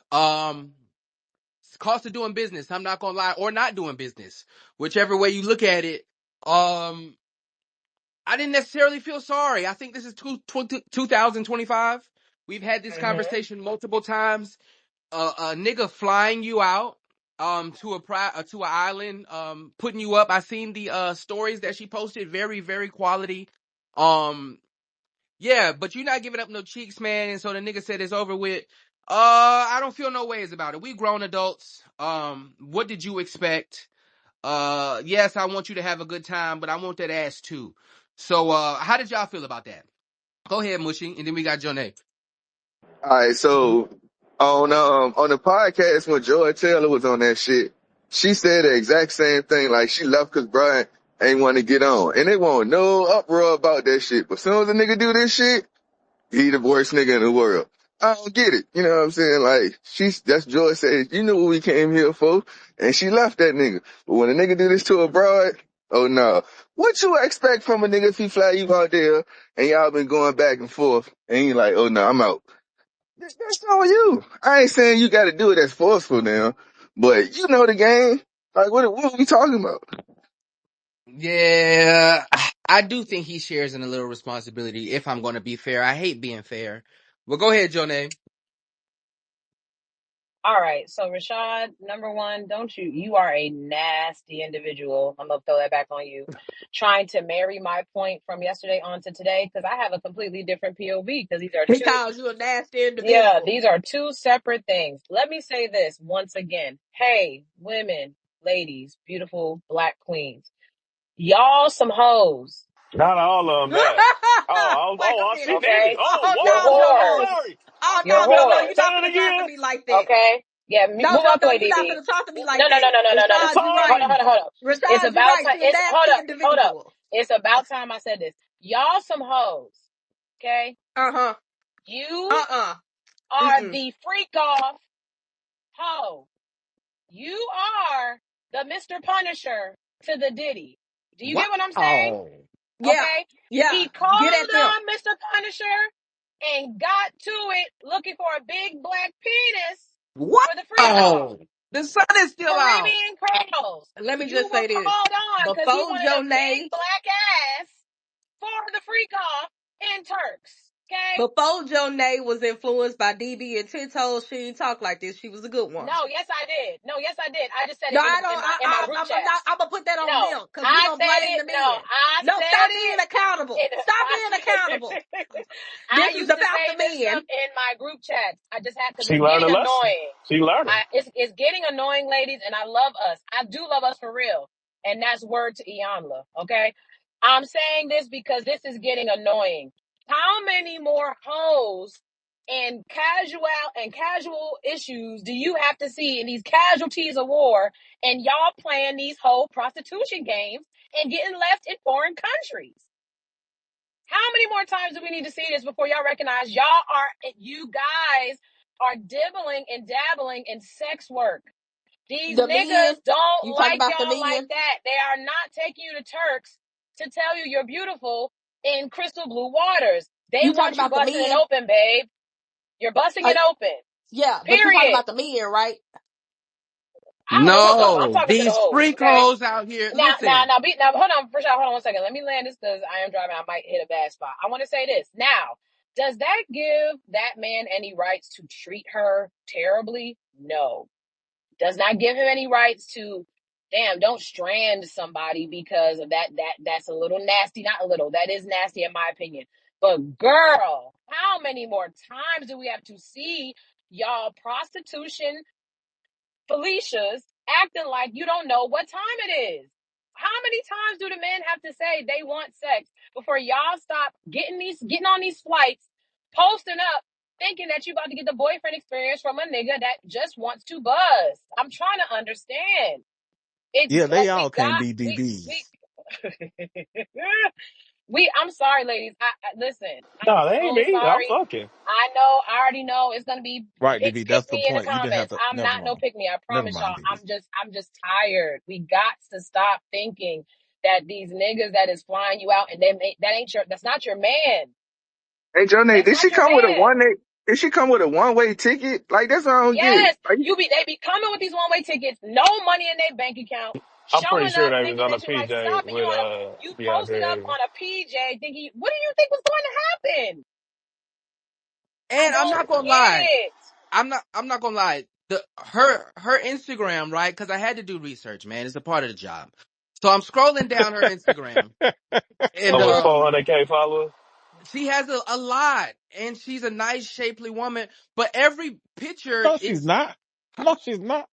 cost of doing business. I'm not gonna lie, or not doing business, whichever way you look at it. I didn't necessarily feel sorry. I think this is 2025. We've had this Mm-hmm. conversation multiple times. A nigga flying you out to to an island, putting you up. I seen the stories that she posted, very very quality. Um yeah, but you're not giving up no cheeks, man. And so the nigga said it's over with. I don't feel no ways about it. We grown adults. What did you expect? Yes, I want you to have a good time, but I want that ass too. So how did y'all feel about that? Go ahead, Mushy, and then we got Johnny. All right, so on the podcast when Joy Taylor was on that shit, she said the exact same thing. Like she left because Brian ain't want to get on, and they want no uproar about that shit. But as soon as a nigga do this shit, he the worst nigga in the world. I don't get it. You know what I'm saying? Like that's Joy said. You knew what we came here for, and she left that nigga. But when a nigga do this to a broad, oh no. What you expect from a nigga if he fly you out there and y'all been going back and forth, and he like, oh no, I'm out. That's on you. I ain't saying you got to do it as forceful now, but you know the game. Like, what are we talking about? Yeah, I do think he shares in a little responsibility. If I'm going to be fair, I hate being fair. Well, go ahead, Johnny. All right, so Rashad, number one, you are a nasty individual. I'm gonna throw that back on you. Trying to marry my point from yesterday on to today, because I have a completely different POV, because these are He two, calls you a nasty yeah, individual. these are two separate things. Let me say this once again. Hey, women, ladies, beautiful black queens, y'all some hoes, Not all of them that. Wait a She minute. did it. okay? Oh, Oh You're no, whoa. I'm Jono. whores. sorry. Oh You're no, Jono. You're whores, Say not that gonna talk to again. me like that. okay? Yeah, No, move out the way, Jono, you're not DB. gonna talk to me like No, no, no, that. no, no, no, no, no. Rashad, you're Hold right. up, hold up, hold up. It's Rashad, you're about right. time. You're a nasty Hold up. individual. It's about time I said this. Y'all some hoes, okay? Uh-huh. You Uh-uh. are Mm-mm. the freak off hoe. You are the Mr. Punisher to the Diddy. Do you get what I'm saying? Wow. Yeah. Okay? Yeah. He Get at called them. on Mr. Punisher and got to it looking for a big black penis for the freak off. Wow. The sun is still out. Caribbean Curls. Let me You just were say this. called on because he Before wanted a big Jonay, black ass for the freak off in Turks. Okay? before Jonay was influenced by DB and Tito, she didn't talk like this. She was a good one. No, yes I did. No, yes I did. I just said No, it I don't. in my group I'm not. chats. I'm gonna put that on No, them because we I gonna said blame it. the No, men. I No, said stop being it. accountable. Stop being accountable. I This is used to about say the this men. stuff in my group chats. I just had because She it's learned getting a lesson. annoying. She learning. It's getting annoying, ladies, and I love us. I do love us for real, and that's word to Iyanla. Okay, I'm saying this because this is getting annoying. How many more hoes and casual issues do you have to see in these casualties of war, and y'all playing these whole prostitution games and getting left in foreign countries? How many more times do we need to see this before y'all recognize you guys are dibbling and dabbling in sex work? These The men. niggas don't You talking like about the y'all like men? that. They are not taking you to Turks to tell you you're beautiful in crystal blue waters. They You talking want you about the busting it men? open, babe. You're busting Uh, it open. yeah, but you talking Period. about the men, right? I don't know what's up. I'm No, talking to the these hoes, freak okay? hoes out here. Now, Listen, hold on, Prashad, hold on 1 second. Let me land this because I am driving. I might hit a bad spot. I want to say this. Now, does that give that man any rights to treat her terribly? No. Does not give him any rights to, don't strand somebody because of that. That's a little nasty. Not a little. That is nasty in my opinion. But girl, how many more times do we have to see y'all prostitution Felicia's acting like you don't know what time it is? How many times do the men have to say they want sex before y'all stop getting on these flights, posting up, thinking that you about to get the boyfriend experience from a nigga that just wants to buzz? I'm trying to understand. Yeah, they all can't be DBs. I'm sorry, ladies. Listen, I'm No, they ain't so me. I'm sorry. fucking. I already know it's gonna be Right, pick DB. pick That's the me in the point. You didn't have comments. to. I'm Never not no mind. pick me. I Never promise y'all. mind, DB. I'm just tired. We got to stop thinking that these niggas that is flying you out and that's not your man. Hey, Johnny, That's did not she your come with a man. 1-8? Did she come with a one-way ticket? Like, that's what I don't get. Yes, Like, they be coming with these one-way tickets, no money in their bank account, I'm pretty showing sure up they was thinking on a that you like PJ stop it. with You posted DeAndre up Ayton. on a PJ thinking, what do you think was going to happen? I And I'm don't not gonna get lie. it. I'm not gonna lie. Her Instagram, right? Because I had to do research, man. It's a part of the job. So I'm scrolling down her Instagram, and Over 400K followers. she has a lot, and she's a nice, shapely woman. But every picture No, she's is. not. No, she's not.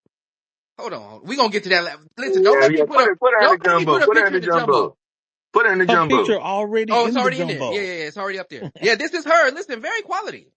Hold on, we gonna get to that. Listen, yeah, yeah. don't make me put a picture in the jumbo. Put her in the Her jumbo. picture already Oh, it's in the already in there. Yeah, jumbo. yeah, yeah, it's already up there. Yeah, this is her. Listen, very quality,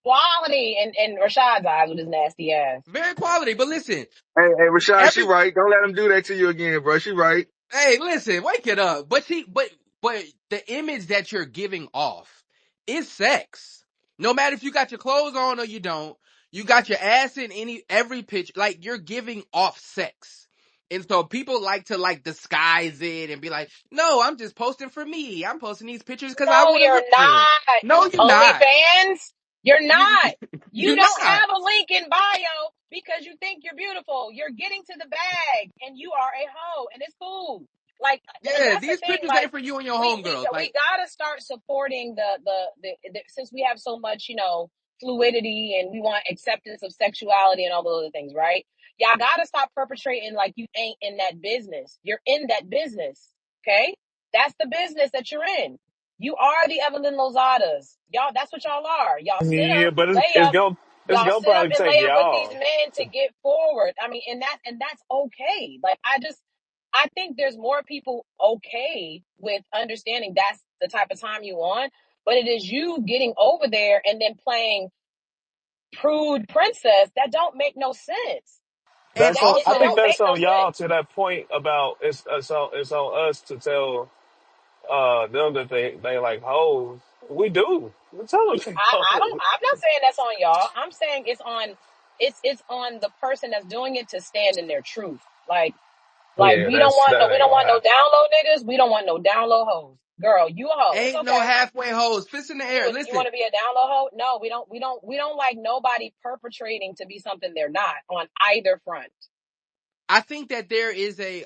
Quality in Rashad's eyes with his nasty ass. very quality. But listen, Hey, Rashad, she every right. Don't let him do that to you again, bro. She right. Hey, listen, wake it up. But the image that you're giving off is sex. No matter if you got your clothes on or you don't, you got your ass in every picture. Like, you're giving off sex. And so people like to disguise it and be like, no, I'm just posting for me. I'm posting these pictures because I No, want to you're look good. not. No, you're not. OnlyFans, you're not. You You're don't not. have a link in bio because you think you're beautiful. You're getting to the bag and you are a hoe and it's cool. Like, and Yeah, that's the these thing. pictures Like, ain't for you and your we homegirls. we Like, gotta start supporting the since we have so much, fluidity and we want acceptance of sexuality and all those other things, right? Y'all gotta stop perpetrating like you ain't in that business. You're in that business, okay? That's the business that you're in. You are the Evelyn Lozadas. Y'all, that's what y'all are. Y'all sit Yeah, up, but lay up, it's y'all gonna sit up probably and take lay up with these y'all. men to get forward. I mean, and that's okay. Like, I think there's more people okay with understanding that's the type of time you want, but it is you getting over there and then playing prude princess that don't make no sense. and That's on. It I think don't also, make that's no on y'all sense. to that point about it's on us to tell them that they like hoes. We do. We tell them they hoes. I'm not saying that's on y'all. I'm saying it's on the person that's doing it to stand in their truth. Like Yeah, we that ain't don't gonna want no happen. down low niggas. We don't want no down low hoes. Girl, you a hoe. It's ain't no okay. halfway hoes. Fist in the air. You Listen. want to be a down low hoe? No, we don't like nobody perpetrating to be something they're not on either front. I think that there is a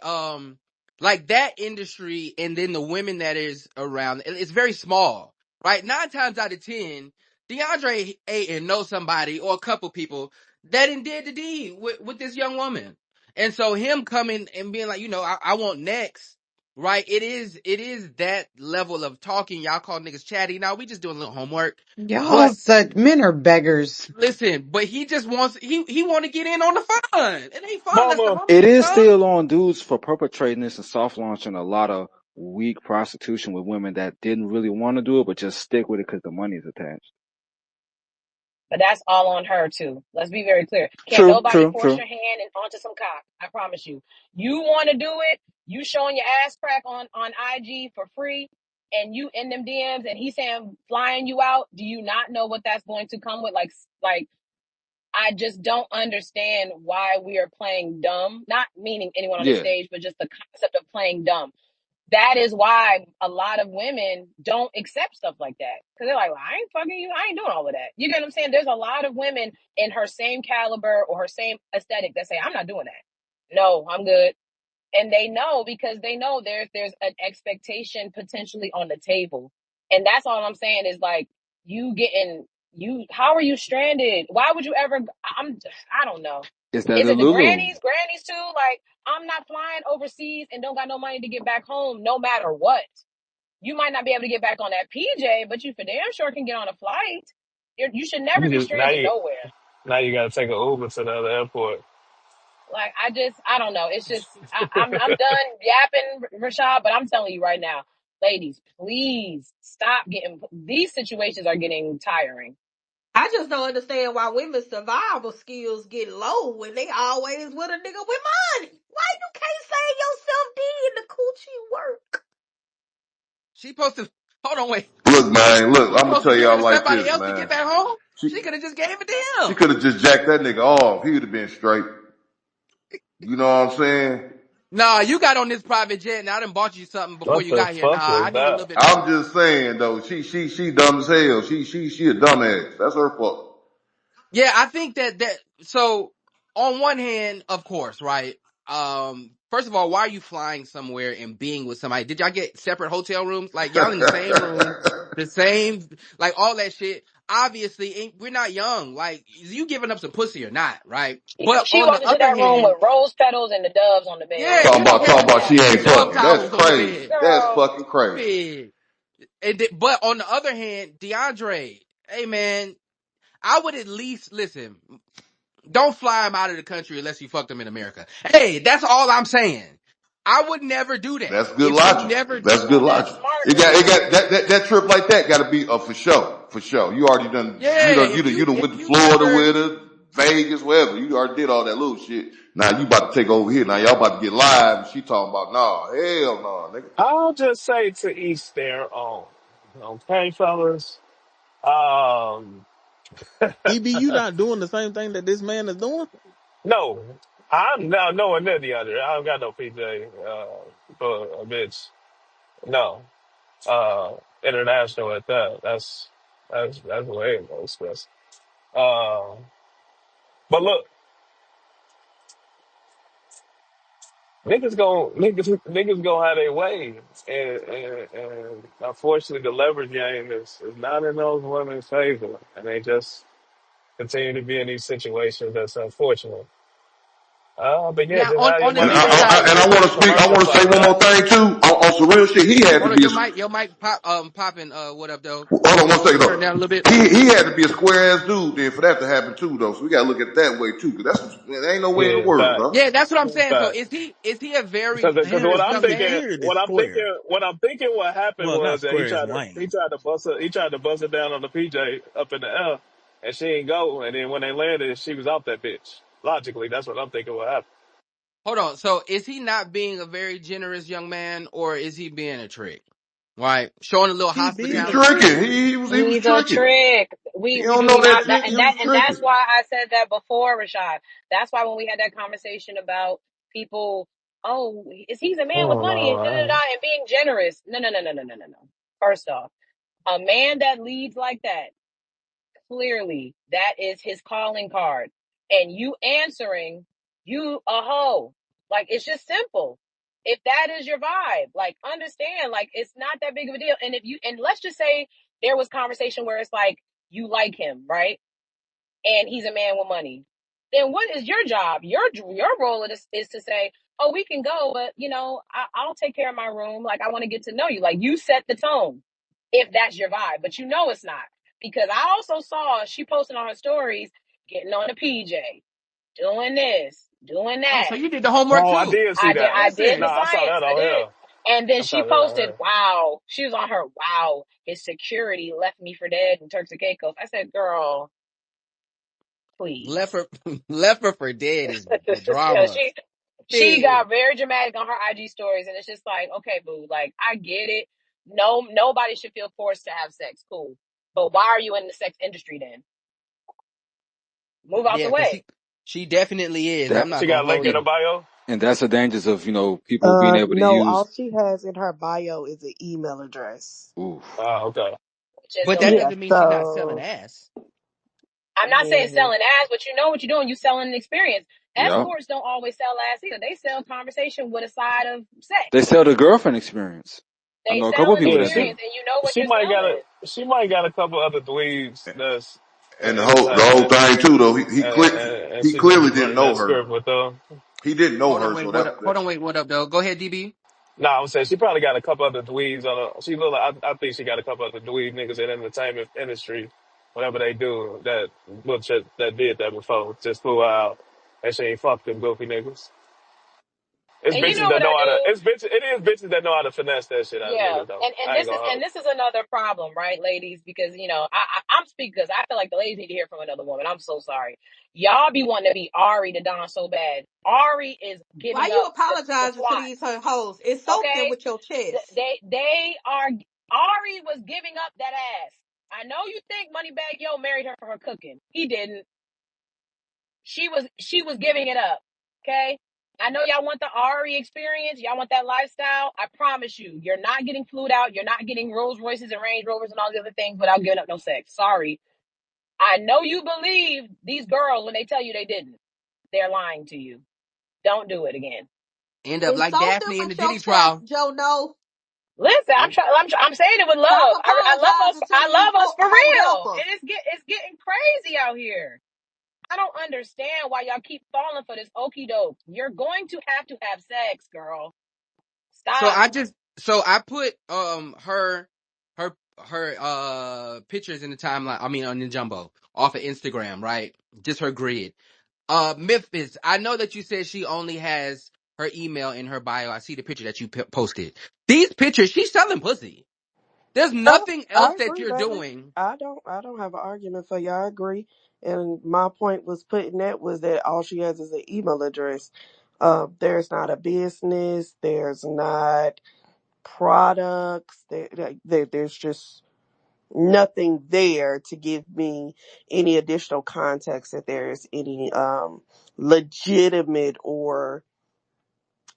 like that industry, and then the women that is around. It's very small, right? 9 times out of 10, DeAndre Ayton knows somebody or a couple people that did the deed with this young woman, and so him coming and being like, I want next, right? It is that level of talking. Y'all call niggas chatty. Now we just doing a little homework, Y'all but said men are beggars. listen, but he just wants he want to get in on the fun. It ain't fun unless the Mama, money It gonna is come. still on dudes for perpetrating this and soft launching a lot of weak prostitution with women that didn't really want to do it, but just stick with it because the money is attached. But that's all on her too. Let's be very clear. Can't True, nobody true, force true. your hand and onto some cock. I promise you. You want to do it. You showing your ass crack on IG for free, and you in them DMs, and he's saying flying you out. Do you not know what that's going to come with? Like I just don't understand why we are playing dumb. Not meaning anyone on the Yeah. stage, but just the concept of playing dumb. That is why a lot of women don't accept stuff like that. Because they're like, well, I ain't fucking you. I ain't doing all of that. You get what I'm saying? There's a lot of women in her same caliber or her same aesthetic that say, I'm not doing that. No, I'm good. And they know because they know there's an expectation potentially on the table. And that's all I'm saying is like, how are you stranded? Why would you ever, I don't know. It's that Is it the Lulu. grannies too? Like, I'm not flying overseas and don't got no money to get back home no matter what. You might not be able to get back on that PJ, but you for damn sure can get on a flight. You should never be now stranded nowhere. you gotta take an Uber to the other airport. Like, I don't know. It's just, I'm done yapping, Rashad, but I'm telling you right now, ladies, please stop these situations are getting tiring. I just don't understand why women's survival skills get low when they always with a nigga with money. Why you can't save yourself D in the coochie work? She posted. Hold on, wait. Look, man, look, She I'm gonna posted tell giving y'all to like somebody this, else to get man. back home. She She could have just gave it to she him. could have just jacked that nigga off. He would have been straight. You know what I'm saying? Nah, you got on this private jet, and I done bought you something before What you the got here. Nah, fuck I was need a little that? bit I'm more. just saying though, she dumb as hell. She a dumbass. That's her fault. Yeah, I think that so on one hand, of course, right? First of all, why are you flying somewhere and being with somebody? Did y'all get separate hotel rooms? Like y'all in the same room, the same, like all that shit. Obviously, we're not young. Like you giving up some pussy or not, right? But She on walked the into other that room with hand, rose petals and the doves on the bed. yeah, She walked Talking in about had she that ain't dove fucking. That's towels on the crazy. bed. That's girl. fucking crazy. Shit. But on the other hand, DeAndre, hey man, I would at least listen. Don't fly him out of the country unless you fucked him in America. Hey, that's all I'm saying. I would never do that. That's good If you logic. never, That's good That's logic. smart, It Rashawn. got that trip like that got to be for sure, for sure. You already done, yeah, you done if went to you Florida never, with her, Vegas, wherever. You already did all that little shit. Now you about to take over here. Now y'all about to get live, and she talking about nah, hell no, nigga. I'll just say to each their own. Okay, fellas. Um, DB, you not doing the same thing that this man is doing? no, I'm now nowhere near the other. I don't got no PJ for a bitch. No, international at that. That's way more express. Uh, but look, niggas gonna have their way, and unfortunately, the leverage game is not in those women's favor, and they just continue to be in these situations. That's unfortunate. But yeah, now just have your on the And money flip where your side, mouth I is want with to the speak. I want commercials to say like one more that. thing too on some real shit. He had to hold on, be your mic popping, what up though? hold on one Can second you turn it though. down a little bit? He had to be a square ass dude then for that to happen too though. So we gotta look at it that way too, because there ain't no way in the Yeah, world, fact, bro. Yeah, that's what I'm saying. So fact. is he a very Because Weird what generous I'm is young thinking, man? weird is square. what happened Well, not was that square is he lame. tried to bust it down on the PJ up in the air, and she ain't go. And then when they landed, she was out that bitch. Logically, that's what I'm thinking. What happened? Hold on. So is he not being a very generous young man, or is he being a trick? Right, showing a little He He being a hospitality. trick. tricking. He was He's a tricking. trick. He We don't do know that not trick. that He and was that's tricking. why I said that before, Rashad. That's why when we had that conversation about people, oh, is he's a man with Oh money and da da no, da and being generous. No. First off, a man that leads like that, clearly that is his calling card. And you answering, you a hoe. Like it's just simple. If that is your vibe, like understand, like it's not that big of a deal. And if you and let's just say there was conversation where it's like you like him, right? And he's a man with money. Then what is your job? Your role is to say, oh, we can go, but I'll take care of my room. Like I want to get to know you. Like you set the tone, if that's your vibe. But it's not because I also saw she posted on her stories getting on the PJ, doing this, doing Oh, that. so you did the homework I too. did see that. I did No, the Listen, I saw science. that I on did. here. And then I she saw that on posted, here. wow. She was on her, wow, his security left me for dead in Turks and Caicos. I said, girl, left please. her left her for dead is Yeah, drama. she Shit. got very dramatic on her IG stories, and it's just like, okay, boo, like I get it. No, nobody should feel forced to have sex. Cool, but why are you in the sex industry then? Move out Yeah, the because way. she definitely is. That I'm not She gonna got a link hold in the you. bio. and that's the dangers of people being able to No, use. all she has in her bio is an email address. Ooh, Okay. Which is But that Yeah, doesn't mean she's not selling so ass. I'm not saying yeah. selling ass, but you know what you're doing. You selling an experience. yeah. Escorts don't always sell ass either. They sell conversation with a side of They sex. sell the girlfriend experience. I They know a couple sell of an people Yeah, that do. experience, and you know what she you're might got selling. a couple other dweebs that's And the whole entertaining, thing too though. and He she just be clearly didn't running know that her. script with them. He didn't know Hold on, her, wait, so what up? Hold on, wait, what up, though? Go ahead, DB. No, I'm saying she probably got a couple other dweebs on her. She look like I think she got a couple other dweeb niggas in the entertainment industry, whatever they do that did that before, just flew her out, and she ain't fucked them goofy niggas. It's And you bitches know that what I know how to. do? It is bitches that know how to finesse that shit out of Yeah, niggas though. and I ain't this is gonna and hold. this is another problem, right, ladies? Because I'm speaking because I feel like the ladies need to hear from another woman. I'm so sorry, y'all be wanting to be Ari to Don so bad. Ari is Why giving you up the apologizing to plot. these hoes? Insult them Okay, with your chest. they are. Ari was giving up that ass. I know you think Moneybag Yo married her for her cooking. He didn't. She was giving it up. Okay. I know y'all want the Ari experience. Y'all want that lifestyle. I promise you, you're not getting flued out. You're not getting Rolls Royces and Range Rovers and all the other things without giving up no sex. Sorry. I know you believe these girls when they tell you they didn't. They're lying to you. Don't do it again. End up It's like so Daphne in the different Diddy yourself, trial. Joe. No, Listen, Yep. I'm saying it with stop love. I love us. apologizing to I these love us for home real. helpers. And it's getting crazy out here. I don't understand why y'all keep falling for this okie doke. You're going to have sex, girl. So Stop. I put her pictures in the timeline. I mean on the jumbo off of Instagram, right? Just her grid. Memphis, I know that you said she only has her email in her bio. I see the picture that you posted. These pictures, she's selling pussy. There's nothing I else that agree, you're baby. doing. I don't have an argument for you. I agree. And my point was putting that was that all she has is an email address. There's not a business. There's not products. There's just nothing there to give me any additional context that there is any legitimate or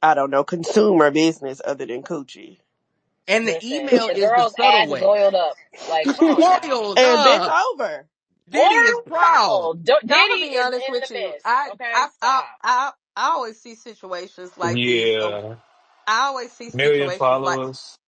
I don't know consumer business other than coochie. And the Listen, email the is the girl's subtle ass is way. oiled up. Like, come on now. Oiled And bent up. over. Or Diddy is proud. foul. No, I'm Diddy gonna be is honest in with the you. midst. I Okay, I I stop. I, I always see situations like this. Yeah. I always see Million situations like followers.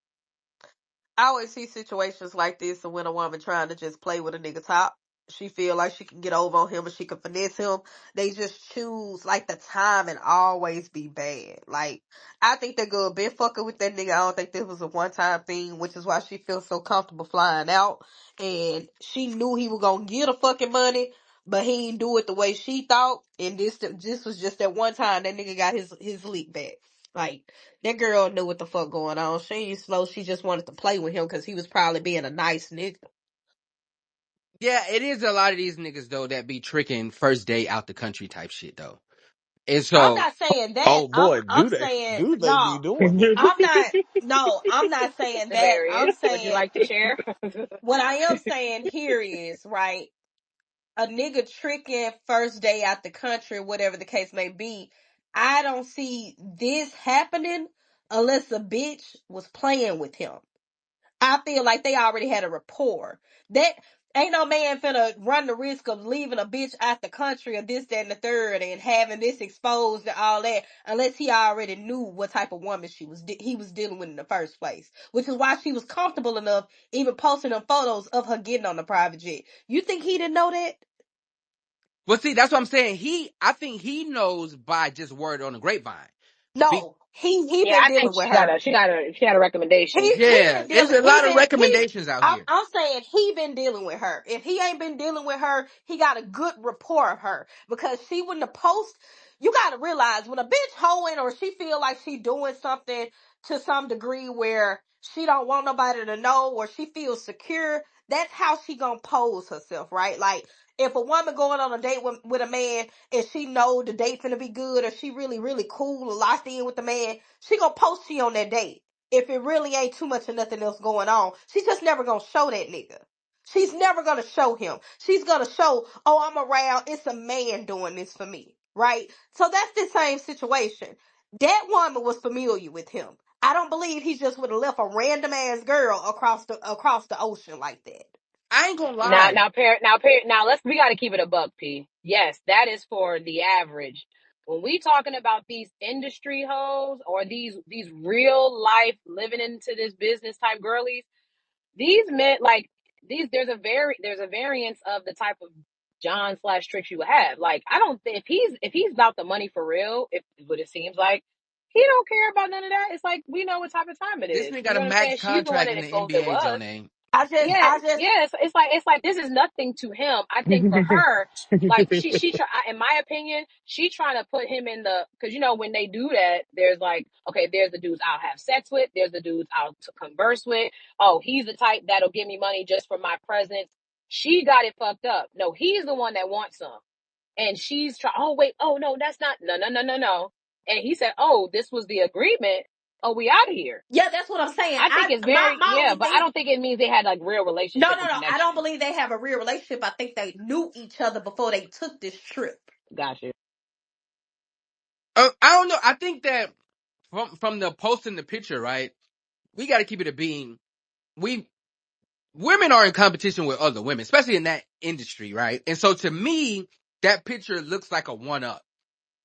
I always see situations like this, and when a woman trying to just play with a nigga top, she feel like she can get over on him and she can finesse him. They just choose like the time and always be bad. Like I think that girl been fucking with that nigga. I don't think this was a one time thing, which is why she feels so comfortable flying out. And she knew he was gonna get the fucking money, but he didn't do it the way she thought. And this was just that one time that nigga got his leak back. Like that girl knew what the fuck going on. She ain't slow. She just wanted to play with him because he was probably being a nice nigga. Yeah, it is a lot of these niggas though that be tricking first day out the country type shit though. And I'm so not saying that. Oh I'm boy, I'm do they saying do they be no. doing it? I'm not. No, I'm not saying that. I'm Tiberius, would you saying like to share? what I am saying here is right. A nigga tricking first day out the country, whatever the case may be. I don't see this happening unless a bitch was playing with him. I feel like they already had a rapport. That ain't no man finna run the risk of leaving a bitch out the country or this, that, and the third and having this exposed and all that unless he already knew what type of woman he was dealing with in the first place. Which is why she was comfortable enough even posting them photos of her getting on the private jet. You think he didn't know that? well see, that's what I'm saying. I think he knows by just word on the grapevine. Be, No, he Yeah, been I think dealing with her. she got a recommendation. He yeah, been it's dealing. a lot of recommendations out here. I'm saying he been dealing with her. If he ain't been dealing with her, he got a good rapport of her because she wouldn't have post. You got to realize when a bitch hoeing or she feel like she doing something to some degree where she don't want nobody to know or she feels secure. That's how she gonna pose herself, right? Like if a woman going on a date with a man and she know the date finna be good or she really really cool and locked in with the man, she gonna post she on that date if it really ain't too much of nothing else going on. She's just never gonna show that nigga. She's never gonna show him. She's gonna show, oh, I'm around. It's a man doing this for me, right? So that's the same situation. That woman was familiar with him. I don't believe he just would have left a random ass girl across the ocean like that. I ain't gonna Now, lie. now, we got to keep it a buck, P. Yes, that is for the average. When we talking about these industry hoes or these real life living into this business type girlies, these men like these. There's a variance of the type of John slash tricks you would have. Like, I don't think if he's about the money for real, if what it seems like, he don't care about none of that. It's like we know what type of time it This is. nigga You got a know what I'm saying? max She's the one contract that in the exposed it NBA, was. Joe. Yeah, yeah. It's like this is nothing to him. I think for her, like she try. In my opinion, she trying to put him in the because when they do that, there's like okay, there's the dudes I'll have sex with, there's the dudes I'll converse with. Oh, he's the type that'll give me money just for my presence. She got it fucked up. No, he's the one that wants some, and she's trying. Oh wait, oh no, that's not. No, no, no, no, no. And he said, oh, this was the agreement. Oh, we out of here. Yeah, that's what I'm saying. I think it's very My yeah, only but I thing. don't think it means they had like real No, relationship no, and no. I don't connection. believe they have a real relationship. I think they knew each other before they took this trip. Gotcha. I don't know. I think that from the post in the picture, right? We got to keep it a beam. We women are in competition with other women, especially in that industry, right? And so to me, that picture looks like a one up.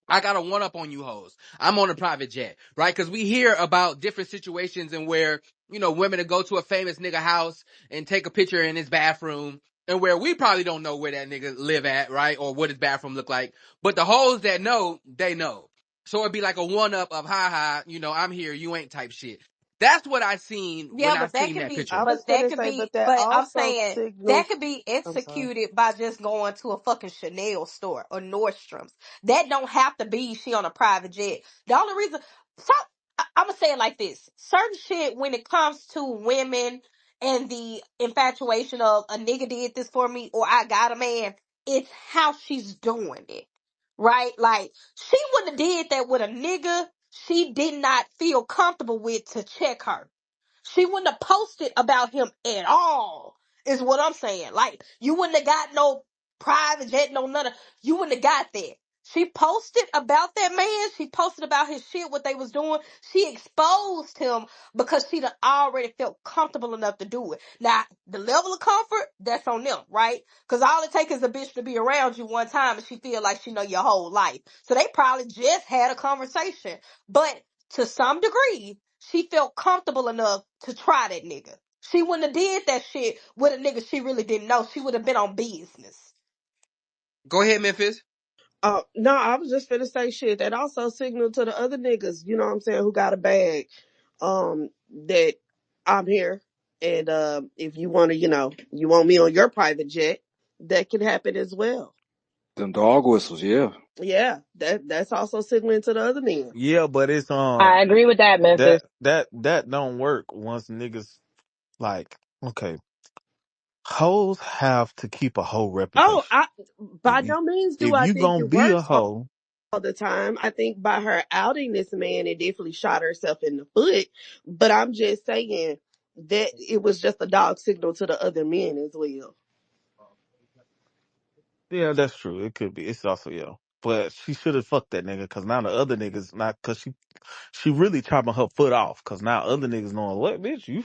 I got a one up on you hoes. I'm on a private jet, right? Cause we hear about different situations and where, women to go to a famous nigga house and take a picture in his bathroom and where we probably don't know where that nigga live at, right? Or what his bathroom look like. But the hoes that know, they know. So it'd be like a one up of ha, I'm here, you ain't type shit. That's what I seen when Yeah, I but that seen can that be, I picture. was but that gonna could say, be, but that but I'm also saying that signals. could be I'm sorry. executed by just going to a fucking Chanel store or Nordstrom's. That don't have to be she on a private jet. The only reason, so, I'm gonna say it like this: certain shit when it comes to women and the infatuation of a nigga did this for me or I got a man, it's how she's doing it, right? Like she wouldn't have did that with a nigga she did not feel comfortable with to check her. She wouldn't have posted about him at all, is what I'm saying. Like, you wouldn't have got no private jet, no none of, you wouldn't have got that. She posted about that man. She posted about his shit, what they was doing. She exposed him because she'd already felt comfortable enough to do it. Now, the level of comfort, that's on them, right? Because all it takes is a bitch to be around you one time and she feel like she know your whole life. So they probably just had a conversation. But to some degree, she felt comfortable enough to try that nigga. She wouldn't have did that shit with a nigga she really didn't know. She would have been on business. Go ahead, Memphis. No, I was just finna say shit. That also signaled to the other niggas, you know what I'm saying, who got a bag, that I'm here. And if you wanna, you want me on your private jet, that can happen as well. Them dog whistles, yeah. Yeah, that's also signaling to the other men. Yeah, but it's I agree with that, Memphis. that don't work once niggas like okay. Hoes have to keep a hoe Oh, reputation. If by you no means do if I you think gonna it be a works hoe, all the time. I think by her outing this man, it definitely shot herself in the foot. But I'm just saying that it was just a dog signal to the other men as well. yeah, that's true. It could be. It's also yeah. But she should have fucked that nigga because now the other niggas not because she really chopping her foot off because now other niggas knowing what bitch you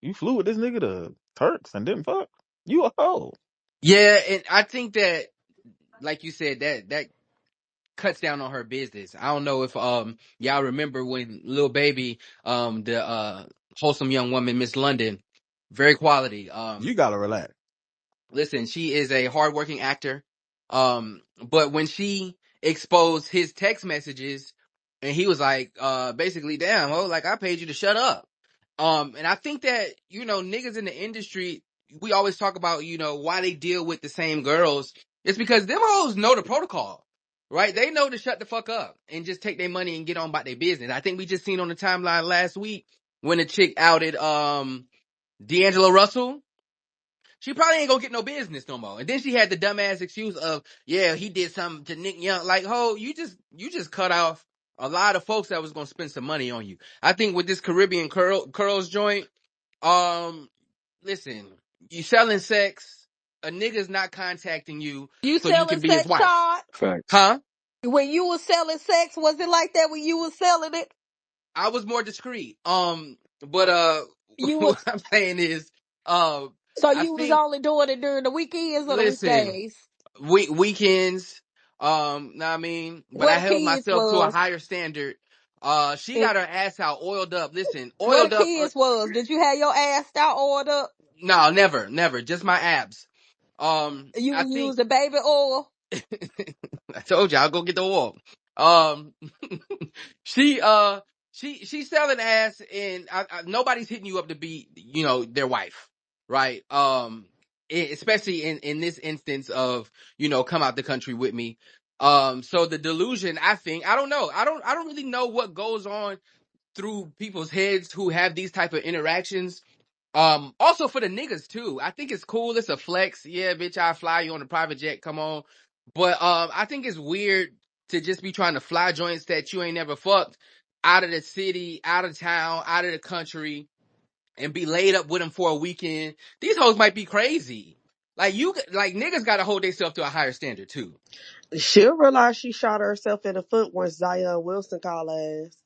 you flew with this nigga to Turks and didn't fuck you a hoe. Yeah, and I think that, like you said, that cuts down on her business. I don't know if y'all remember when Lil Baby, the wholesome young woman, Miss London, very quality. You gotta relax. Listen, she is a hardworking actor. But when she exposed his text messages and he was like, basically, damn, oh, like I paid you to shut up. And I think that, niggas in the industry, we always talk about, why they deal with the same girls. It's because them hoes know the protocol, right? They know to shut the fuck up and just take their money and get on about their business. I think we just seen on the timeline last week when a chick outed, D'Angelo Russell. She probably ain't gonna get no business no more. And then she had the dumbass excuse of, yeah, he did something to Nick Young. Like, ho, you just cut off a lot of folks that was gonna spend some money on you. I think with this Caribbean curls joint, um, listen, you selling sex, a nigga's not contacting you You so you selling can be his sex, wife. Shard? Facts. Huh? When you was selling sex, was it like that when you was selling it? I was more discreet. But You what was I'm saying is, uh, so I you was think, only doing it during the weekends or the listen, weekdays? weekends, know what I mean? But Where I the held kids myself to a was? higher standard. She And got her ass out oiled up. Listen, where the oiled up. kids was? Did you have your ass out ordered up? No, never. Just my abs. You I was think using baby oil? I told you I'll go get the oil. Um, she she's selling ass, and nobody's hitting you up to be their wife, right? Especially in this instance of come out the country with me. So the delusion, I think, I don't know, I don't really know what goes on through people's heads who have these type of interactions. Also for the niggas too. I think it's cool. It's a flex. Yeah, bitch, I fly you on a private jet. Come on. But I think it's weird to just be trying to fly joints that you ain't never fucked out of the city, out of town, out of the country, and be laid up with them for a weekend. These hoes might be crazy. Like niggas gotta hold themselves to a higher standard too. She'll realize she shot herself in the foot once Zion Wilson called her ass.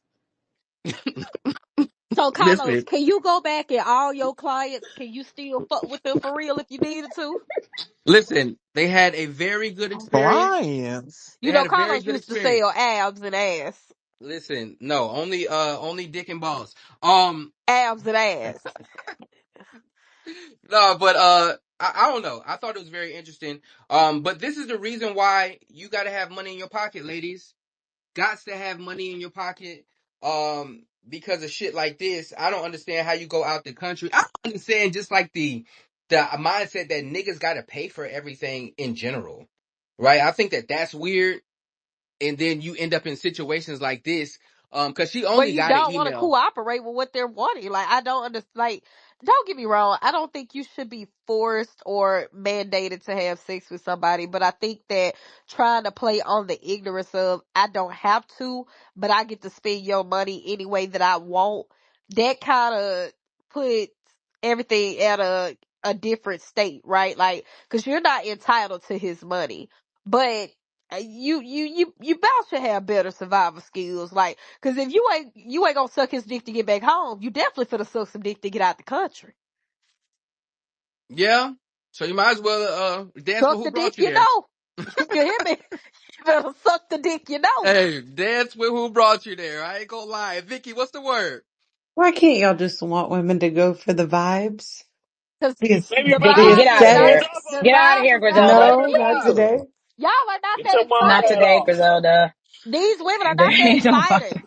So Carlos, Listen, can you go back and all your clients, can you still fuck with them for real if you needed to? listen. They had a very good experience. Clients. They You know, had a very Carlos good used to sell experience. abs and ass. Listen, no, only dick and balls. Abs and ass. No, but I don't know. I thought it was very interesting. But this is the reason why you got to have money in your pocket, ladies. Gots to have money in your pocket. Because of shit like this, I don't understand how you go out the country. I don't understand just like the mindset that niggas got to pay for everything in general, right? I think that that's weird. And then you end up in situations like this, because she Where only you got an don't want to email. cooperate with what they're wanting. Like, I don't understand. Like, don't get me wrong. I don't think you should be forced or mandated to have sex with somebody, but I think that trying to play on the ignorance of, I don't have to, but I get to spend your money any way that I want, that kind of puts everything at a different state, right? Like, cause you're not entitled to his money, but you bound to have better survival skills. Like, cause if you ain't gonna suck his dick to get back home, you definitely finna suck some dick to get out the country. Yeah. So you might as well dance with Suck who the dick brought you you there. know. You hear me? You better suck the dick you know. Hey, dance with who brought you there. I ain't gonna lie. Vicky, what's the word? Why can't y'all just want women to go for the vibes? Cause Maybe the maybe Vicky, The get vibes out is of not, here. off of the it. Get out of vibes here, is not Griselda. that No, not deep. today. Y'all are not Get that your Not marmalade excited. today, off. Griselda. These women are not There that ain't no excited.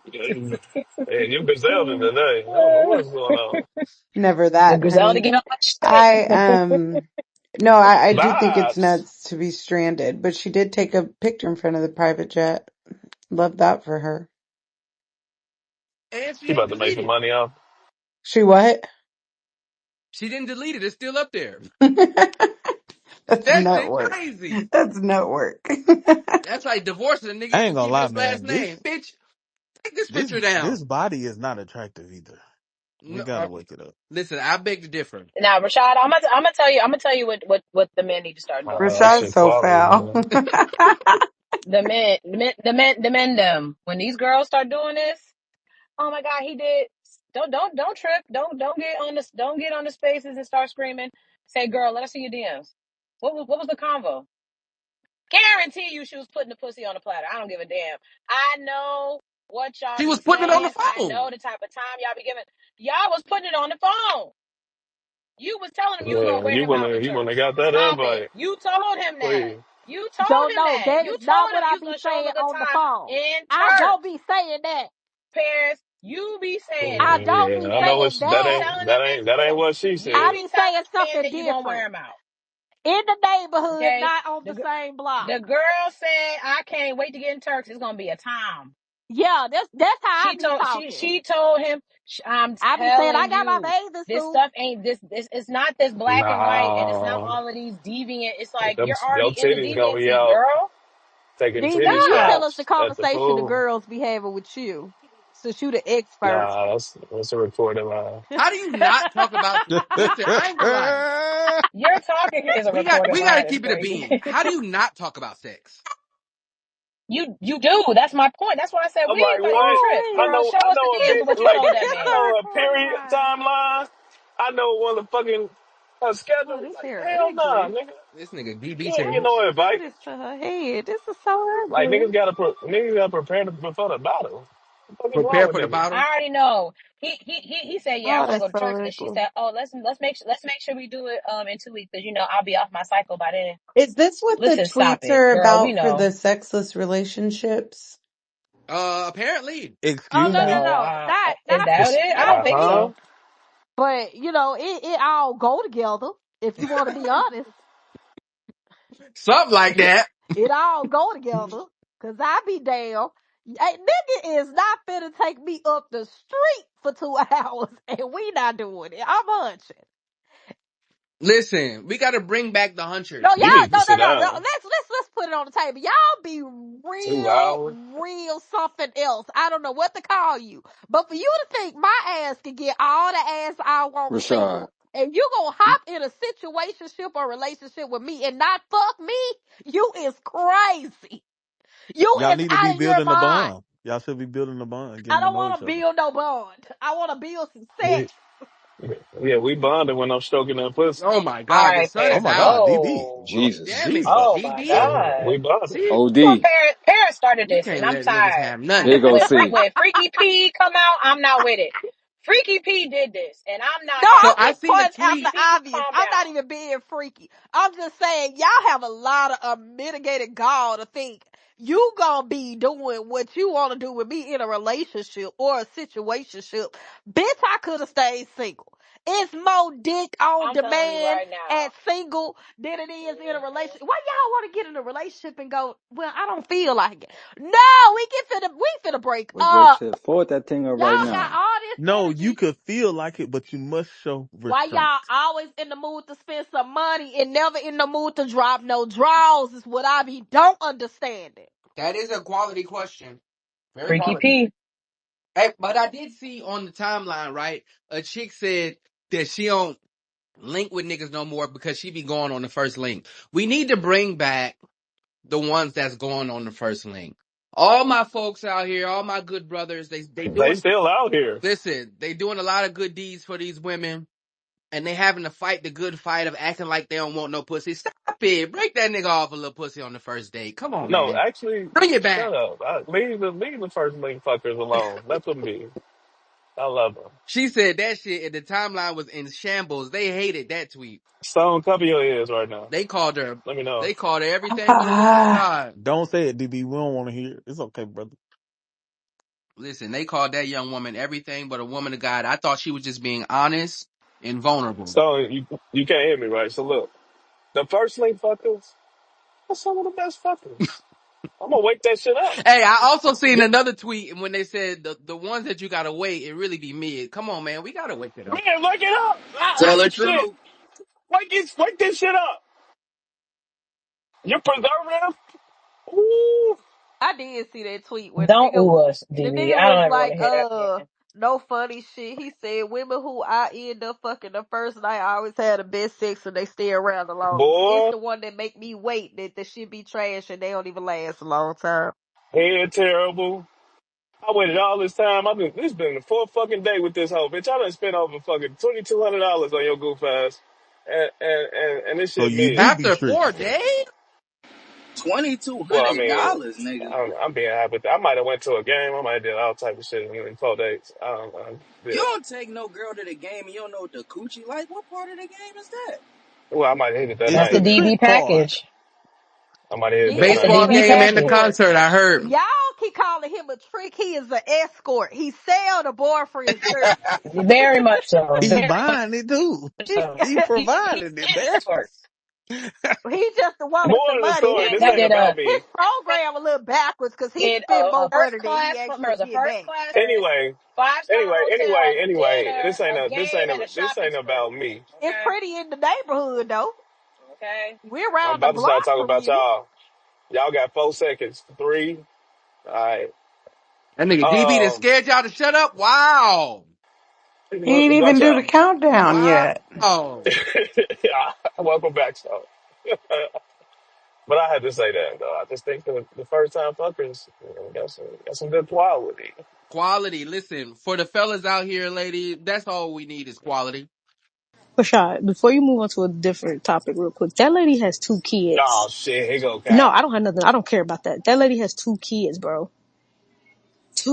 Yeah, you Griselda today. I don't know what's going on. Never The that, Griselda honey. get on my shit. I no, I do think it's Vibes. nuts to be stranded, but she did take a picture in front of the private jet. Love that for her. And she She ain't about to make some deleted. money off. She what? She didn't delete it. It's still up there. That's That nut shit work. crazy. That's nut work. That's like divorcing a nigga I you ain't just gonna give it lie, his last man. name. Bitch, take this This picture this down. body is not attractive either. We No, gotta wake it up. listen, I beg to differ. Now, Rashad, I'm gonna tell you what the men need to start doing, That right? Rashad's shit so quality, foul. man. Them. When these girls start doing this, oh my God, he did. Don't trip. Don't get on this. Don't get on the spaces and start screaming. Say, girl, let us see your DMs. What was the convo? Guarantee you she was putting the pussy on the platter. I don't give a damn. I know what y'all She be was putting it on the saying. I phone. know the type of time y'all be giving. Y'all was putting it on the phone. You was telling him you were gonna Yeah, wear him out in you wanna church. got that Stop it. invite. You told him that. Please. You told Joe, him no, that. that You is not told what him I you was be gonna show him saying a good on the time phone. in I church. don't be saying that. Paris, you be saying I that. don't be Yeah, I know Okay? what saying You be that. telling them that ain't what she you I said. be be telling saying the men something that you gonna wear different. him out. In the neighborhood, Okay? not on The the same block. the girl said, I can't wait to get in Turks. It's gonna be a time. Yeah, that's how I be talking. She told him, I'm I be saying I telling got my you, bathing this suit. stuff ain't this it's not this black and white and it's not Nah, all of these deviant. It's like them, you're your already in the titties gonna be deviancy, out girl. taking D, titty let me Yeah. tell us the shots at the conversation the pool. girls be having with you, since you the expert. Nah, that's a recording line. How do you not talk about? Listen, I ain't gonna lie. Your talking is a recorded We got to line is keep it a crazy. bean. How do you not talk about sex? You do. That's my point. That's why I said I'm we like, ain't gotta even what? trip. Oh, Girl, show I us the know a DMs bit of what you like told that it's I man. a know a recording period line. timeline. I know when the fucking her Oh, schedule. this Like hair hell nah, ugly. nigga. This nigga DB You ain't get change. Why no did she do invite. this to her head? This is so Like ugly. niggas gotta prepare before the battle. What the fuck is wrong Prepare with for the niggas? bottle. I already know. He said, yeah, I Oh, want to go that's to so Turks, and she ugly. said, oh, let's make sure we do it in 2 weeks because you know I'll be off my cycle by then. Is this what the Listen, stop tweets it, are girl. We about for know. the sexless relationships? Apparently. Oh Excuse no no me? So no, is not that It's, it? I don't think apparently, huh? so. but it all go together. If you want to be honest, Something like that. it all go together. Cause I be down. A nigga is not finna take me up the street for 2 hours, and we not doing it. I'm hunching. Listen, we got to bring back the No, hunchers. y'all, You need to no, no, sit no, no. down. Let's put it on the table. Y'all be 2 hours. real something else. I don't know what to call you, but for you to think my ass can get all the ass I want Rashad. single, and you gonna hop in a situationship or relationship with me and not fuck me, you is crazy. You Y'all is need to be out of your building a mind. bond. Y'all should be building a bond, I getting to don't know want each to other. build no bond. I want to build some sex. We yeah, we bonded when I'm stroking that pussy. Oh my All God, the right, sun Oh Paris. is my God, out. DB. Whoa. Jesus. Damn it, Oh Jesus. my DB. God. We bonded. See, Well, OD. Paris started we this, and can't I'm let niggas tired. have nothing. Here go C. When Freaky P come out, I'm not with it. Freaky P did this, and I'm not No, So I'm having I it. just seen a pointing out tweet. the Freaky P, obvious. calm I'm not down. even being freaky. I'm just saying y'all have a lot of mitigated gall to think you gonna be doing what you want to do with me in a relationship or a situationship. Bitch, I could have stayed single. It's more dick on I'm telling you demand right now. at single than it is in a relationship. Why y'all want to get in a relationship and go, well, I don't feel like it. No, we finna break Well, just up. shit. Forward that thing up right Y'all got now. all this No, you energy. could feel like it, but you must show Why restraint. y'all always in the mood to spend some money and never in the mood to drop no draws is what I be don't understand it. That is a quality question. Very Freaky quality. P. Hey, but I did see on the timeline, right? A chick said that she don't link with niggas no more because she be going on the first link. We need to bring back the ones that's going on the first link. All my folks out here, all my good brothers, they They doing, still out here. listen, they doing a lot of good deeds for these women, and they having to fight the good fight of acting like they don't want no pussy. Stop it. Break that nigga off a little pussy on the first date. Come on, No, man. actually, Bring it back. shut up. Leave the first link fuckers alone. Let them be. I love them. She said that shit and the timeline was in shambles. They hated that tweet. Stone, cover your ears right now. They called her, Let me know. they called her everything but a woman of Ah, God. Don't say it, DB. We don't want to hear it. It's okay, brother. Listen, they called that young woman everything but a woman of God. I thought she was just being honest and vulnerable. Stone, you can't hear me right. So look, the first link fuckers, are some of the best fuckers. I'm gonna wake that shit up. Hey, I also seen another tweet when they said the ones that you gotta wait, it really be mid. Come on, man. We gotta wake it up. Man, wake it up. Tell the Shit. truth. Wake this shit up. Your preservative? Ooh. I did see that tweet where Don't ooh us, the DB. nigga I was don't ever want like, to hear that again. no funny shit. He said women who I end up fucking the first night always had the best sex and they stay around the longest. It's Boy, the one that make me wait that the shit be trash and they don't even last a long time. head terrible. I waited all this time. This been the fourth fucking day with this hoe, bitch. I done spent over fucking $2,200 on your goof ass, and this So shit you mid. do be After tricked. 4 days? Well, I mean, $2,200, nigga. I'm being happy with that. I might have went to a game. I might have did all type of shit in 4 days. You Yeah. don't take no girl to the game and you don't know what the coochie like. What part of the game is that? Well, I might have hit it that It's That's the the night. DB trick part. package. I might have hit it that That's the night. Baseball DB He's an game and the package. escort. concert, I heard. Y'all keep calling him a trick. He is an escort. He sell the boyfriend services. Very much so. He Very buying it too. much so. He He's providing it, an man. escort. He's just the one with the More of the money. story. He This got ain't did about His me. program a little backwards because he spent a more first money than he class actually get back. service, Anyway, 5-star hotel, anyway. dinner, a game, and a This shopping ain't spree. about me. It's Okay, pretty in the neighborhood though. okay. We're I'm around the about to start block talking from about you. y'all. Y'all got 4 seconds. Three. All right. That nigga DB that Um, scared y'all to shut up? Wow. he ain't even watch do the out. countdown yet. Wow. Welcome back, so. But I had to say that though. I just think the first time fuckers got some good quality. Quality. Listen, for the fellas out here, lady, that's all we need is quality. Rashad, before you move on to a different topic real quick, that lady has 2 kids. Oh shit, here go No, Cap. I don't have nothing. I don't care about that. That lady has 2 kids, bro.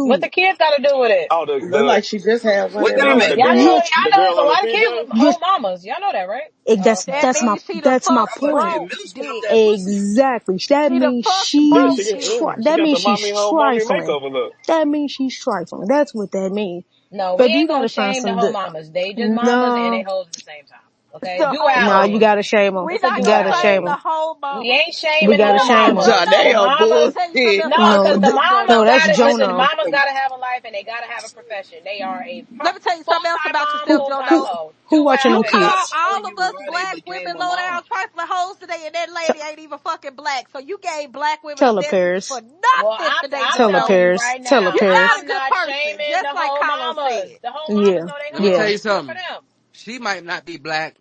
What 2. the kids got to do with it? Oh Look like she just had one What in that the make? Y'all August. know, Yeah, girl y'all the know, there's girl a in the lot of kids PJ. with you, whole mamas. Y'all know that, right? Oh, okay. that's my, means she done that's my fucked I thought point. Aunt Broke Mills popped dick. that pussy. Exactly. That She done means fucked Yeah, broke she dick. she That got the means she's mommy trifling. makeover look. That means she's trifling. That's what that means. No, we Baby, you ain't gonna gotta find shame the some whole good. mamas. They just mamas and they No, hoes at the same time. Okay, the whole duality. no, you mama. gotta shame them. It's We a not You gonna gotta shame duality. the them. whole We mama. ain't We shaming the gotta whole shame them. mamas. John, The they No, are let me mamas, tell you something bullshit. else about no, the because the mamas no. That's got it. Listen, Jonah. mamas gotta have a life and they gotta have a profession. They are a Let me tell you something else full-time about mom, yourself, full-time Jonah. hoe. Who watching But them they got kids? Duality. All showing of you us why they black women became a low mom. down trifling hoes today, and that lady ain't even fucking black. So you gave black women a Tell her, message Paris. for Well, nothing today, I'm Miss Tell her, telling O. you Paris. right Tell her, now, Paris. You're not a I'm good not person, shaming just the like whole Carlos mamas. said. The whole mamas Yeah, know they Let me yeah. tell hoes. you Good for something. them. She might not be black,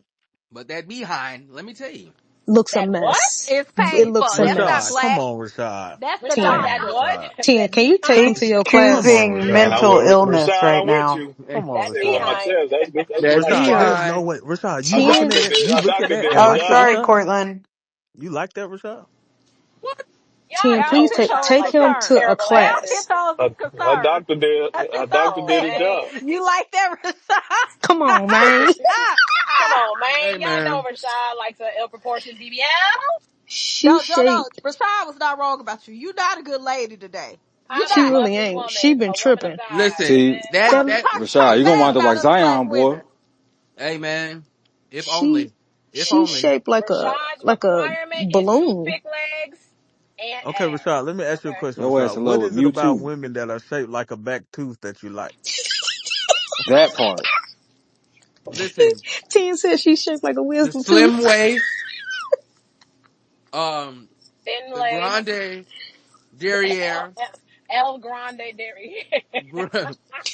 but that behind, let me tell you. Looks a That what? mess. It's It looks painful. a That's not Rashad, mess. come black. on, Rashad. That's the Rashad, Come Tia, that on, diamond. what? Rashad. Tia, That can you take him to behind? your Come class? on, Choosing Man, Rashad. mental illness Rashad, right I'm with now. you. Come on, That's Said it Rashad. behind. myself. That's That's what you Rashad, said. there's no behind. way. Rashad, you A looking Tia, at it? You looking doctor at? did You his Oh, like that, job. sorry, Rashad? Cortland. You like that, Rashad? What? Tia, Y'all please know Our take Rashawn pictures like him some concerned. to a terrible Our ass. class. pictures is A concerned. doctor did. That's A just doctor Oh did all. his man. job. You like that, Come on, man. Rashad? Come on, Hey man. Y'all know man. Rashawn likes an ill proportioned BBL. She No, no, no. shaped. Rashad was not wrong about you. You not a good lady today. You I She just not. love really this ain't. She woman, been a woman of tripping. God. Listen, See, Amen. that Talk, That that Rashad, talk you gonna bad wind up about like other black Zion, boy. women. hey man. If she only. If she only. shaped Rashawn's like a requirement is balloon. toothpick legs and Okay, Rashad. Let me ass. ask you a Okay. question, Your ass Rashad. in love What with is it about Mewtwo. women that are shaped like a back tooth that you like? That part. Listen, Tia said she shaped like a the wisdom slim tooth. waist, um, Thin the legs. grande El, derriere. El Grande Dairy.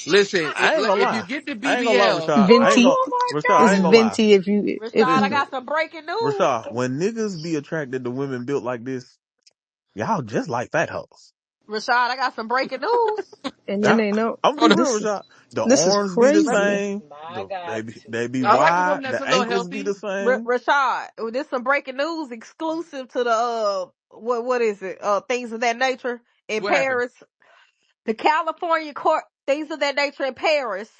Listen, I ain't gonna if you lie. get the I ain't gonna lie, BBL, Rashad. I ain't Venti. gonna Oh my Rashad. I It's ain't god. gonna lie. venti if you Rashad, I Listen, if got some breaking news. Rashad. When niggas be attracted to women built like this, y'all just like fat hoes. Rashad, I got some breaking news. and then Now, they know I'm gonna be real, this Rashad. The this is arms be the crazy. same. My God, They be I like a wide. woman that's The a little ankles be the healthy. same. Rashad, this some breaking news exclusive to the what is it? Things of that nature in What happened? Paris. The California court, things of that nature in Paris.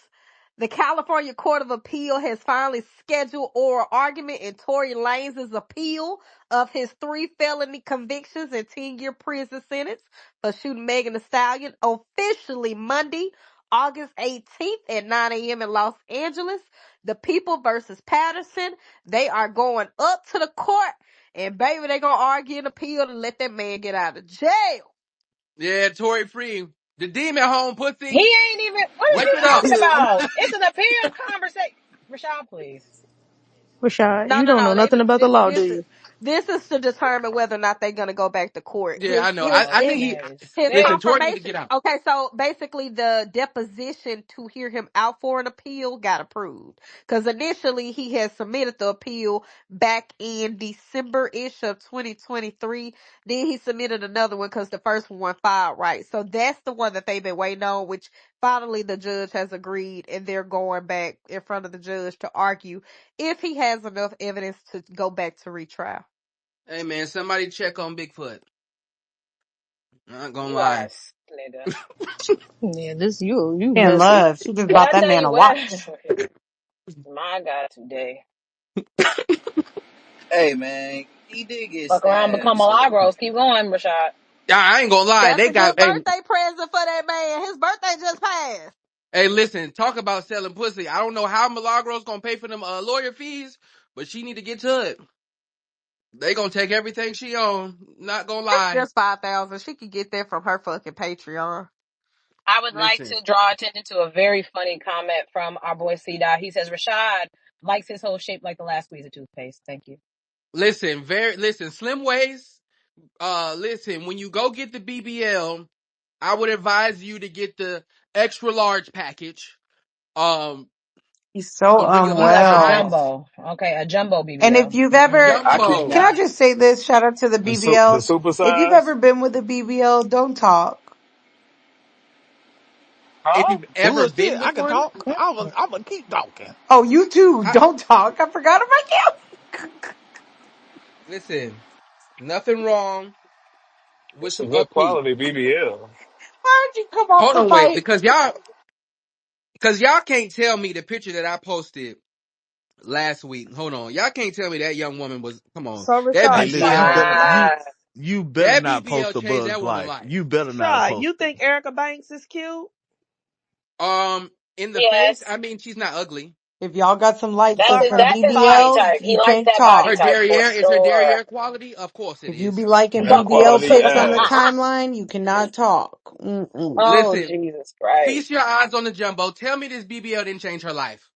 The California Court of Appeal has finally scheduled oral argument in Tory Lanez's appeal of his 3 felony convictions and 10-year prison sentence for shooting Megan Thee Stallion officially Monday, August 18th at 9 a.m. in Los Angeles. The People versus Patterson, they are going up to the court and baby, they gonna argue an appeal to let that man get out of jail. Yeah, Tory Free. The demon home he pussy. ain't even. What is Wake he it up. talking about? It's an appeal conversation. Rashawn, please. Rashad, No, you no, don't know no. They nothing about the law, do you? this is to determine whether or not they're gonna go back to court. Yeah, I know. Oh, I this think man is His listen, sick. Tory need to confirmation. get out. Okay, so basically the deposition to hear him out for an appeal got approved. Because initially he had submitted the appeal back in December-ish of 2023. Then he submitted another one because the first one filed right. So that's the one that they've been waiting on, which finally the judge has agreed and they're going back in front of the judge to argue if he has enough evidence to go back to retrial. Hey man, somebody check on Bigfoot. Not gonna You are lie. a nigga. Yeah, this you She in messy. love. She just But bought I that tell man you a what, watch. my God, today. Hey man, he did get Fuck around, stabbed, become so Milagros. Keep going, Rashad. I ain't gonna lie. That's They a good got birthday present for that man. His birthday just passed. hey, listen, talk about selling pussy. I don't know how Milagros gonna pay for them lawyer fees, but she need to get to it. They gonna take everything she own. Not gonna It's lie. just 5,000. She could get that from her fucking Patreon. I would like Listen. to draw attention to a very funny comment from our boy C Dot. He says Rashad likes his whole shape like the last squeeze of toothpaste. Thank you. Listen, Slim Ways. Listen, when you go get the BBL, I would advise you to get the extra large package. Um, He's so to bring up You her like a unwell. size. jumbo. Okay, a jumbo And if BBL. you've Mm-mm. ever, I keep My Jumbo. can I God. just say this? Shout out to the the BBLs. super If you've size. ever been with a BBL, don't talk. If Huh? you've ever Bullshit. been I with can one, talk. I'm gonna keep talking. Oh, you too. I Don't talk. I forgot about you. listen. Nothing wrong with It's a some good upkeep. quality BBL. Why'd you come off Hold the on, wait, mic? because y'all can't tell me the picture that I posted last week. Hold on, y'all can't tell me that young woman was. Come on, So that Hey, Rashad, you listen. think Rashad. You better That not post BBL a changed Bug's that woman's Life. life. You better not have Rashad, you posted. think Erica Banks is cute? In the face, Yes. I mean, she's not ugly. If y'all got some light That's But skin his from her that's his body body, BBL, type. He you likes can't that body Her talk. type for derriere is her sure. derriere quality. Of course it If you is. be liking Got BBL quality pics on the ass. timeline, you cannot talk. Mm-mm. Oh Listen, Jesus Christ. feast your eyes on the jumbo. Tell me this BBL didn't change her life.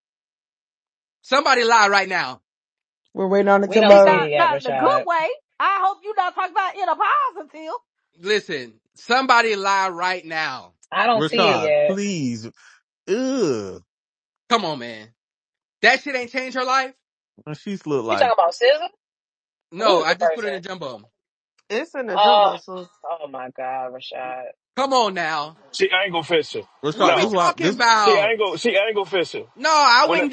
Somebody lie right now. We're waiting on the We don't See, see jumbo. it yet, not in a good Rashad. way. I hope you're not talking about in a positive. Listen, somebody lie right now. I don't see it Rashad, yet. please. Ugh. Come on, man. That shit ain't changed her life. And she's look You like talking about scissor? Who No, is I the just put it person? in jumbo. It's in the Oh, jumbo, so oh my God, Rashad. Come on now. She angle fishing. What Rashad, we this No, why talking this about? she angle fishing. No, I When went it, and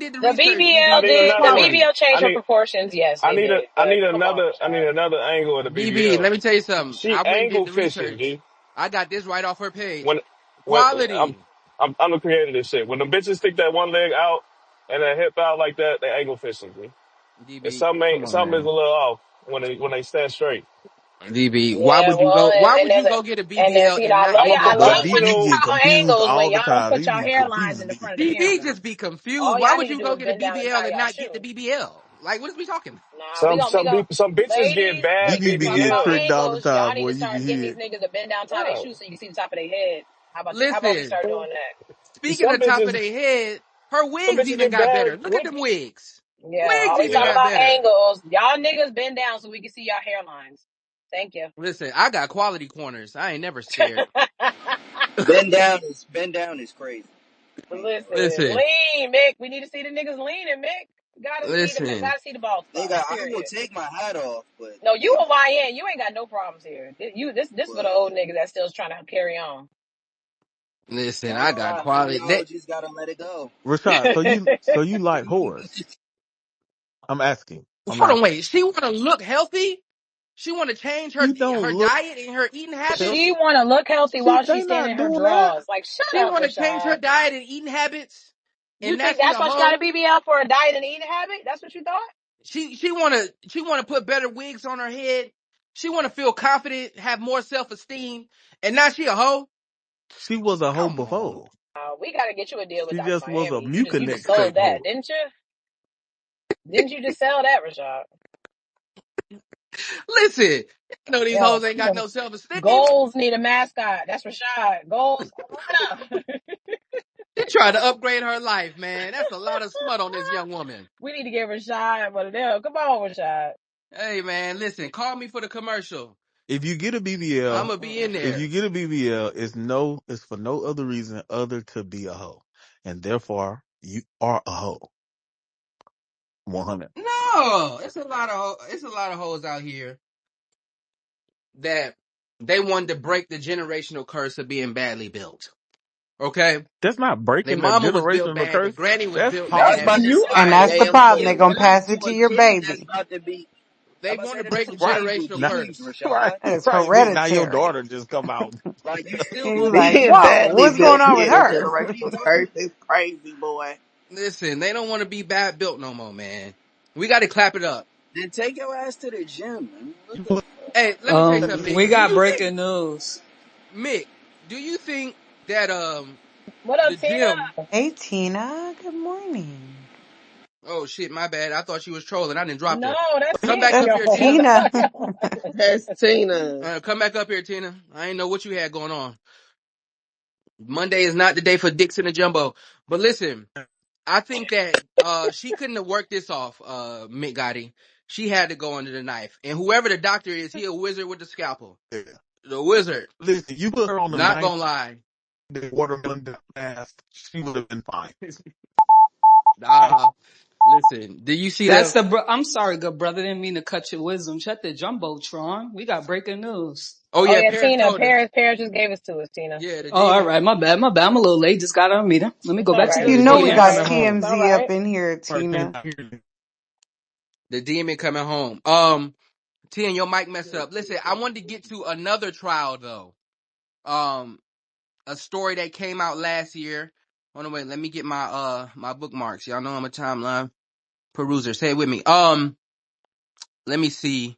did the The research, I BBL DB. need did. The another one. Quality. BBL changed I her need proportions. Yes, they did. But come on, I need Rashad. another angle of the DB, BBL. let me tell you something. She I went and did angle the fishing, research. G. I got this right off her page. When when Quality. I'm the creator of this shit. When the bitches stick that one leg out and that hip out like that, they angle fishing, G. It's DB, come on, something is a man. little off when they stand straight. DB, Yeah, well, why and would you there's a, go get a and there's, BBL you know, and I not love I'm y'all. a get the I love but hoe? when you DB try get professional. on confused angles when all the y'all don't time. put He y'all be hairlines in the confused. front of the DB camera. just be confused. All Why y'all would need to you do go is get a bend down and BBL tie and y'all not get the shoe. BBL? Like, what is we talking about? Nah, Some bitches get ladies, bad DB if be y'all do getting BBL. y'all tricked all the angles, y'all time, need boy. to You can start getting hear these it. niggas to bend down, tie their Yeah. shoes so you can see the top of their head. How about we Listen, start doing that? speaking Some of top of bitches their head, her some wigs bitches even get got bad better. Look at look. them wigs. Yeah, Wigs always even talk Yeah. got about better. angles. Y'all niggas bend down so we can see y'all hairlines. Thank you. Listen, I got quality corners. I ain't never scared. Bend down is crazy. Listen, Listen, lean, Mick. We need to see the niggas leaning, Mick. Listen. Gotta see the ball Nigga, spots. I will Period. take my hat off, but No, you nigga, a YN. You ain't got no problems here. This for the but old niggas that still trying to carry on. Listen, y'all I know got how quality. y'all just gotta let it go. Rashad, so you like whores? I'm asking. I'm Hold on, asking. wait. She want to look healthy. She want to change She don't her look diet and her eating healthy. She habits. want to look healthy She while they she's standing not in her doing that. drawers. Like, shut She up, want to change her Rashad. diet and eating habits, You and now think she a that's why she got a hoe. BBL for a diet and eating habit? That's what you thought? She wanna put better wigs on her head. She wanna feel confident, have more self esteem, and now she a hoe. She was a hoe Come on. before. We got to get you a deal with She Dr. just was a Miami. You just Mucinex sold type that, hoe. didn't you? Didn't you just sell that, Rashad? Listen, you know these Yo, hoes ain't got no self esteem. goals need a mascot. That's Rashad. Goals. Run up. She tried to upgrade her life, man. That's a lot of smut on this young woman. We need to get Rashad one of them. Come on, Rashad. Hey, man, listen, call me for the commercial. If you get a I'm BBL, gonna be in if there. you get a BBL, it's for no other reason other to be a hoe, and therefore you are a hoe. 100. No, it's a lot of hoes out here that they wanted to break the generational curse of being badly built. Okay, That's not their breaking the mama was built generational bad, their curse. granny was That's built I was bad. about tossing to you say, And out that's of the hey, problem. They're hey, gonna one pass it for to a your kid that's baby. about to be. I They about to want say to that's break the some right Bible generational now. genes, curse. Right, Rashad. It's right. Then now your hereditary. daughter just come out. Like you still He's gonna be like, a being whoa, hoe. badly what's going built on with being a her? What are you generational talking curse about? is crazy, boy. Listen, they don't want to be bad built no more, man. We got to clap it up. Then take your ass to the gym, man. What the fuck? Hey, let me tell you something, We Mick. Do got you think breaking news. Mick? Do you think that What up, the Tina? gym? Hey, Tina. Good morning. Oh shit, my bad. I thought she was trolling. I didn't drop No, her. that's Come Tina. back up That's here, Yo. Tina. Tina. That's Tina. Come back up here, Tina. I ain't know what you had going on. Monday is not the day for dicks in the jumbo. But listen, I think that she couldn't have worked this off, Mick Gotti. She had to go under the knife. And whoever the doctor is, he a wizard with the scalpel. The wizard. Listen, you put her on the Not knife, gonna lie. the watermelon mask, she would have been fine. Nah. Listen, do you see That's the the. I'm sorry, good brother. Didn't mean to cut your wisdom. Shut the jumbotron. We got breaking news. Oh Oh yeah, yeah, Paris Tina. told us. Paris just gave us to us, Tina. Yeah, Oh, all right. My bad. My bad. I'm a little late. Just got on a meeting. Let me It's go all back to right. the You the know we demon got coming audience. home. It's all TMZ up right. in here, Person Tina. out here. The demon coming home. Tien, your mic messed up. Listen, I wanted to get to another trial though. A story that came out last year. Hold on, wait, let me get my bookmarks. Y'all know I'm a timeline peruser. Say it with me. Let me see.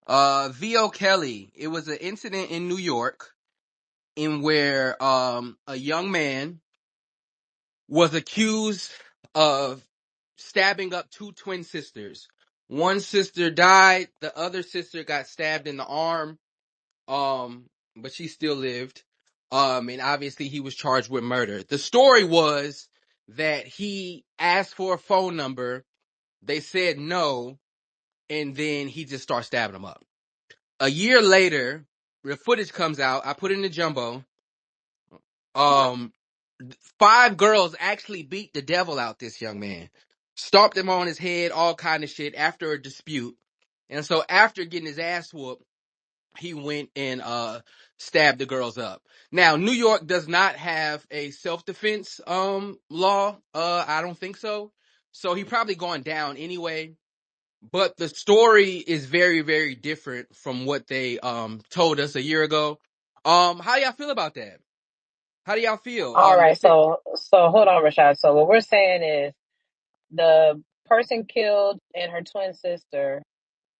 V.O. Kelly. It was an incident in New York in where a young man was accused of stabbing up two twin sisters. One sister died, the other sister got stabbed in the arm, but she still lived. And obviously he was charged with murder. The story was that he asked for a phone number, they said no, and then he just started stabbing them up. A year later, the footage comes out. I put it in the jumbo. Um, 5 girls actually beat the devil out this young man, stomped him on his head, all kind of shit after a dispute. And so after getting his ass whooped, he went and stabbed the girls up. Now, New York does not have a self-defense law. I don't think so. So he probably gone down anyway. But the story is very, very different from what they told us a year ago. How y'all feel about that? How do y'all feel? All right, so hold on, Rashad. So what we're saying is the person killed and her twin sister.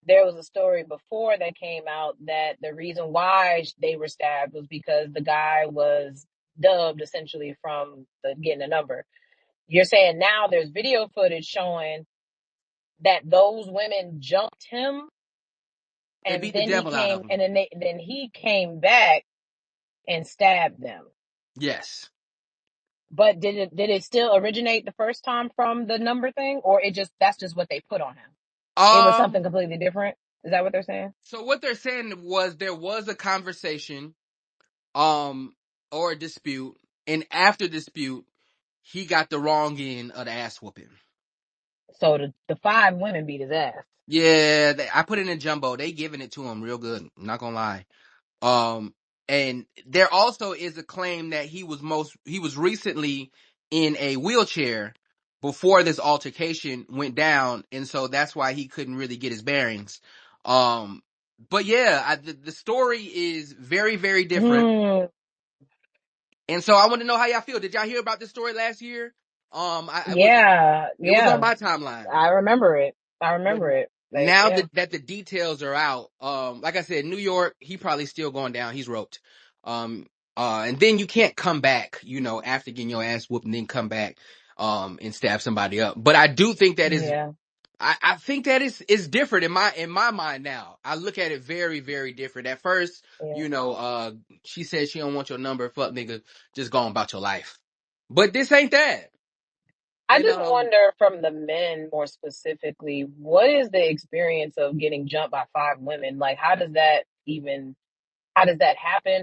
There was a story before that came out that the reason why they were stabbed was because the guy was dubbed essentially from getting a number. You're saying now there's video footage showing that those women jumped him, They and beat the then he devil out came, of him. and then he came back and stabbed them. Yes. But did it still originate the first time from the number thing, or that's just what they put on him? It was something completely different. Is that what they're saying? So what they're saying was there was a conversation, or a dispute, and after dispute, he got the wrong end of the ass whooping. So the 5 women beat his ass. Yeah, I put it in jumbo. They giving it to him real good. I'm not gonna lie. And there also is a claim that he was recently in a wheelchair before this altercation went down, and so that's why he couldn't really get his bearings. But yeah, the story is very, very different. And so I want to know how y'all feel. Did y'all hear about this story last year? Yeah, It was on yeah. my timeline. I remember it. But Like, now yeah. that the details are out, like I said, New York, he probably still going down. He's roped. And then you can't come back, after getting your ass whooped and then come back, and stab somebody up. But I do think that is, Yeah. I think that is different in my mind now. I look at it very, very different. At first, Yeah. she said she don't want your number. Fuck nigga, just go on about your life. But this ain't that. I And just wonder from the men more specifically, what is the experience of getting jumped by 5 women? Like, how does that happen?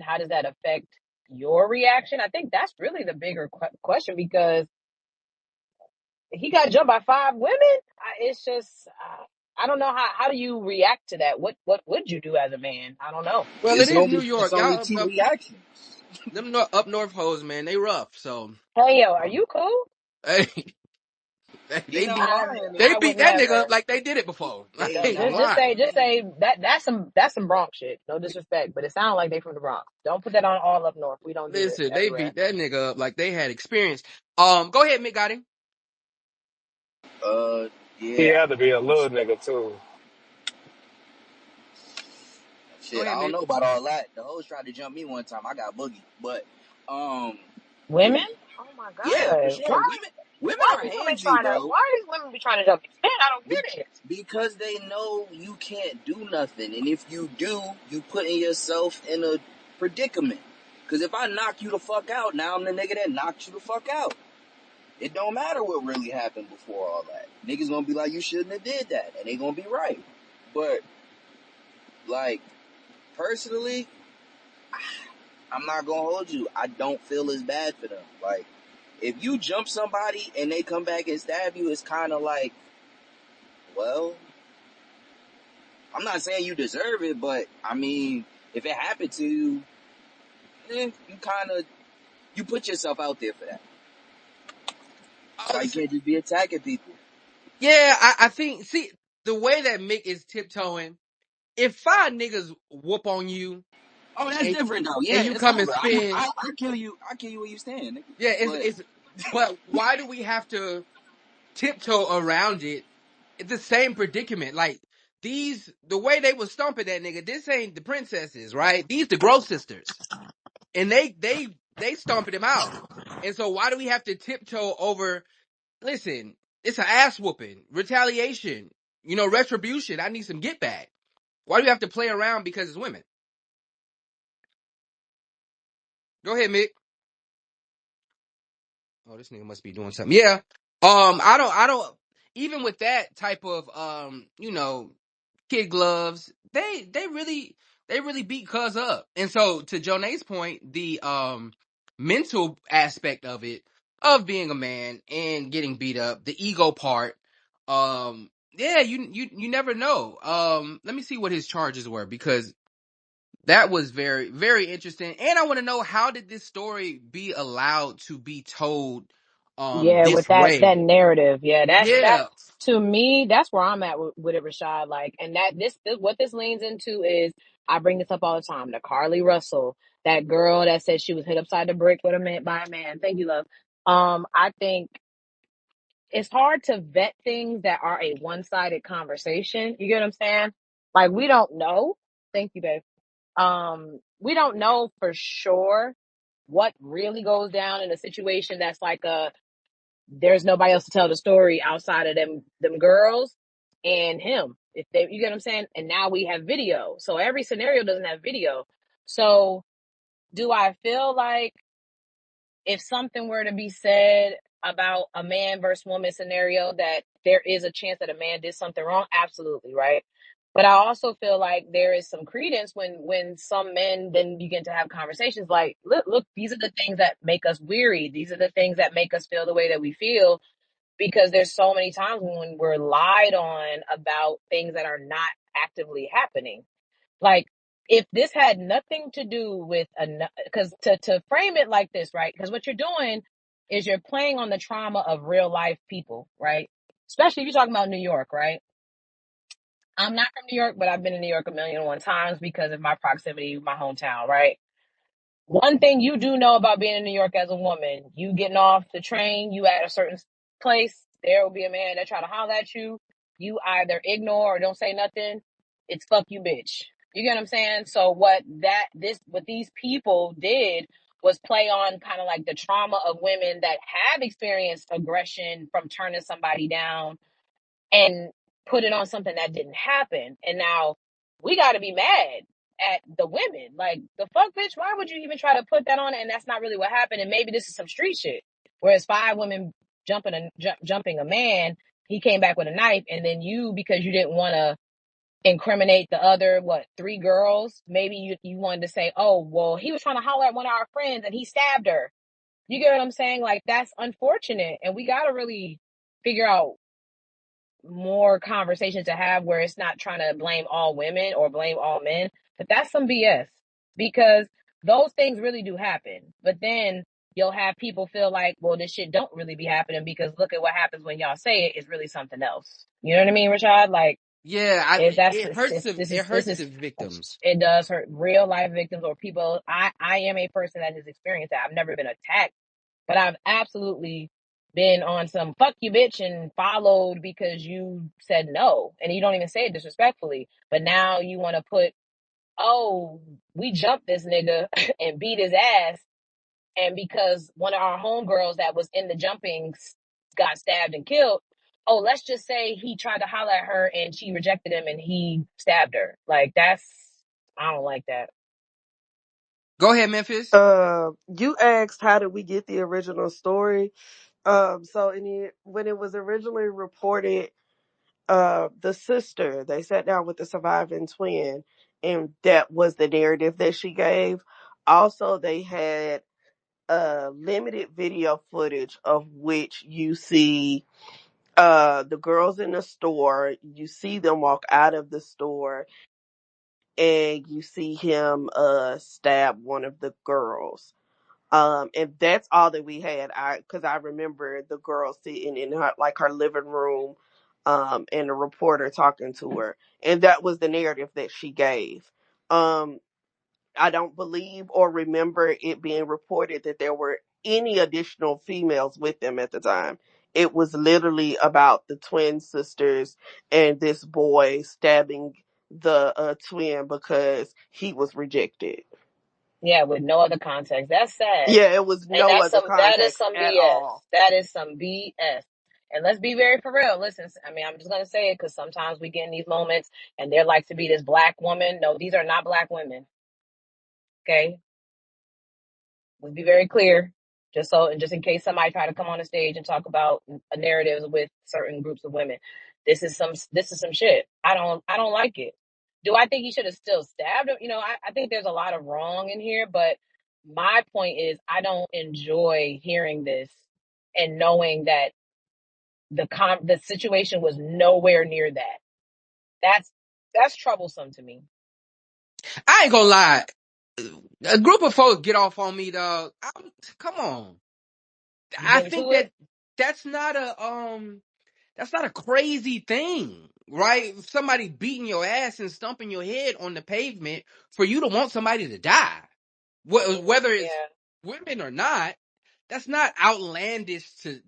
How does that affect your reaction? I think that's really the bigger question, because he got jumped by 5 women. It's just, I don't know how do you react to that? What would you do as a man? I don't know. well, it It's is New only it's York. only Y'all two reactions. them up north hoes, man, they rough. So Hey, yo, are um, you cool? hey, They they ain't beat lying. they I beat would that nigga up never. like they did it before. I They ain't ain't lying. Just lying. say that's some Bronx shit. No disrespect, but it sounds like they from the Bronx. Don't put that on all up north. We don't do it Listen, they everywhere. beat that nigga up like they had experience. Go ahead, Mick Gotti. He Yeah. had to be a little nigga too. Go Shit, ahead, I don't Mick. know about all that. The hoes tried to jump me one time. I got boogie. But Women? Oh my yeah, for god! sure. Women Why are these women handsy, trying to? bro. Why are these women be trying to jump these men? I don't Be- get it. because they know you can't do nothing, and if you do, you putting yourself in a predicament. Because if I knock you the fuck out, now I'm the nigga that knocked you the fuck out. It don't matter what really happened before all that. Niggas gonna be like, you shouldn't have did that, and they gonna be right. But like personally, I'm not gonna hold you. I don't feel as bad for them. Like, if you jump somebody and they come back and stab you, it's kind of like, well, I'm not saying you deserve it, but I mean, if it happened to you, you put yourself out there for that. That's why you can't just be attacking people. Yeah, I think. See, the way that Mick is tiptoeing. If 5 niggas whoop on you Oh, that's and different though. and Yeah, you it's come and over. spin, I kill you. I kill you where you stand, nigga. yeah, But it's. But why do we have to tiptoe around it? It's the same predicament. Like the way they was stomping that nigga. This ain't the princesses, right? These the Gross sisters, and they stomping him out. And so why do we have to tiptoe over? Listen, it's an ass whooping, retaliation, retribution. I need some get back. Why do we have to play around because it's women? Go ahead, Mick. Oh, this nigga must be doing something. Yeah. I don't, even with that type of, kid gloves, they really beat cuz up. And so to Jonay's point, the, mental aspect of it, of being a man and getting beat up, the ego part, yeah, you never know. Let me see what his charges were, because that was very, very interesting. And I want to know, how did this story be allowed to be told Yeah, with this that way? narrative. Yeah, that Yeah. to me, that's where I'm at with it, Rashad. Like, and that this what this leans into is, I bring this up all the time. The Carly Russell, that girl that said she was hit upside the brick with a man by a man. Thank you, love. I think it's hard to vet things that are a one-sided conversation. You get what I'm saying? Like, we don't know. Thank you, babe. We don't know for sure what really goes down in a situation that's like there's nobody else to tell the story outside of them girls and him. If they, you get what I'm saying? And now we have video. So every scenario doesn't have video. So do I feel like if something were to be said about a man versus woman scenario, that there is a chance that a man did something wrong? Absolutely, right? But I also feel like there is some credence when some men then begin to have conversations like, look, these are the things that make us weary. These are the things that make us feel the way that we feel, because there's so many times when we're lied on about things that are not actively happening. Like, if this had nothing to do with because to frame it like this, right? Because what you're doing is you're playing on the trauma of real life people, right? Especially if you're talking about New York, right? I'm not from New York, but I've been in New York a million and one times because of my proximity with my hometown, right? One thing you do know about being in New York as a woman, you getting off the train, you at a certain place, there will be a man that try to holler at you. You either ignore or don't say nothing. It's fuck you, bitch. You get what I'm saying? So what these people did was play on kind of like the trauma of women that have experienced aggression from turning somebody down, and put it on something that didn't happen. And now we got to be mad at the women. Like, the fuck, bitch, why would you even try to put that on? And that's not really what happened. And maybe this is some street shit. Whereas 5 women jumping a man, he came back with a knife, and then you, because you didn't want to incriminate the other 3 girls, maybe you wanted to say, oh well, he was trying to holler at one of our friends and he stabbed her. You get what I'm saying? Like, that's unfortunate, and we got to really figure out more conversations to have where it's not trying to blame all women or blame all men. But that's some BS, because those things really do happen. But then you'll have people feel like, well, this shit don't really be happening because look at what happens when y'all say it is really something else. You know what I mean, Rashad? Like, Yeah, if that's it hurts it this hurts is the victims. it does hurt real life victims or people. I am a person that has experienced that. I've never been attacked, but I've absolutely been on some fuck you bitch and followed because you said no. And you don't even say it disrespectfully. But now you want to put, oh, we jumped this nigga and beat his ass. And because one of our homegirls that was in the jumping got stabbed and killed, oh, let's just say he tried to holler at her and she rejected him and he stabbed her. Like, I don't like that. Go ahead, Memphis. You asked how did we get the original story. So when it was originally reported, the sister, they sat down with the surviving twin, and that was the narrative that she gave. Also, they had limited video footage of which you see the girls in the store. You see them walk out of the store, and you see him stab one of the girls. And that's all that we had. Because I remember the girl sitting in her living room, and the reporter talking to her, and that was the narrative that she gave. I don't believe or remember it being reported that there were any additional females with them at the time. It was literally about the twin sisters and this boy stabbing the twin because he was rejected. Yeah, with no other context. That's sad. Yeah, it was And no other that is context some at BS. all. That is some BS. And let's be very for real. Listen, I mean, I'm just going to say it because sometimes we get in these moments and there likes to be this black woman. No, these are not black women. Okay. Let's be very clear. Just in case somebody try to come on the stage and talk about narratives with certain groups of women. This is some shit. I don't like it. Do I think he should have still stabbed him? I think there's a lot of wrong in here, but my point is I don't enjoy hearing this and knowing that the situation was nowhere near that. That's troublesome to me. I ain't gonna lie. A group of folks get off on me, dog. Come on. You I been think to it? that that's not that's not a crazy thing, right? Somebody beating your ass and stumping your head on the pavement for you to want somebody to die. Whether it's Yeah. women or not, that's not outlandish to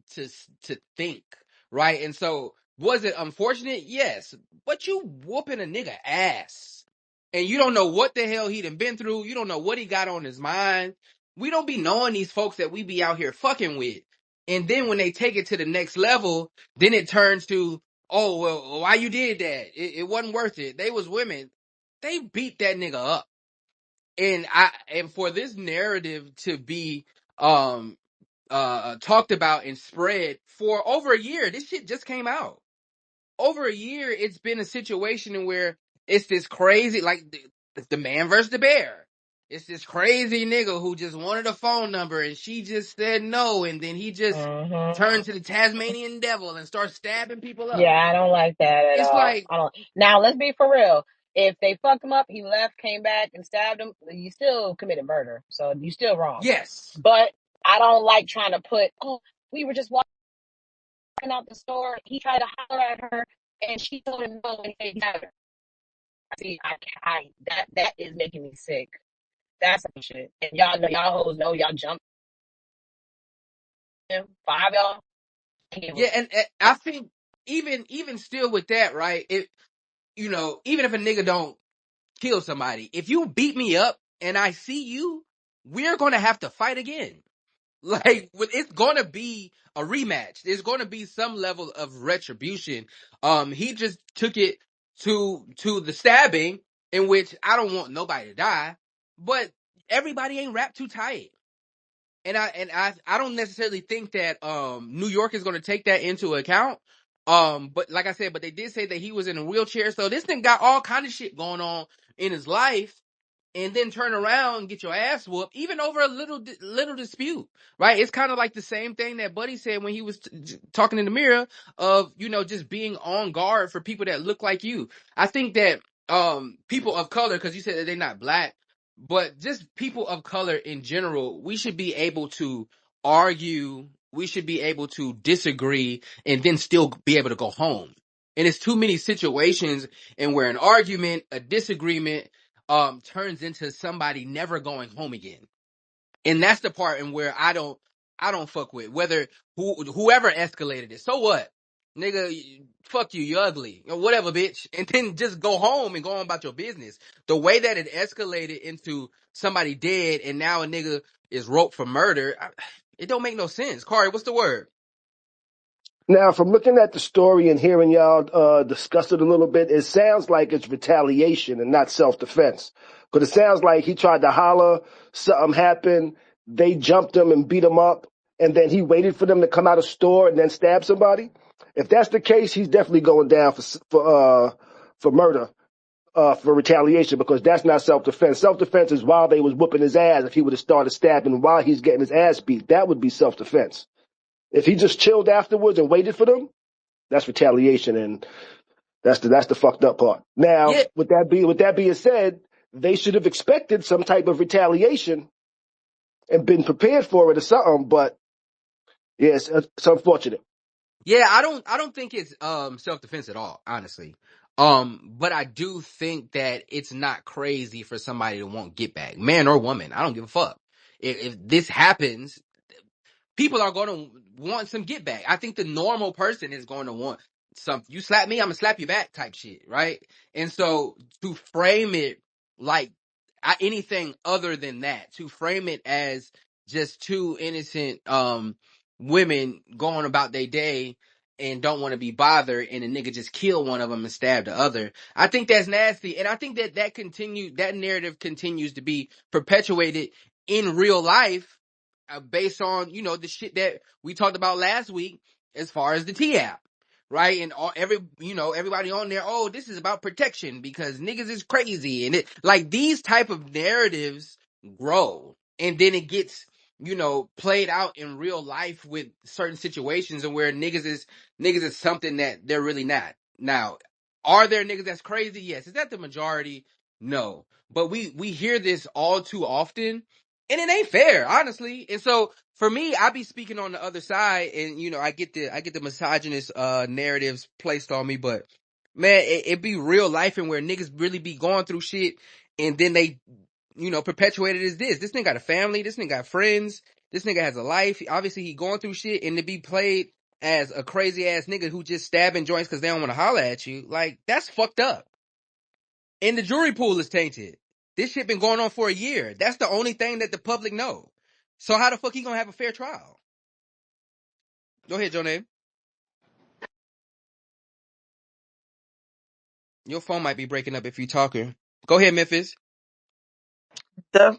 think, right? And so, was it unfortunate? Yes, but you whooping a nigga ass, and you don't know what the hell he done been through. You don't know what he got on his mind. We don't be knowing these folks that we be out here fucking with, and then when they take it to the next level, then it turns to, oh well, why you did that? It wasn't worth it. They was women. They beat that nigga up, and for this narrative to be um talked about and spread for over a year. This shit just came out. Over a year, it's been a situation where it's this crazy, like the man versus the bear. It's this crazy nigga who just wanted a phone number and she just said no, and then he just Mm-hmm. turned to the Tasmanian devil and started stabbing people Yeah, up. I don't like that at It's all. like, I don't. Now let's be for real. If they fucked him up, he left, came back, and stabbed him. You still committed murder, so you still wrong. yes. But I don't like trying to put. Oh, we were just walking out the store. He tried to holler at her, and she told him no, and he got her. See, that is making me sick. That's some shit. And y'all know, y'all hoes know, y'all jumped him. 5 y'all. Yeah, and I think even still with that, right? Even if a nigga don't kill somebody, if you beat me up and I see you, we're gonna have to fight again. Like, it's gonna be a rematch. There's gonna be some level of retribution. He just took it to the stabbing, in which I don't want nobody to die, but everybody ain't wrapped too tight. And I don't necessarily think that New York is gonna take that into account. But like I said, but they did say that he was in a wheelchair, so this thing got all kind of shit going on in his life, and then turn around and get your ass whooped, even over a little dispute, right? It's kind of like the same thing that Buddy said when he was talking in the mirror of, just being on guard for people that look like you. I think that people of color, because you said that they're not black, but just people of color in general, we should be able to argue, we should be able to disagree, and then still be able to go home. And it's too many situations and where an argument, a disagreement, turns into somebody never going home again. And that's the part in where I don't fuck with. Whether whoever escalated it. So what? Nigga, fuck you, you ugly. Or whatever, bitch. And then just go home and go on about your business. The way that it escalated into somebody dead and now a nigga is roped for murder, it don't make no sense. Corey, what's the word? Now, from looking at the story and hearing y'all discuss it a little bit, it sounds like it's retaliation and not self-defense. Because it sounds like he tried to holler, something happened, they jumped him and beat him up, and then he waited for them to come out of store and then stab somebody. If that's the case, he's definitely going down for murder, for retaliation, because that's not self-defense. Self-defense is while they was whooping his ass. If he would have started stabbing while he's getting his ass beat, that would be self-defense. If he just chilled afterwards and waited for them, that's retaliation, and that's the fucked up part. Now, Yeah, with that being said, they should have expected some type of retaliation and been prepared for it or something. But yes, it's unfortunate. yeah, I don't think it's self-defense at all, honestly. But I do think that it's not crazy for somebody to want get back, man or woman. I don't give a fuck. If this happens, people are going to want some get back. I think the normal person is going to want some. You slap me, I'm gonna slap you back type shit, right? And so to frame it like anything other than that, to frame it as just two innocent women going about their day and don't want to be bothered, and a nigga just kill one of them and stab the other. I think that's nasty, and I think that narrative continues to be perpetuated in real life, based on the shit that we talked about last week as far as the T app, right? And everybody on there, oh, this is about protection because niggas is crazy, and it like these type of narratives grow, and then it gets played out in real life with certain situations and where niggas is something that they're really not. Now, are there niggas that's crazy? Yes. Is that the majority? No. But we hear this all too often, and it ain't fair, honestly. And so for me, I be speaking on the other side, and I get the misogynist narratives placed on me, but man, it be real life and where niggas really be going through shit, and then they perpetuated as this. This nigga got a family. This nigga got friends. This nigga has a life. Obviously, he going through shit, and to be played as a crazy ass nigga who just stabbing joints because they don't want to holler at you, like that's fucked up. And the jury pool is tainted. This shit been going on for a year. That's the only thing that the public know. So how the fuck he gonna have a fair trial? Go ahead, Joe. Your phone might be breaking up if you talking. Go ahead, Memphis. The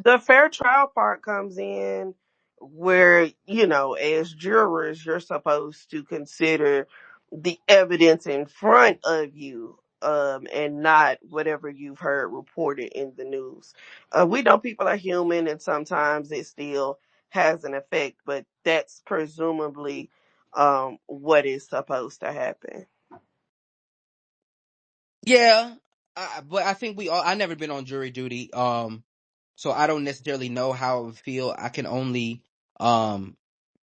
the fair trial part comes in where, as jurors, you're supposed to consider the evidence in front of you, and not whatever you've heard reported in the news. We know people are human and sometimes it still has an effect, but that's presumably what is supposed to happen. Yeah, but I think I never been on jury duty. So I don't necessarily know how I would feel. I can only um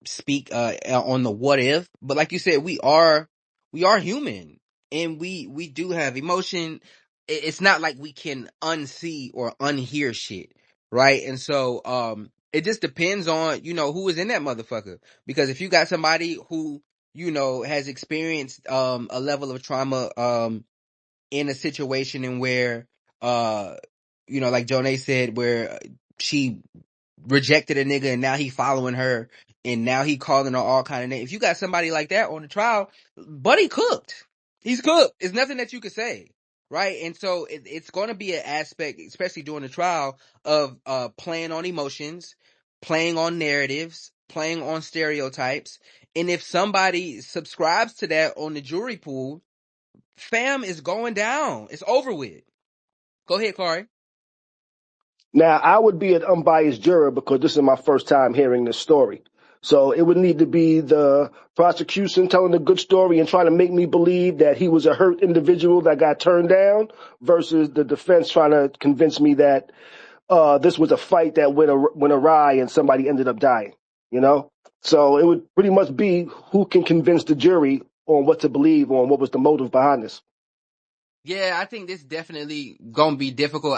speak on the what if. But like you said, we are human, and we do have emotion. It's not like we can unsee or unhear shit, right? And so it just depends on who is in that motherfucker. Because if you got somebody who has experienced a level of trauma in a situation in where like Jonay said, where she rejected a nigga and now he following her and now he calling her all kind of names. If you got somebody like that on the trial, buddy cooked. He's cooked. It's nothing that you could say. Right. And so it's going to be an aspect, especially during the trial, of playing on emotions, playing on narratives, playing on stereotypes. And if somebody subscribes to that on the jury pool, fam is going down. It's over with. Go ahead, Corey. Now, I would be an unbiased juror because this is my first time hearing this story. So it would need to be the prosecution telling a good story and trying to make me believe that he was a hurt individual that got turned down versus the defense trying to convince me that this was a fight that went awry and somebody ended up dying, you know? So it would pretty much be who can convince the jury on what to believe on what was the motive behind this. Yeah, I think this definitely gonna be difficult.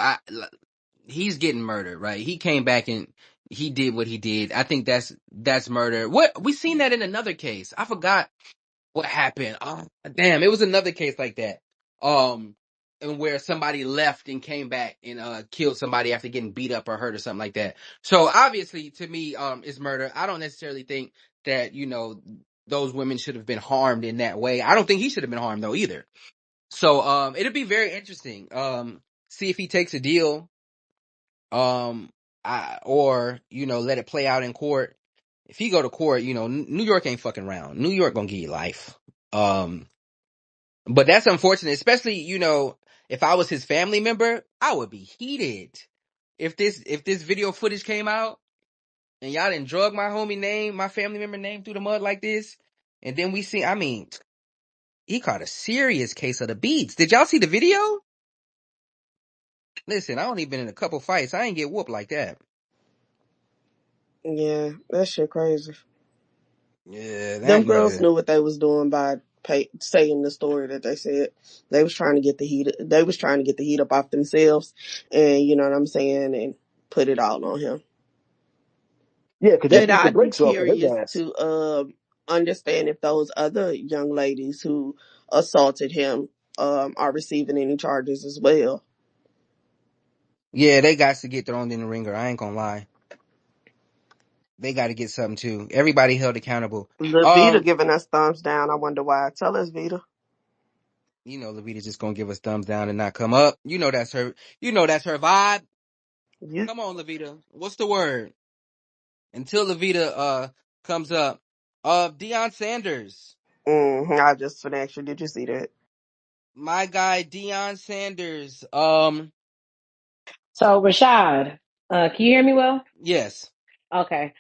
He's getting murdered, right? He came back and he did what he did. I think that's murder. What we seen that in another case. I forgot what happened. Oh, damn, it was another case like that. And where somebody left and came back and killed somebody after getting beat up or hurt or something like that. So obviously, to me, it's murder. I don't necessarily think that those women should have been harmed in that way. I don't think he should have been harmed though either. So it'll be very interesting. See if he takes a deal. Or let it play out in court. If he go to court, New York ain't fucking around. New York gonna give you life. Um, but that's unfortunate, especially if I was his family member, I would be heated. If this video footage came out and y'all didn't drug my family member name through the mud like this, and then we see, I mean, he caught a serious case of the beats. Did y'all see the video? Listen, I only been in a couple fights. I ain't get whooped like that. Yeah, that shit crazy. Yeah, that Them girls nigga. knew what they was doing by saying the story that they said. They was trying to get the heat. They was trying to get the heat up off themselves, and you know what I'm saying, and put it all on him. Yeah, because that And beat the I'd be brakes off of his curious ass. to understand if those other young ladies who assaulted him are receiving any charges as well. Yeah, they got to get thrown in the ringer. I ain't gonna lie. They got to get something too. Everybody held accountable. Levita giving us thumbs down. I wonder why. Tell us, Vita. Levita's just gonna give us thumbs down and not come up. That's her. That's her vibe. You. Come on, Levita. What's the word? Until Levita comes up. Deion Sanders. I just for asked you. Did you see that? My guy Deion Sanders. So Rashad, can you hear me well? Yes. Okay.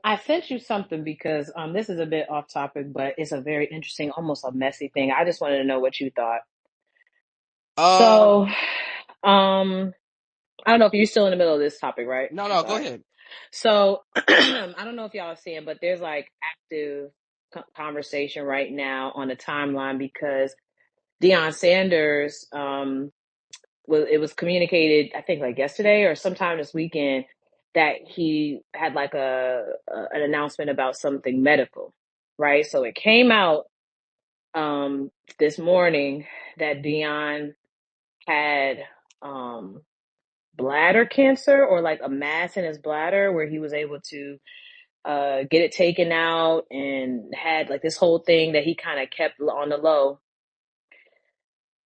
I sent you something because this is a bit off topic, but it's a very interesting, almost a messy thing. I just wanted to know what you thought. Uh, So, I don't know if you're still in the middle of this topic, right? no, I'm no, go sorry. ahead. So, I don't know if y'all are seeing, but there's like active conversation right now on the timeline because Deion Sanders, it was communicated, I think like yesterday or sometime this weekend, that he had like an announcement about something medical, right? So it came out this morning that Deion had bladder cancer or like a mass in his bladder where he was able to get it taken out and had like this whole thing that he kind of kept on the low.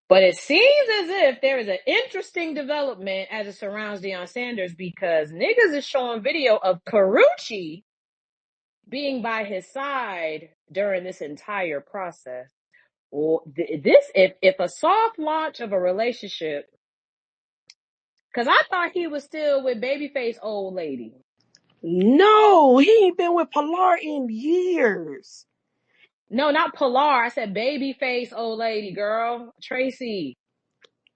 But it seems as if there is an interesting development as it surrounds Deion Sanders because niggas is showing video of Carucci being by his side during this entire process. Or this, if a soft launch of a relationship, because I thought he was still with babyface old lady. No, he ain't been with Pilar in years. No, not Pilar. I said babyface old lady, girl. Tracy.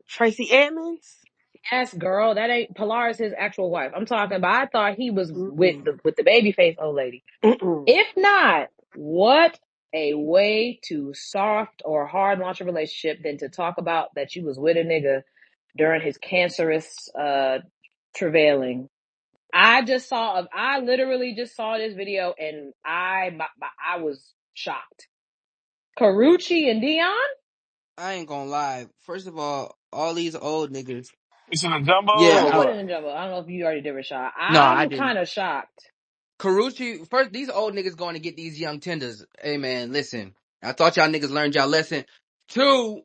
Tracy Edmonds? Yes, girl. That ain't Pilar is his actual wife. I'm talking about. I thought he was with Mm-mm. the babyface old lady. Mm-mm. If not, what a way to soft or hard launch a relationship than to talk about that you was with a nigga during his cancerous travailing. I literally just saw this video and I was shocked. Carucci and Dion? I ain't gonna lie. First of all these old niggas. It's in the jumbo I'm Yeah, gonna or put what? it in the jumbo. I don't know if you already did, Rashad. no, I I'm didn't. kind of shocked. Carucci, first, these old niggas going to get these young tenders. Hey man, listen. I thought y'all niggas learned y'all lesson. Two,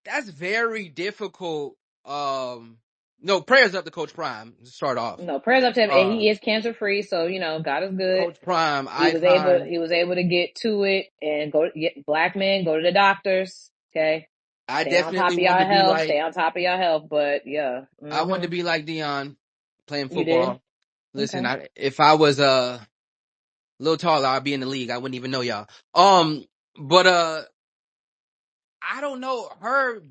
that's very difficult. No, prayers up to Coach Prime to start off. No, prayers up to him. And Uh, he is cancer free, so you know, God is good. Coach Prime, He was able icon. he was able to get to it and go get black men, go to the doctors. Okay. I Stay on top definitely of wanted y'all to be health. like, Stay on top of y'all health. But yeah. I wanted to Mm-hmm. be like Dion playing You did? football. Listen, Okay. if I was a little taller, I'd be in the league. I wouldn't even know y'all. But I don't know her.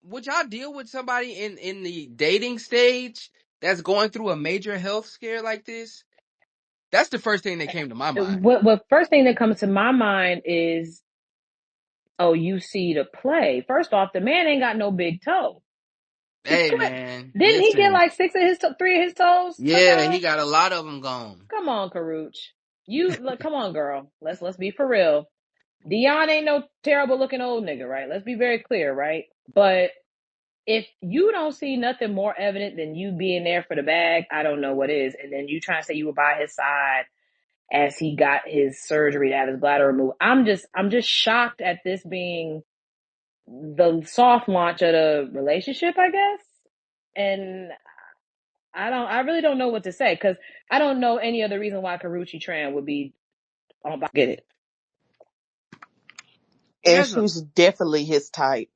Would y'all deal with somebody in the dating stage that's going through a major health scare like this? That's the first thing that came to my mind. What first thing that comes to my mind is, oh, you see the play. First off, the man ain't got no big toe. Hey man, Didn't he get listen. like three of his toes cut Yeah, he off? got a lot of them gone. Come on, Karuch. You look, come on, girl. Let's be for real. Dion ain't no terrible looking old nigga, right? Let's be very clear, right? But if you don't see nothing more evident than you being there for the bag, I don't know what is. And then you trying to say you were by his side as he got his surgery to have his bladder removed. I'm just shocked at this being the soft launch of the relationship, I guess. And I really don't know what to say because I don't know any other reason why Karuchi Tran would be on get it. And There's a she's definitely his type,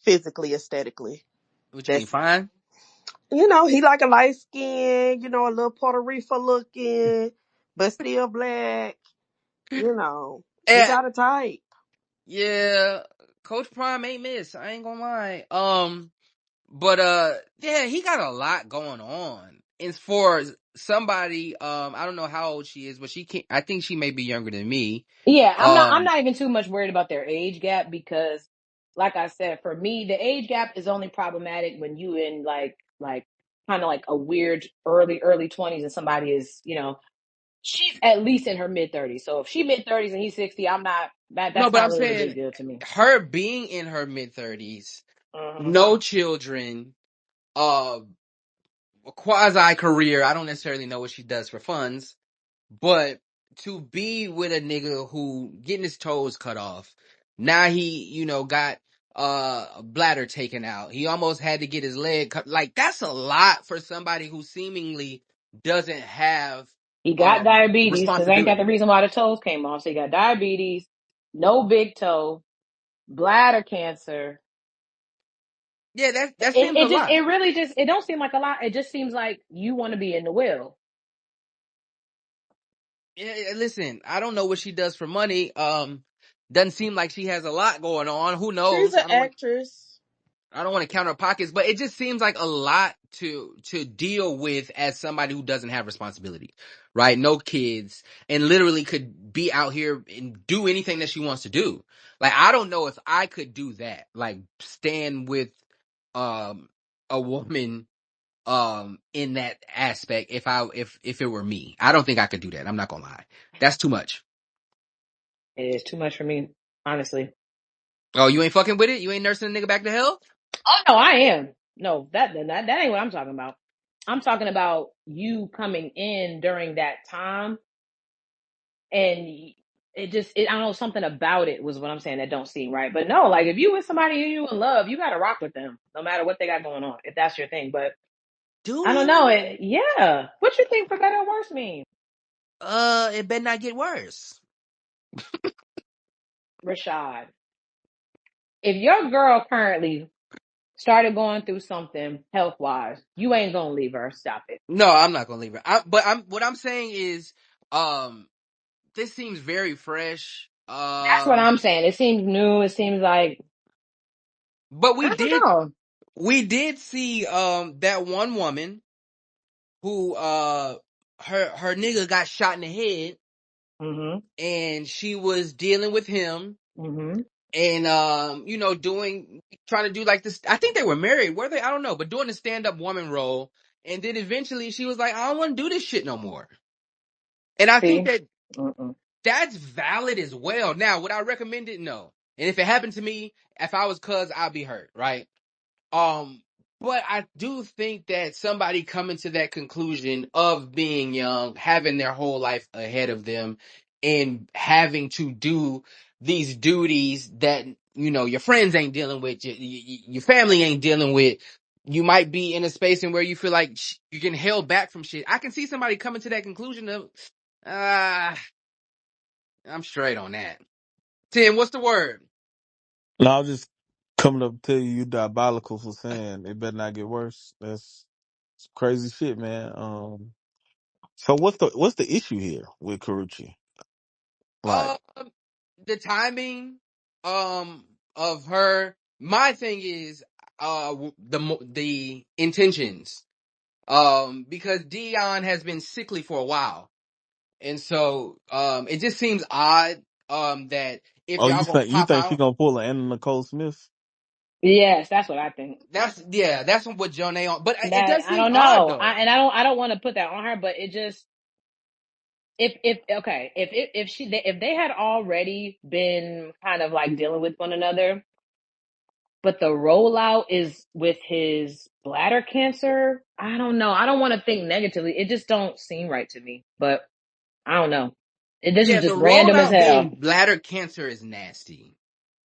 physically, aesthetically. what you mean That's, fine? he like a light skin, a little Puerto Rico looking, but still black. He Eh, got a type. yeah, Coach Prime ain't miss. I ain't gonna lie. But yeah, he got a lot going on. And for somebody, I don't know how old she is, but she can't. I think she may be younger than me. Yeah, I'm Um, not even too much worried about their age gap because like I said, for me, the age gap is only problematic when you in like kind of like a weird early 20s and somebody is, she's at least in her mid 30s. So if she mid 30s and he's 60, I'm not no, that's but not I'm really a big saying deal to me. her being in her mid-30s, Mhm. no children, uh, quasi career. I don't necessarily know what she does for funds, but to be with a nigga who getting his toes cut off, now he, got a bladder taken out. He almost had to get his leg cut. Like that's a lot for somebody who seemingly doesn't have He got diabetes because ain't that the responsibility. reason why the toes came off? So he got diabetes, no big toe, bladder cancer. Yeah, that It, seems a it just, lot. it really just, it don't seem like a lot. It just seems like you want to be in the will. Yeah, listen, I don't know what she does for money. Doesn't seem like she has a lot going on. Who She's knows? an actress. I don't want to count her pockets, but it just seems like a lot to deal with as somebody who doesn't have responsibility, right? No kids, and literally could be out here and do anything that she wants to do. Like I don't know if I could do that. Like stand with um a woman in that aspect if it were me. I don't think I could do that. I'm not gonna lie. That's too much. It is too much for me, honestly. Oh, you ain't fucking with it? You ain't nursing a nigga back to health? Oh no, I am. No, that ain't what I'm talking about. I'm talking about you coming in during that time, and I don't know, something about it was what I'm saying that don't seem right. But no, like if you with somebody and you in love, you gotta rock with them, no matter what they got going on, if that's your thing. But Do I don't know. you? Yeah. What you think for better or worse mean, It better not get worse. Rashad? If your girl currently started going through something health wise, you ain't gonna leave her. Stop it. No, I'm not gonna leave her. What I'm saying is, um, this seems very fresh. That's what I'm saying. It seems new. It seems like But I don't know. we did see that one woman who her nigga got shot in the head Mm-hmm. and she was dealing with him Mm-hmm. and trying to do like this. I think they were married, were they? I don't know, but doing the stand up woman role. And then eventually she was like, I don't want to do this shit no more. And I think See. that Mm-mm. that's valid as well. Now, would I recommend it? No. And if it happened to me, if I was cuz, I'd be hurt, right? Um, but I do think that somebody coming to that conclusion of being young, having their whole life ahead of them, and having to do these duties that your friends ain't dealing with, your family ain't dealing with. You might be in a space in where you feel like you're getting held back from shit. I can see somebody coming to that conclusion of, uh, I'm straight on that. Tim, what's the word? No, I was just coming up to tell you you diabolical for saying it better not get worse. That's some crazy shit, man. So what's the issue here with Karuchi? Like, Um, the timing, of her. My thing is, the intentions. Because Dion has been sickly for a while, and so it just seems odd, that if oh, y'all gonna you pop think she out, gonna pull an Anna Nicole Smith? Yes, that's what I think. that's what Johnny on. But it That does I seem don't odd know. though. I don't want to put that on her, but it just if okay if they had already been kind of like dealing with one another, but the rollout is with his bladder cancer. I don't know. I don't want to think negatively. It just don't seem right to me. But I don't know. This is Yeah, the just random as rollout being hell. bladder cancer is nasty.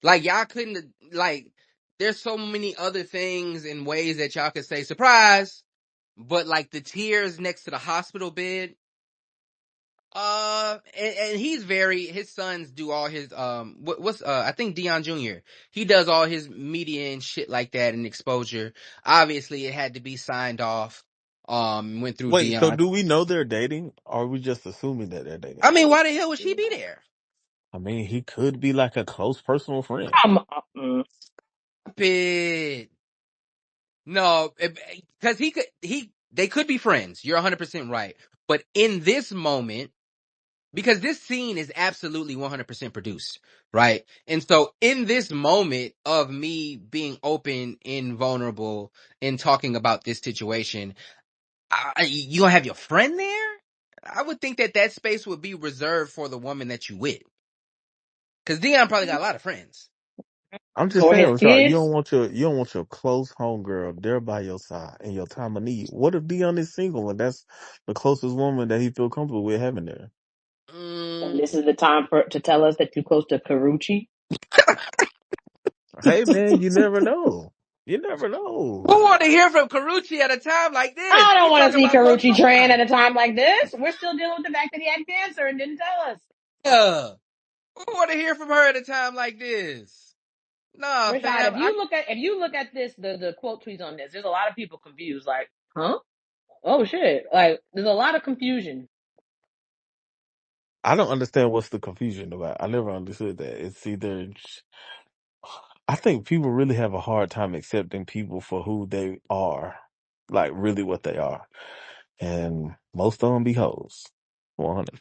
Like y'all couldn't like. There's so many other things and ways that y'all could say surprise, but like the tears next to the hospital bed. And his sons do all his what's I think Dion Jr. He does all his media and shit like that and exposure. Obviously, it had to be signed off. Went through Wait, so Dion. do we know they're dating, or are we just assuming that they're dating? I mean, why the hell would she be there? I mean, he could be like a close personal friend. Stupid. No, because they could be friends. You're 100% right. But in this moment, because this scene is absolutely 100% produced, right? And so in this moment of me being open and vulnerable and talking about this situation, you gonna have your friend there? I would think that space would be reserved for the woman that you with. Because Dion probably got a lot of friends. I'm just Or saying, his Rashard, kids. you don't want your close homegirl there by your side in your time of need. What if Dion is single and that's the closest woman that he feel comfortable with having there? And Mm, this is the time to tell us that you're close to Karuchi. Hey man, you never know. You never know. who want to hear from Carucci at a time like this? I don't We want to talking see about folks Karuchi my Tran at time. a time like this. We're still dealing with the fact that he had cancer and didn't tell us. Yeah. Who want to hear from her at a time like this? Nah, Rashad, fam. if you look at this, the quote tweets on this, there's a lot of people confused. Like, huh? Oh shit! Like, there's a lot of confusion. I don't understand what's the confusion about. I never understood that. It's either I think people really have a hard time accepting people for who they are, like really what they are, and most of them be hoes. 100.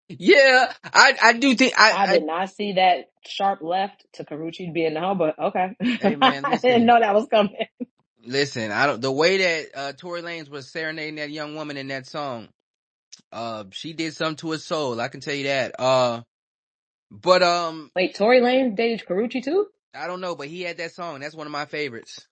Yeah, I do think I did not see that sharp left to Karuchi being the home, but okay. hey man, I didn't know that was coming. listen, I don't the way that Tory Lanez was serenading that young woman in that song, she did something to his soul, I can tell you that. But Wait, Tory Lane dated Karuchi too? I don't know, but he had that song. That's one of my favorites.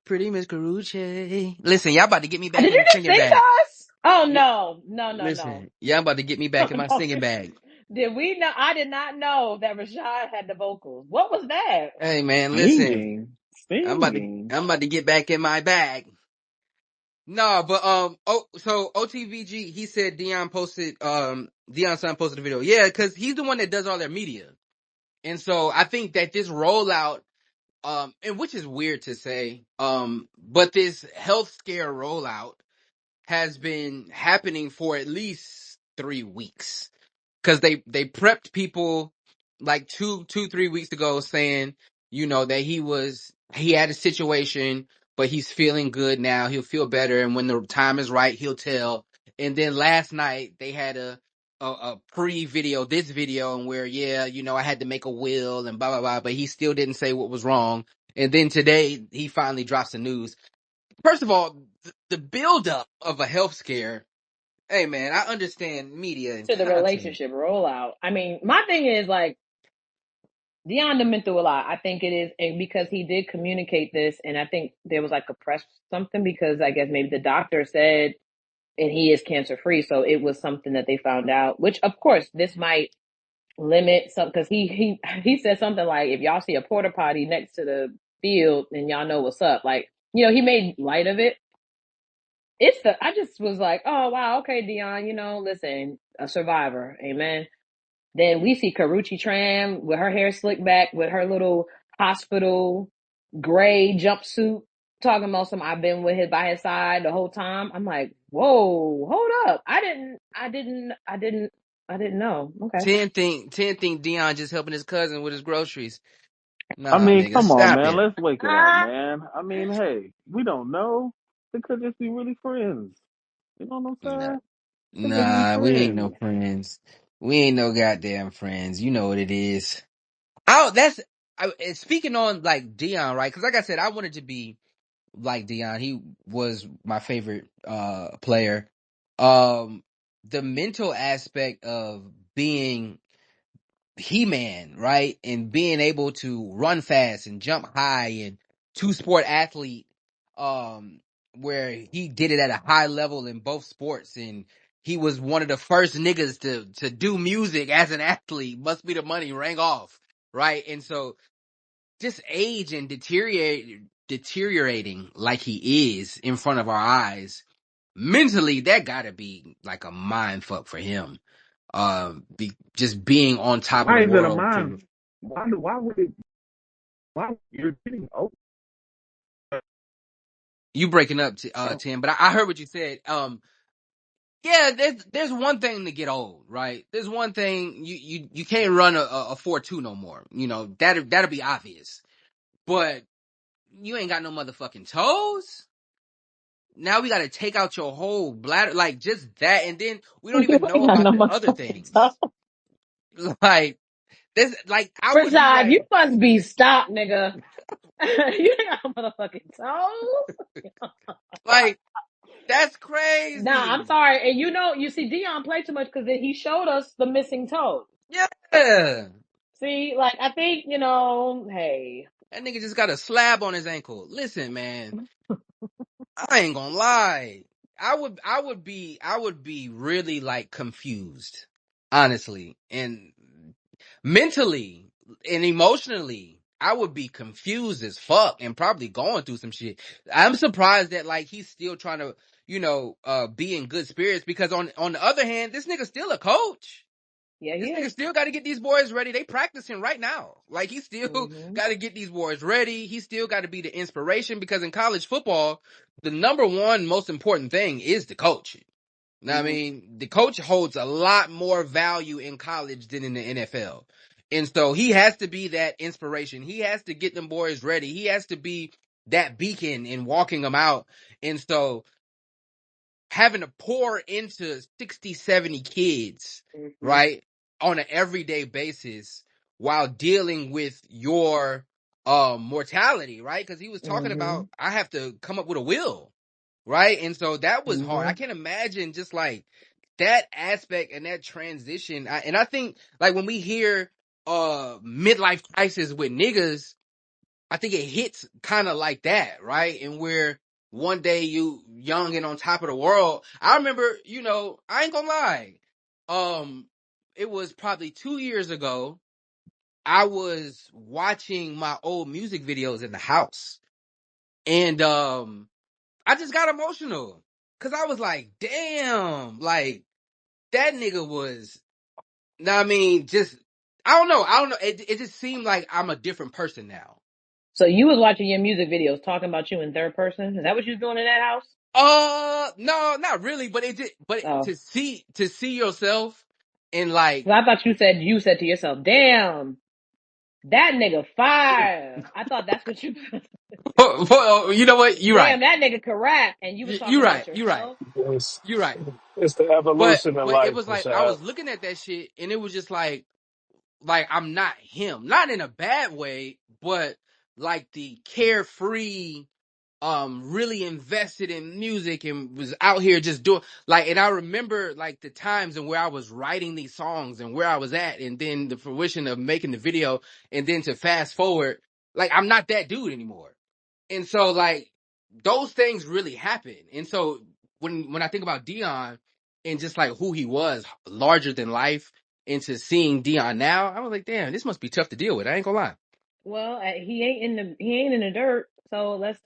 Pretty Miss Carucci. Listen, y'all about to get me back Did in you the just singing sing to bag. us? Oh Yeah, no, no, no, no. listen, y'all about to get me back in my No. singing bag. Did we know? I did not know that Rashad had the vocals. What was that? Hey man, listen, Singing. I'm about to Singing. I'm about to get back in my bag. No, but so OTVG, he said Deion son posted a video. Yeah, because he's the one that does all their media. And so I think that this rollout, and which is weird to say, but this health scare rollout has been happening for at least 3 weeks. Cause they prepped people like 3 weeks ago saying, that he had a situation, but he's feeling good now. He'll feel better. And when the time is right, he'll tell. And then last night they had a pre-video, this video, and where, I had to make a will and blah, blah, blah, but he still didn't say what was wrong. And then today he finally drops the news. First of all, the buildup of a health scare. Hey man, I understand media and To the content. relationship rollout. I mean, my thing is like Deion done been through a lot. I think it is, and because he did communicate this, and I think there was like a press something because I guess maybe the doctor said, and he is cancer free, so it was something that they found out. Which, of course, this might limit some because he said something like, if y'all see a porta potty next to the field, then y'all know what's up. Like, he made light of it. I just was like, oh wow, okay, Deion, listen, a survivor, amen. Then we see Karuchi Tran with her hair slicked back, with her little hospital gray jumpsuit, talking about some. I've been with him by his side the whole time. I'm like, whoa, hold up. I didn't know. Okay. 10 think Dion just helping his cousin with his groceries. I Nah, mean, nigga, come on, stop man. it. Let's wake it up, man. I mean, hey, we don't know. They could just be really friends. You know what I'm Nah, saying? They could be nah, we ain't no friends. friends. We ain't no goddamn friends. You know what it is. And speaking on like Dion, right? Because like I said, I wanted to be like Dion. He was my favorite player. The mental aspect of being He-Man, right? And being able to run fast and jump high and two-sport athlete, where he did it at a high level in both sports, and he was one of the first niggas to do music as an athlete. Must Be the Money rang off, right? And so just age and deteriorating like he is in front of our eyes, mentally that gotta be like a mind fuck for him. Just being on top of the Why is it a world. mind? Why would it? Why you're getting old? You breaking up, Tim, but I heard what you said. Yeah, there's one thing to get old, right? There's one thing you can't run a 4.2 no more. That'll be obvious. But you ain't got no motherfucking toes. Now we got to take out your whole bladder, like just that, and then we don't You even know ain't got about no the other motherfucking things. toe. Like this, like I would be Rashad, like, you must be stopped, nigga. You ain't got no motherfucking toes. like that's Nah, I'm crazy. sorry. And you see Dion play too much because he showed us the missing toe. Yeah, that See, like I think, hey. nigga just got a slab on his ankle. Listen, man, I ain't gonna lie. I would be really like confused, honestly, and mentally and emotionally. I would be confused as fuck and probably going through some shit. I'm surprised that like he's still trying to, be in good spirits because on the other hand, this nigga's still a coach. Yeah, he This is. nigga still got to get these boys ready. They practicing right now. Like, he still Hmm. got to get these boys ready. He still got to be the inspiration, because in college football, the number one most important thing is the coach. Now, I Hmm. mean, the coach holds a lot more value in college than in the NFL. And so he has to be that inspiration. He has to get them boys ready. He has to be that beacon and walking them out. And so having to pour into 60, 70 kids, Hmm. right, on an everyday basis while dealing with your mortality, right? Because he was talking Hmm. about, I have to come up with a will, right? And so that was hard. Hmm. I can imagine just like that aspect and that transition. And I think like when we hear midlife crisis with niggas, I think it hits kind of like that, right? And where one day you young and on top of the world. I remember, I ain't gonna lie. It was probably 2 years ago. I was watching my old music videos in the house, and I just got emotional because I was like, damn, like that nigga was. I mean, just I don't know. It just seemed like I'm a different person now. So you was watching your music videos talking about you in third person? Is that what you was doing in that house? No, not really, but Oh, to see yourself and like, 'cause I thought you said to yourself, "Damn, that nigga fire." I thought that's what you. you know what? You're right. Damn, that nigga can rap, and you was You're talking right. about You're right. yourself. It's, You're right. it's the But evolution of it life, was like I Rashad. was looking at that shit and it was just like I'm not him. Not in a bad way, but like the carefree really invested in music and was out here just doing like, and I remember like the times and where I was writing these songs and where I was at, and then the fruition of making the video, and then to fast forward, like I'm not that dude anymore. And so like those things really happen. And so when I think about Dion and just like who he was, larger than life, into seeing Dion now, I was like, damn, this must be tough to deal with. I ain't gonna lie. Well, he ain't in the dirt. So let's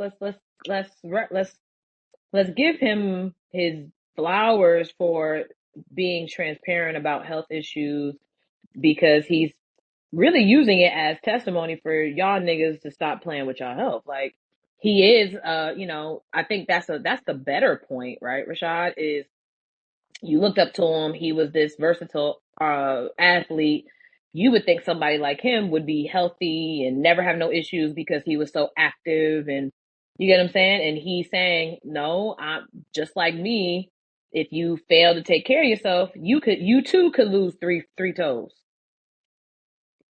let's give him his flowers for being transparent about health issues, because he's really using it as testimony for y'all niggas to stop playing with y'all health. Like, he is, I think that's the better point, right, Rashad? Is you looked up to him. He was this versatile athlete. You would think somebody like him would be healthy and never have no issues because he was so active, and you get what I'm saying? And he's saying, no, I'm just like me. If you fail to take care of yourself, you too could lose three toes.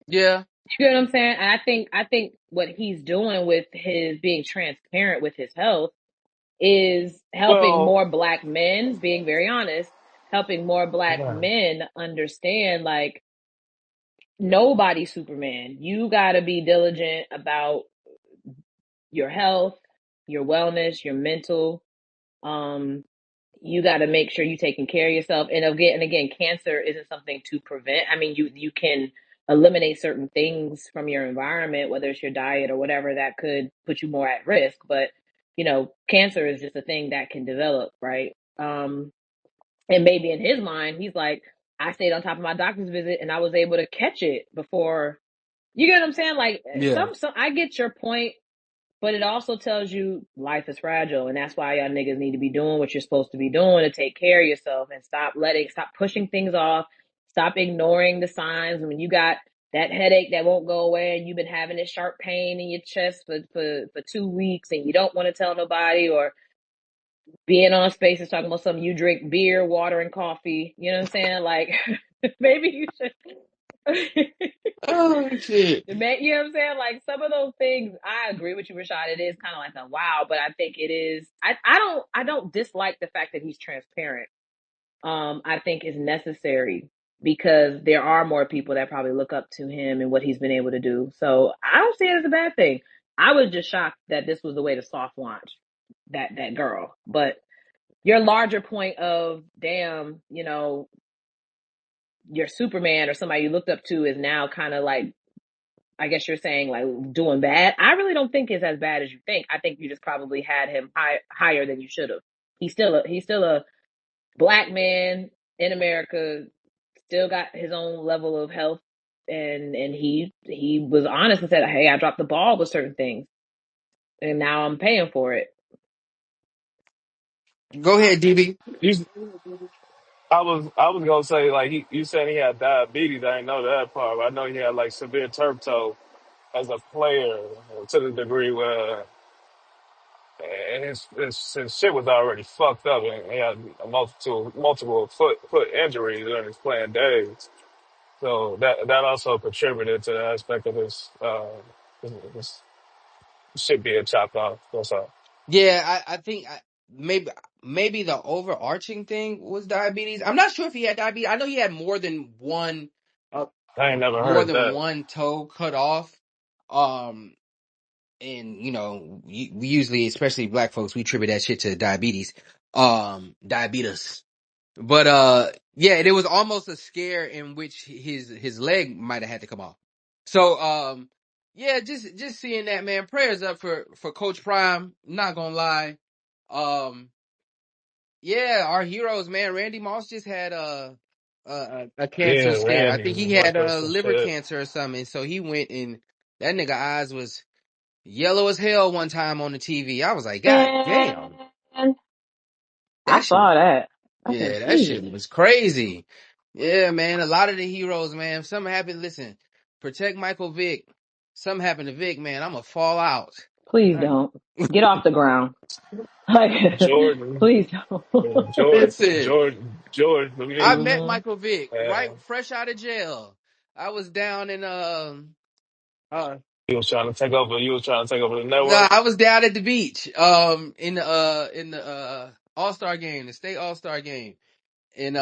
Yeah. You get what I'm saying? And I think what he's doing with his being transparent with his health is helping Well, more black men, being very honest, helping more black right. men understand, like, nobody's Superman. You got to be diligent about your health, your wellness, your mental. Um, you got to make sure you're taking care of yourself. And again, cancer isn't something to prevent. I mean, you can eliminate certain things from your environment, whether it's your diet or whatever, that could put you more at risk. But cancer is just a thing that can develop, right? And maybe in his mind, he's like, I stayed on top of my doctor's visit and I was able to catch it before. You get what I'm saying? Like, Yeah. some I get your point, but it also tells you life is fragile, and that's why y'all niggas need to be doing what you're supposed to be doing to take care of yourself, and stop pushing things off, stop ignoring the signs. When you got that headache that won't go away, and you've been having this sharp pain in your chest for 2 weeks, and you don't want to tell nobody, or being on spaces talking about something, you drink beer, water, and coffee. You know what I'm saying? Like, maybe you should. Oh shit. You know what I'm saying? Like, some of those things, I agree with you, Rashad. It is kind of like a wow, but I think it is. I don't dislike the fact that he's transparent. I think is necessary because there are more people that probably look up to him and what he's been able to do. So I don't see it as a bad thing. I was just shocked that this was the way to soft launch that girl. But your larger point of, damn, your Superman or somebody you looked up to is now kind of like, I guess you're saying, like, doing bad. I really don't think it's as bad as you think. I think you just probably had him higher than you should have. He's still a black man in America, still got his own level of health, and he was honest and said, "Hey, I dropped the ball with certain things, and now I'm paying for it." Go ahead, DB. You, I was gonna say like you said he had diabetes. I didn't know that part. But I know he had like severe turf toe as a player to the degree where his shit was already fucked up, and he had a multiple foot injuries during his playing days. So that also contributed to the aspect of his shit being chopped off. That's all. Yeah, I think maybe the overarching thing was diabetes. I'm not sure if he had diabetes. I know he had uh, I ain't never more heard than that. one toe cut off. Um, and we usually, especially black folks, we attribute that shit to diabetes. Diabetes. But yeah, there was almost a scare in which his leg might have had to come off. So yeah, just seeing that, man. Prayers up for Coach Prime. Not gonna lie. Um yeah, our heroes, man. Randy Moss just had a cancer Yeah, scare. I Randy think he went had through some liver shit. cancer or something. So he went and that nigga eyes was yellow as hell one time on the TV. I was like, God damn. Man, I That shit. saw that. I said, Yeah, that shit "Jeez, was crazy. Yeah, man. A lot of the heroes, man. If something happened, listen, protect Michael Vick. Something happened to Vick, man. I'm gonna fall out. please Right. don't get off the ground." Like, Jordan, please don't. Listen, George, I I mean, met Hmm. Michael Vick uh, right fresh out of jail. I was down in uh he was trying to take over. You was trying to take over the nah, network. I was down at the beach in the All-Star game, the state All-Star game. And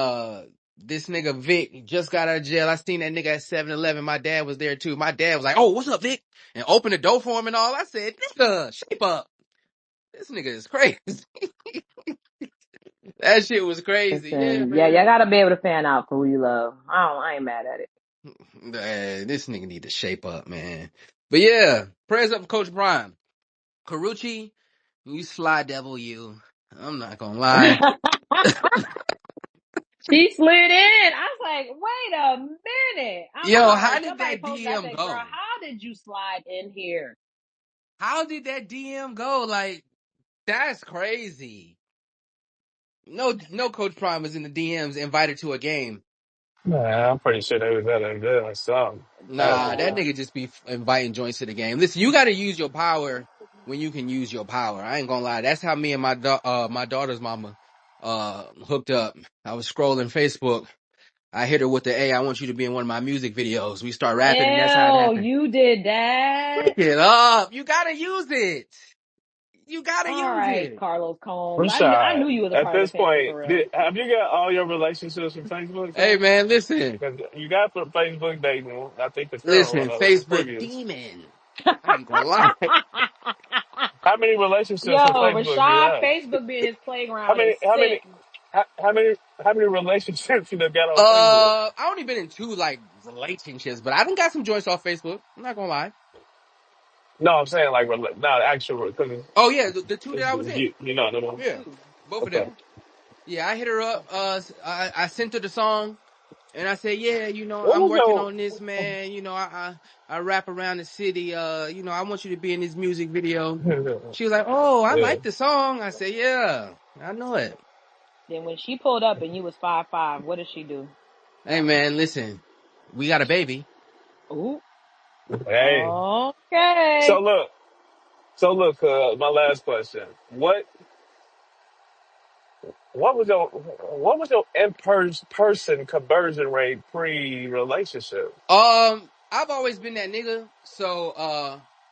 this nigga Vic just got out of jail. I seen that nigga at 7-Eleven. My dad was there too. My dad was like, "Oh, what's up, Vic?" And opened the door for him and all. I said, "Nigga, shape up. This nigga is crazy." That shit was crazy. Yeah, Listen, yeah, y'all man. gotta be able to fan out for who you love. I ain't mad at it. This nigga need to shape up, man. But yeah, prayers up for Coach Prime. Carucci, you sly devil, you. I'm not gonna lie. She slid in. I was like, wait a minute. I'm Yo, how sorry. did Somebody that posted. I DM said, girl, go? how did you slide in here? How did that DM go? Like, that's crazy. No, Coach Prime was in the DMs invited to a game. Man, I'm pretty sure they was at a good or something. Had to Nah, that be. Nah. nigga just be inviting joints to the game. Listen, you got to use your power when you can use your power. I ain't gonna lie. That's how me and my daughter's mama hooked up. I was scrolling Facebook. I hit her with the, "Hey, I want you to be in one of my music videos." We start rapping, and that's how it Ew, happened. you did that. Pick it up. You gotta use it. You gotta All use right, it. Carlos Combs. I Rashad, knew you was a at private this fan point, for real. have you got all your relationships from Facebook, Hey, son? man, listen. Because you got for Facebook dating. I think the current one Listen, or the Facebook previous. demon. I ain't gonna lie. How many relationships Yo, from Facebook do you Rashad, have? Facebook being his How playground many? is How many? sick. How many relationships you done got on Facebook? I only been in two like relationships, but I done got some joints off Facebook. I'm not gonna lie. No, I'm saying like not actual because Oh yeah, the two that I was in. you know what I mean. Yeah, both of Okay. them. Yeah, I hit her up. I sent her the song, and I said, "Yeah, What I'm was working your on this, man. I rap around the city. I want you to be in this music video." She was like, "Oh, I yeah? like the song." I said, "Yeah, I know it." Then when she pulled up and you was 5'5", what did she do? Hey man, listen, we got a baby. Ooh, Hey. So okay. look. My last question. What was your in person conversion rate pre-relationship? I've always been that nigga, so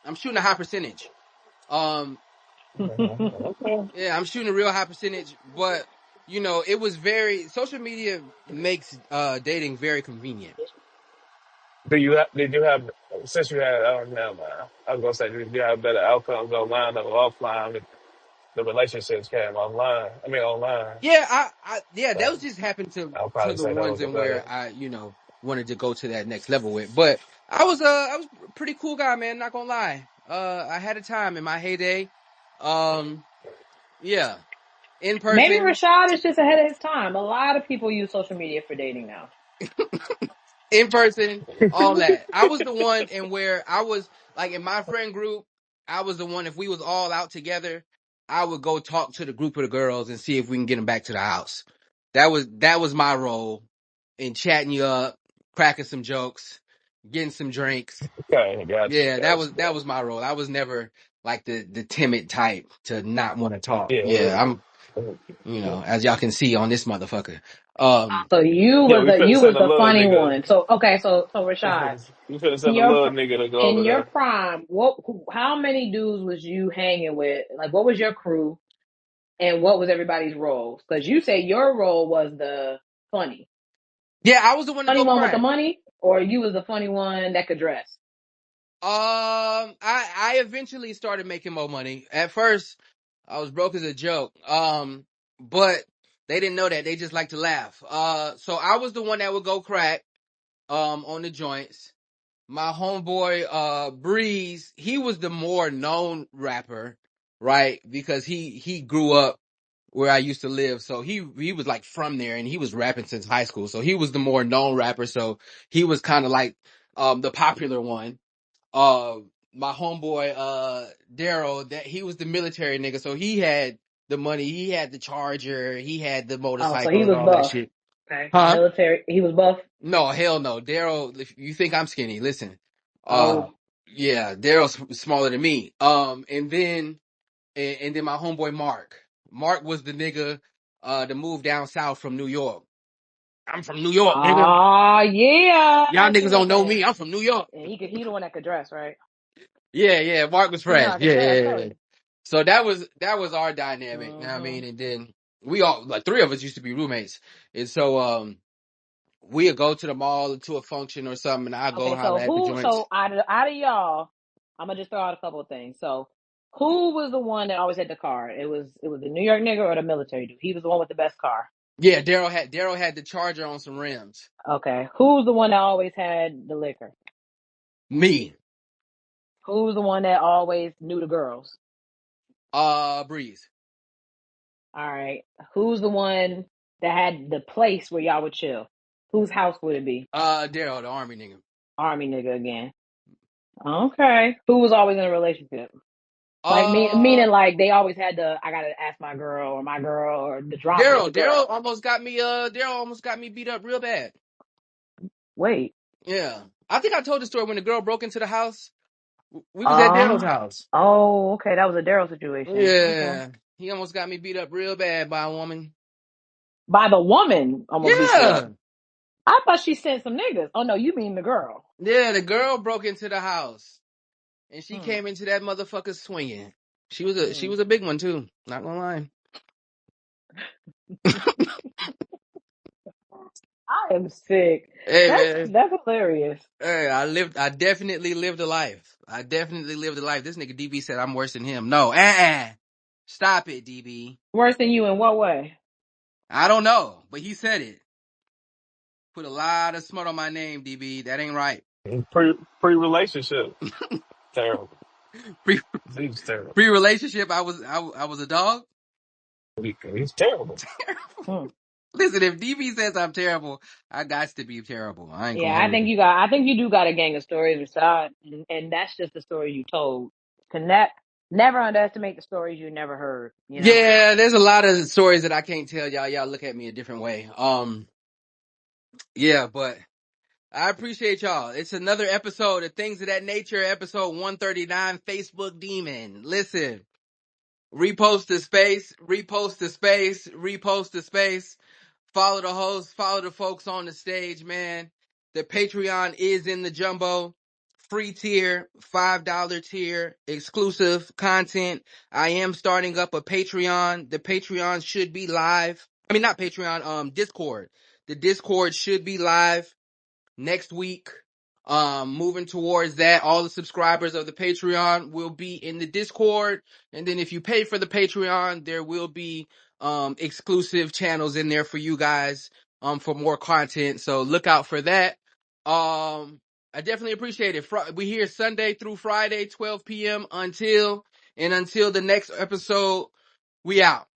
I'm shooting a high percentage. Um, Okay. yeah, I'm shooting a real high percentage, but it was social media makes dating very convenient. Did you have since you had never mind. I was gonna say did you have better outcomes online or offline? The relationships came online. I mean online. Yeah, yeah, So those just happened I'll to probably the say that ones was a in better. where I wanted to go to that next level with. But I was a pretty cool guy, man, not gonna lie. I had a time in my heyday. Um, yeah, in Maybe person. Rashad is just ahead of his time. A lot of people use social media for dating now. in person, all that. I was the one, and where I was like in my friend group, I was the one. If we was all out together, I would go talk to the group of the girls and see if we can get them back to the house. That was my role in chatting you up, cracking some jokes, getting some drinks. Okay, Yeah, that gotcha. was my role. I was never like the timid type to not want to talk. Yeah, Yeah, I'm, yeah. as y'all can see on this motherfucker. Um, So you Yeah, was we the finna you send was a the little funny nigga. one. So okay, so Rashad, We finna in send a your little nigga to go in over your there. prime, how many dudes was you hanging with? Like, what was your crew, and what was everybody's roles? Because you say your role was the funny yeah, I was the one to funny go one with the crack. money, or you was the funny one that could dress. I eventually started making more money. At first, I was broke as a joke. But they didn't know that. They just like to laugh. So I was the one that would go crack, on the joints. My homeboy, Breeze, he was the more known rapper, right? Because he grew up where I used to live. So he was like from there, and he was rapping since high school. So he was the more known rapper. So he was kind of like, the popular one. uh my homeboy Daryl, that he was the military nigga, so he had the money, he had the charger, he had the Oh, so he motorcycle and was all that buff. shit. Okay, Huh? military. He was buff. No, hell no. Daryl, if you think I'm skinny, listen. Oh, Yeah, Daryl's smaller than me. And then my homeboy Mark was the nigga that moved down south from New York. I'm from New York, nigga. yeah. Y'all I see niggas what I'm don't know saying. me. I'm from New York. And he the one that could dress, right? Yeah, Mark was He know fresh. how to Yeah, dress, yeah, don't yeah. he? So that was our dynamic. Know what I Mm-hmm. mean? And then we all, like, three of us used to be roommates. And so we'd go to the mall or to a function or something, and I'd go Okay, so holler at the joints. out of y'all, I'm gonna just throw out a couple of things. So who was the one that always had the car? It was the New York nigga or the military dude? He was the one with the best car. Yeah, Daryl had the charger on some rims. Okay. Who's the one that always had the liquor? Me. Who's the one that always knew the girls? Breeze. All right. Who's the one that had the place where y'all would chill? Whose house would it be? Daryl, the army nigga. Army nigga again. Okay. Who was always in a relationship? Like Uh meaning like they always had the I gotta ask my girl or the drama with Daryl, the girl. Daryl almost got me beat up real bad. Wait. Yeah. I think I told the story when the girl broke into the house. We was at Daryl's Oh, house. okay. That was a Daryl situation. Okay. Yeah. He almost got me beat up real bad by a woman. By the woman almost beat you up. Yeah. I thought she sent some niggas. Oh no, you mean the girl. Yeah, the girl broke into the house and she Hmm. came into that motherfucker swinging. She Hmm. was a big one too. Not gonna lie. I am sick. Hey man. That's hilarious. Hey, I definitely lived a life. I definitely lived a life. This nigga DB said I'm worse than him. No, stop it, DB. Worse than you in what way? I don't know, but he said it. Put a lot of smut on my name, DB. That ain't right. Pre relationship, terrible. Pre He's terrible. pre relationship, I was a dog. He's terrible. Hmm. Listen, if DB says I'm terrible, I got to be terrible. I ain't Yeah, gonna hold you. I think you do got a gang of stories inside, and that's just the story you told. Never underestimate the stories you never heard. You know. Yeah, there's a lot of stories that I can't tell y'all. Y'all look at me a different way. Yeah, but I appreciate y'all. It's another episode of Things of That Nature, episode 139, Facebook Demon. Listen, repost the space, repost the space, repost the space. Follow the host, follow the folks on the stage, man. The Patreon is in the jumbo. Free tier, $5 tier, exclusive content. I am starting up a Patreon. The Patreon should be live. I mean, not Patreon, Discord. The Discord should be live next week. Moving towards that, all the subscribers of the Patreon will be in the Discord. And then if you pay for the Patreon, there will be exclusive channels in there for you guys for more content. So look out for that. I definitely appreciate it. We here Sunday through Friday, 12 p.m. until the next episode. We out.